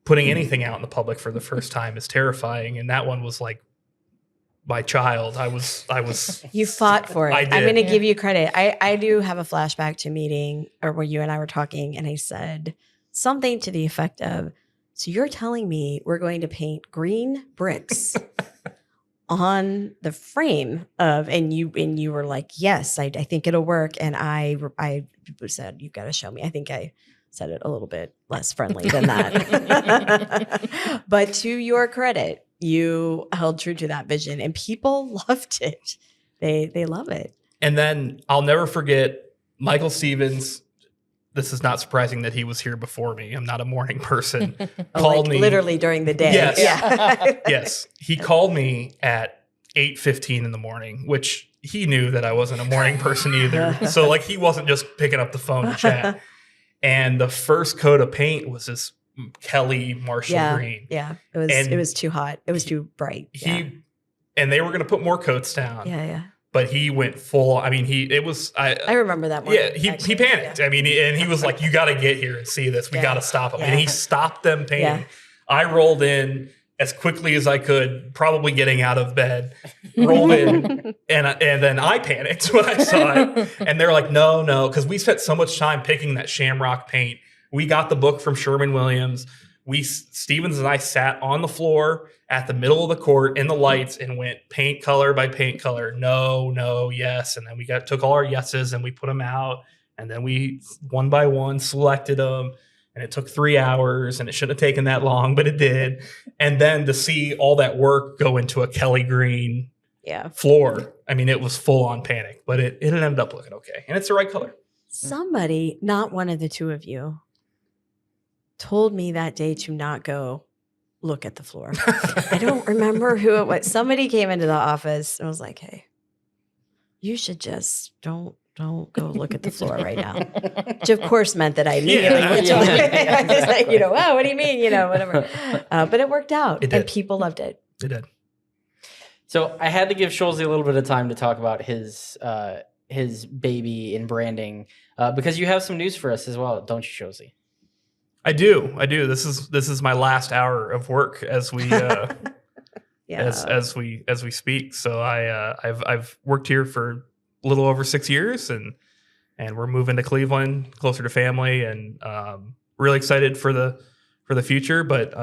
putting anything out in the public for the first time is terrifying. And that one was like my child. I was You fought for it. I I'm did. going to give you credit. I do have a flashback to a meeting or where you and I were talking, and I said something to the effect of, so you're telling me we're going to paint green bricks on the frame of, and you were like, yes, I think it'll work. And I said, you've got to show me. I think I said it a little bit less friendly than that. But to your credit, you held true to that vision, and people loved it. They love it. And then I'll never forget Michael Stevens. This is not surprising that he was here before me. I'm not a morning person. Called Like me literally during the day. Yes. Yeah. Yes, he called me at 8:15 in the morning, which he knew that I wasn't a morning person either. So like he wasn't just picking up the phone to chat. And the first coat of paint was this Kelly Marshall green. Yeah. And It was too hot. It was too bright. And they were going to put more coats down. Yeah. But he went full. I mean, I remember that morning. Yeah, he panicked. Yeah. I mean, and he was like, "You got to get here and see this. We got to stop him." Yeah. And he stopped them painting. Yeah. I rolled in as quickly as I could, probably getting out of bed. Rolled in, and then I panicked when I saw it. And they're like, "No," because we spent so much time picking that shamrock paint. We got the book from Sherman-Williams. Stevens and I sat on the floor at the middle of the court in the lights and went paint color by paint color. No, yes. And then we took all our yeses and we put them out. And then we one by one selected them. And it took 3 hours, and it shouldn't have taken that long, but it did. And then to see all that work go into a Kelly green floor, I mean, it was full on panic, but it ended up looking okay. And it's the right color. Somebody, not one of the two of you, told me that day to not go look at the floor. I don't remember who it was. Somebody came into the office and was like, hey, you should just don't go look at the floor right now. Which of course meant that I immediately went to look. I was like, wow, what do you mean? Whatever. But it worked out. It did. And people loved it. It did. So I had to give Schulze a little bit of time to talk about his baby in branding because you have some news for us as well, don't you, Schulze? I do. This is my last hour of work as we as we speak. So I've worked here for a little over 6 years, and we're moving to Cleveland, closer to family, and really excited for the future. But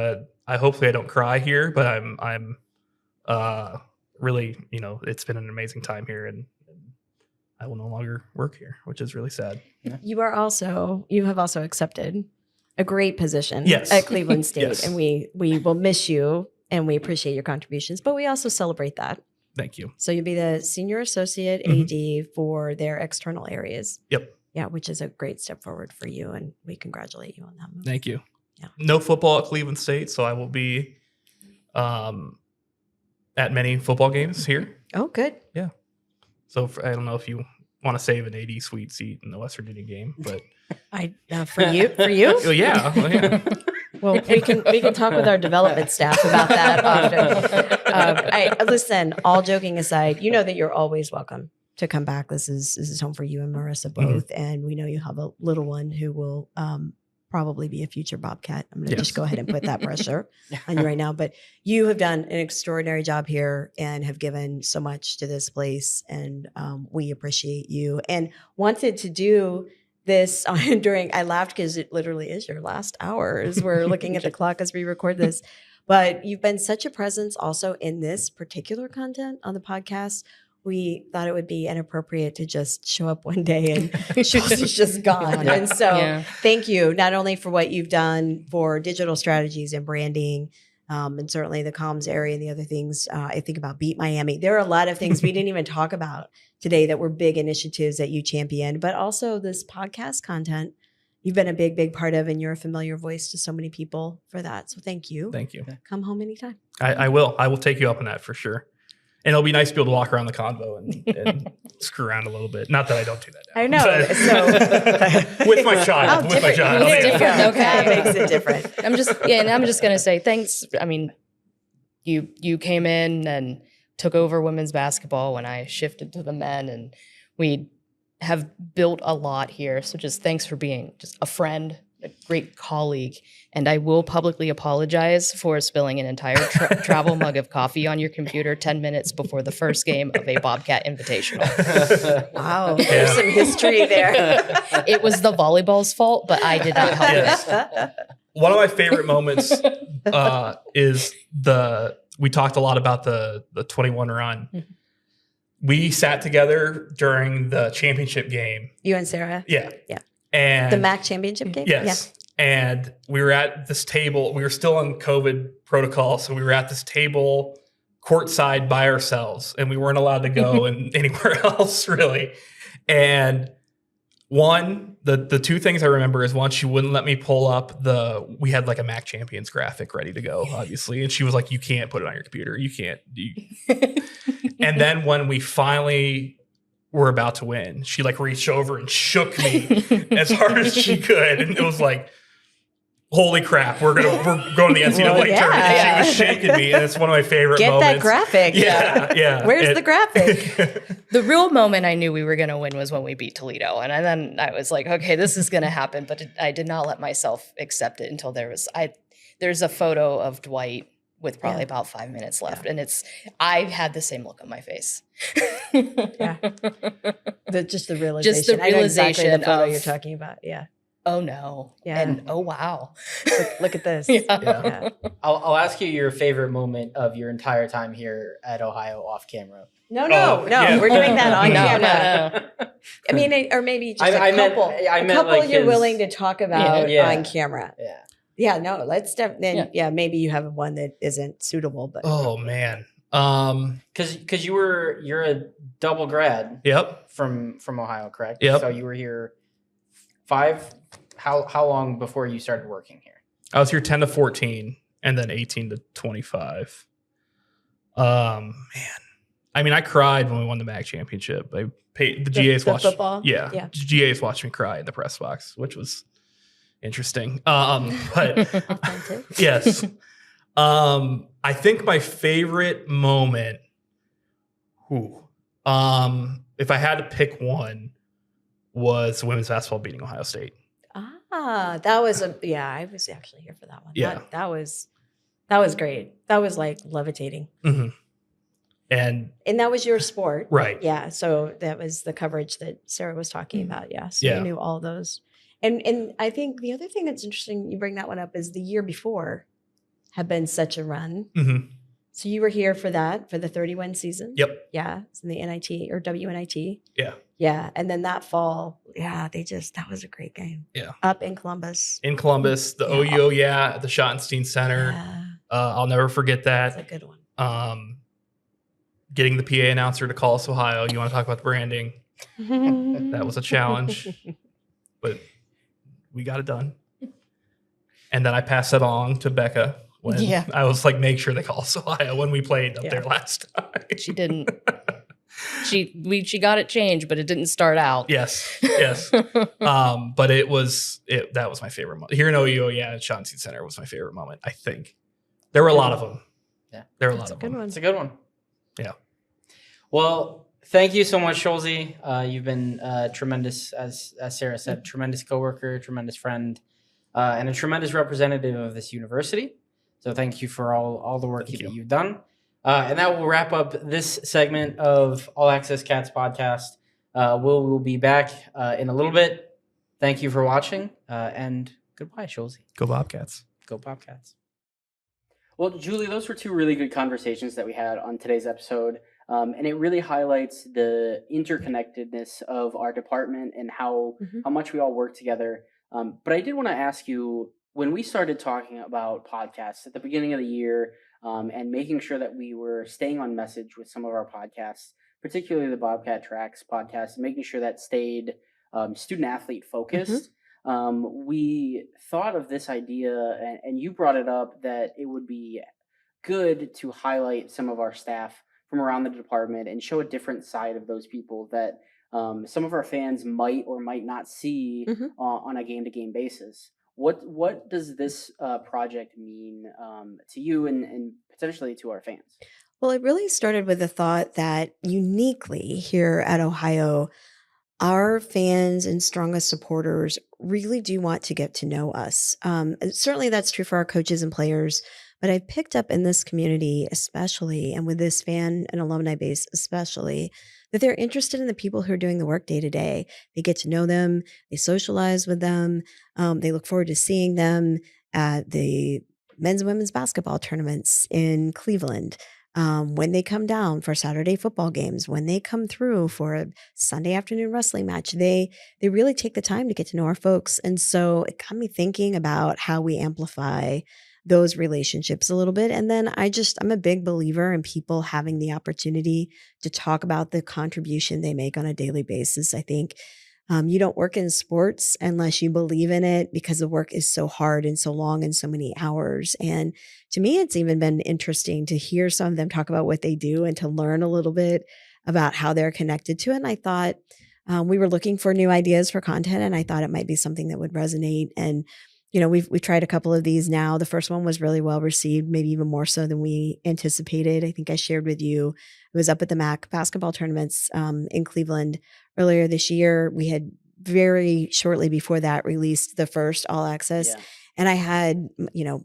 hopefully I don't cry here. But I'm really, it's been an amazing time here, and I will no longer work here, which is really sad. You have also accepted a great position Yes. at Cleveland State. Yes. And we will miss you, and we appreciate your contributions, but we also celebrate that. Thank you. So you'll be the senior associate AD for their external areas. Yep. Yeah, which is a great step forward for you, and we congratulate you on that move. Thank you. Yeah. No football at Cleveland State, so I will be at many football games here. Oh, good. Yeah. So I don't know if you want to save an AD suite seat in the West Virginia game, but For you. oh, yeah. Well, yeah. Well, we can talk with our development staff about that often. Listen, all joking aside, you know that you're always welcome to come back. This is home for you and Marissa both, and we know you have a little one who will probably be a future Bobcat. I'm going to just go ahead and put that pressure on you right now. But you have done an extraordinary job here and have given so much to this place, and we appreciate you and wanted to do this I laughed because it literally is your last hour as we're looking at the clock as we record this. But you've been such a presence also in this particular content on the podcast. We thought it would be inappropriate to just show up one day and she's just gone. Yeah. And so Yeah. thank you not only for what you've done for digital strategies and branding, and certainly the comms area and the other things. I think about Beat Miami. There are a lot of things we didn't even talk about today that were big initiatives that you championed, but also this podcast content you've been a big part of, and you're a familiar voice to so many people for that. So thank you. Thank you. Come home anytime. I will take you up on that for sure. And it'll be nice to be able to walk around the convo and screw around a little bit. Not that I don't do that now. I know. So with my child. With my child. There you go. Different, okay. That makes it different. I'm just gonna say thanks. I mean, you came in and took over women's basketball when I shifted to the men, and we have built a lot here. So just thanks for being just a friend a great colleague. And I will publicly apologize for spilling an entire travel mug of coffee on your computer 10 minutes before the first game of a Bobcat Invitational. Wow, there's some history there. It was the volleyball's fault, but I did not help Yes. One of my favorite moments is we talked a lot about the 21 run. Mhm. We sat together during the championship game. You and Sarah? Yeah. Yeah. And The MAC championship game? yes. And we were at this table. We were still on COVID protocol. So we were at this table courtside by ourselves, and we weren't allowed to go anywhere else really. And the two things I remember is one, she wouldn't let me pull up we had like a MAC Champions graphic ready to go, obviously. And she was like, you can't put it on your computer. You can't. And then when we finally were about to win, she like reached over and shook me as hard as she could. And it was like, holy crap, we're going to the NCAA Well, yeah. tournament. And she was shaking me. And it's one of my favorite Get moments. that graphic. Yeah. Where's the graphic? The real moment I knew we were going to win was when we beat Toledo. And then I was like, okay, this is going to happen. But I did not let myself accept it until there's a photo of Dwight with probably about 5 minutes left. And I had the same look on my face. Yeah. Just the realization. Just the I know exactly realization the photo of- you're talking about. Yeah. Oh no. Yeah. And oh wow. Look at this. Yeah. I'll ask you your favorite moment of your entire time here at Ohio off camera. No, yeah. we're doing that on No, camera. no. I mean, or maybe just I a meant- couple. I A meant couple like you're his- willing to talk about Yeah. on camera. Yeah. Yeah, no, let's then. Yeah, maybe you have one that isn't suitable, but Oh man. Because you're a double grad Yep. from Ohio, correct? Yep. So you were here how long before you started working here? I was here 10 to 14 and then 18 to 25. Man. I mean, I cried when we won the MAC championship. I paid the GAs the watched football? Yeah. Yeah. GAs watched me cry in the press box, which was interesting. But authentic. yes. I think my favorite moment, if I had to pick one, was women's basketball beating Ohio State. That was I was actually here for that one. Yeah. That was great. That was like levitating. Mm-hmm. And that was your sport. right. Yeah. So that was the coverage that Sarah was talking about. Yeah. So Yeah. you knew all those. And I think the other thing that's interesting, you bring that one up, is the year before had been such a run. Mm-hmm. So you were here for that, for the 31 season? Yep. Yeah. It's in the NIT or WNIT. Yeah. Yeah. And then that fall, that was a great game. Yeah. Up in Columbus. In Columbus, the Yeah. OU, at the Schottenstein Center. Yeah. I'll never forget That's a that. good one. Getting the PA announcer to call us Ohio. You want to talk about the branding? That was a challenge, but we got it done. And then I passed it on to Becca when I was like, make sure they call us Ohio when we played up there last time. She didn't. She got it changed, but it didn't start out. Yes. But that was my favorite moment. Here in OU, at Schottenstein Center was my favorite moment, I think. There were a lot of them. Yeah. There were a lot of Good them. one. It's a good one. Yeah. Well, thank you so much, Schulze. You've been tremendous, as Sarah said, tremendous coworker, tremendous friend, and a tremendous representative of this university. So thank you for all the work that you've done. And that will wrap up this segment of All Access Cats podcast. We'll be back in a little bit. Thank you for watching, and goodbye, Schulze. Go Bobcats. Go Bobcats. Well, Julie, those were two really good conversations that we had on today's episode. And it really highlights the interconnectedness of our department and how much we all work together. But I did want to ask you, when we started talking about podcasts at the beginning of the year, and making sure that we were staying on message with some of our podcasts, particularly the Bobcat Tracks podcast, and making sure that stayed student athlete focused. We thought of this idea, and you brought it up, that it would be good to highlight some of our staff from around the department and show a different side of those people that some of our fans might or might not see on a game-to-game basis. What does this project mean to you and potentially to our fans? Well, it really started with the thought that uniquely here at Ohio, our fans and strongest supporters really do want to get to know us. And certainly that's true for our coaches and players, but I've picked up in this community, especially, and with this fan and alumni base, especially, that they're interested in the people who are doing the work day to day. They get to know them, they socialize with them, they look forward to seeing them at the men's and women's basketball tournaments in Cleveland. When they come down for Saturday football games, when they come through for a Sunday afternoon wrestling match, they really take the time to get to know our folks. And so it got me thinking about how we amplify those relationships a little bit. And then I'm a big believer in people having the opportunity to talk about the contribution they make on a daily basis. I think you don't work in sports unless you believe in it, because the work is so hard and so long and so many hours. And to me, it's even been interesting to hear some of them talk about what they do and to learn a little bit about how they're connected to it. And I thought we were looking for new ideas for content, and I thought it might be something that would resonate. And we've tried a couple of these now. The first one was really well received, maybe even more so than we anticipated. I think I shared with you, it was up at the MAC basketball tournaments in Cleveland earlier this year. We had very shortly before that released the first all access. Yeah. And I had,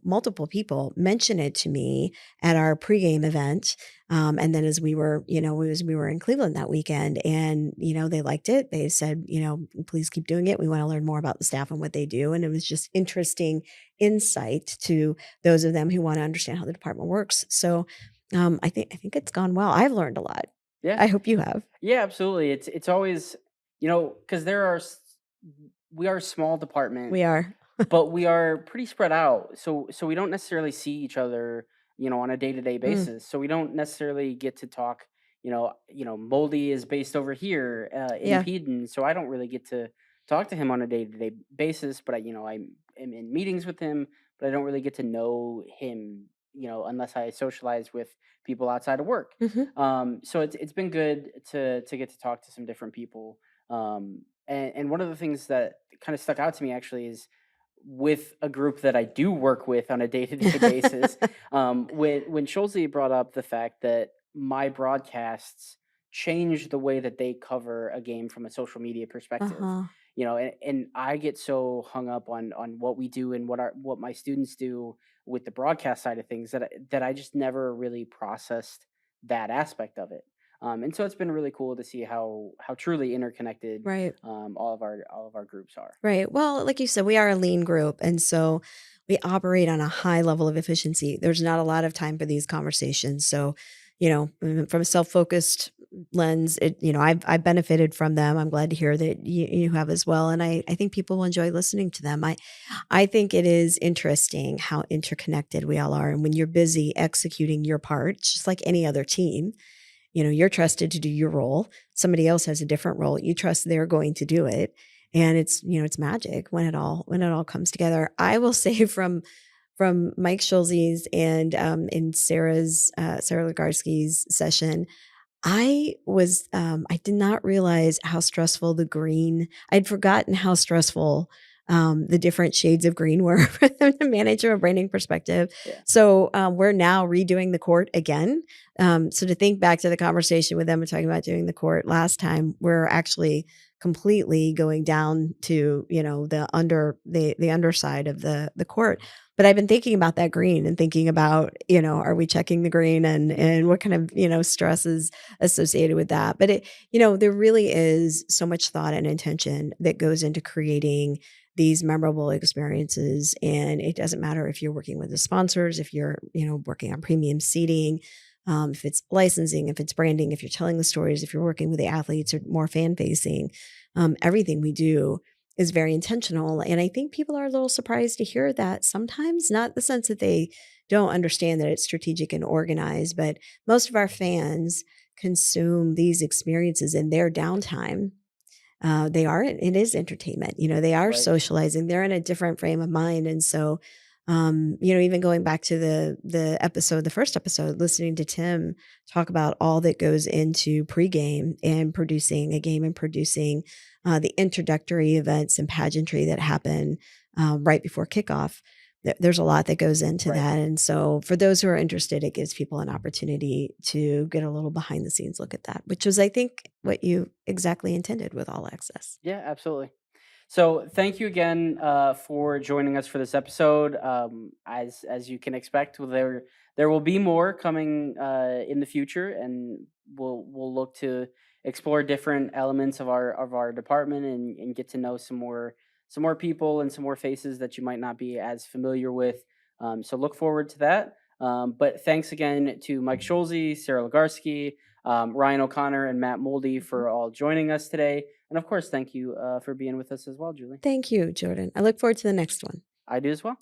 multiple people mention it to me at our pregame event. And then as we were in Cleveland that weekend, and, they liked it. They said, please keep doing it. We want to learn more about the staff and what they do. And it was just interesting insight to those of them who want to understand how the department works. So I think it's gone well. I've learned a lot. Yeah. I hope you have. Yeah, absolutely. It's always, because we are a small department. We are. But we are pretty spread out. So we don't necessarily see each other, on a day-to-day basis. So we don't necessarily get to talk, Moldy is based over here in Yeah. Peden. So I don't really get to talk to him on a day-to-day basis, but I am in meetings with him, but I don't really get to know him, unless I socialize with people outside of work. So it's been good to get to talk to some different people. And one of the things that kind of stuck out to me actually is with a group that I do work with on a day-to-day basis. When Schulze brought up the fact that my broadcasts change the way that they cover a game from a social media perspective. Uh-huh. And I get so hung up on what we do and what my students do with the broadcast side of things that I just never really processed that aspect of it. And so it's been really cool to see how truly interconnected Right. all of our groups are. Right. Well, like you said, we are a lean group. And so we operate on a high level of efficiency. There's not a lot of time for these conversations. So, from a self-focused lens, I've benefited from them. I'm glad to hear that you have as well. And I think people will enjoy listening to them. I think it is interesting how interconnected we all are. And when you're busy executing your part, just like any other team, you're trusted to do your role. Somebody else has a different role. You trust they're going to do it. And it's magic when it all comes together. I will say from Mike Schulze's and in Sarah Legarski's session, I did not realize how stressful I'd forgotten how stressful the different shades of green were for them to manage from a branding perspective. Yeah. So we're now redoing the court again. So to think back to the conversation with them and talking about doing the court last time, we're actually completely going down to, the underside of the court. But I've been thinking about that green and thinking about, are we checking the green and what kind of, stress is associated with that. But there really is so much thought and intention that goes into creating these memorable experiences. And it doesn't matter if you're working with the sponsors, if you're, working on premium seating, if it's licensing, if it's branding, if you're telling the stories, if you're working with the athletes or more fan facing, everything we do is very intentional. And I think people are a little surprised to hear that sometimes, not the sense that they don't understand that it's strategic and organized, but most of our fans consume these experiences in their downtime. It is entertainment, they are Right. socializing, they're in a different frame of mind. And so, even going back to the first episode, listening to Tim talk about all that goes into pregame and producing a game and producing the introductory events and pageantry that happen right before kickoff. there's a lot that goes into Right. that. And so for those who are interested, it gives people an opportunity to get a little behind the scenes look at that, which was, I think, what you exactly intended with All Access. Yeah, absolutely. So thank you again for joining us for this episode. As you can expect, there will be more coming in the future, and we'll look to explore different elements of our department and get to know some more people and some more faces that you might not be as familiar with. So look forward to that. But thanks again to Mike Scholze, Sarah Legarski, Ryan O'Connor, and Matt Moldy for all joining us today. And of course, thank you for being with us as well, Julie. Thank you, Jordan. I look forward to the next one. I do as well.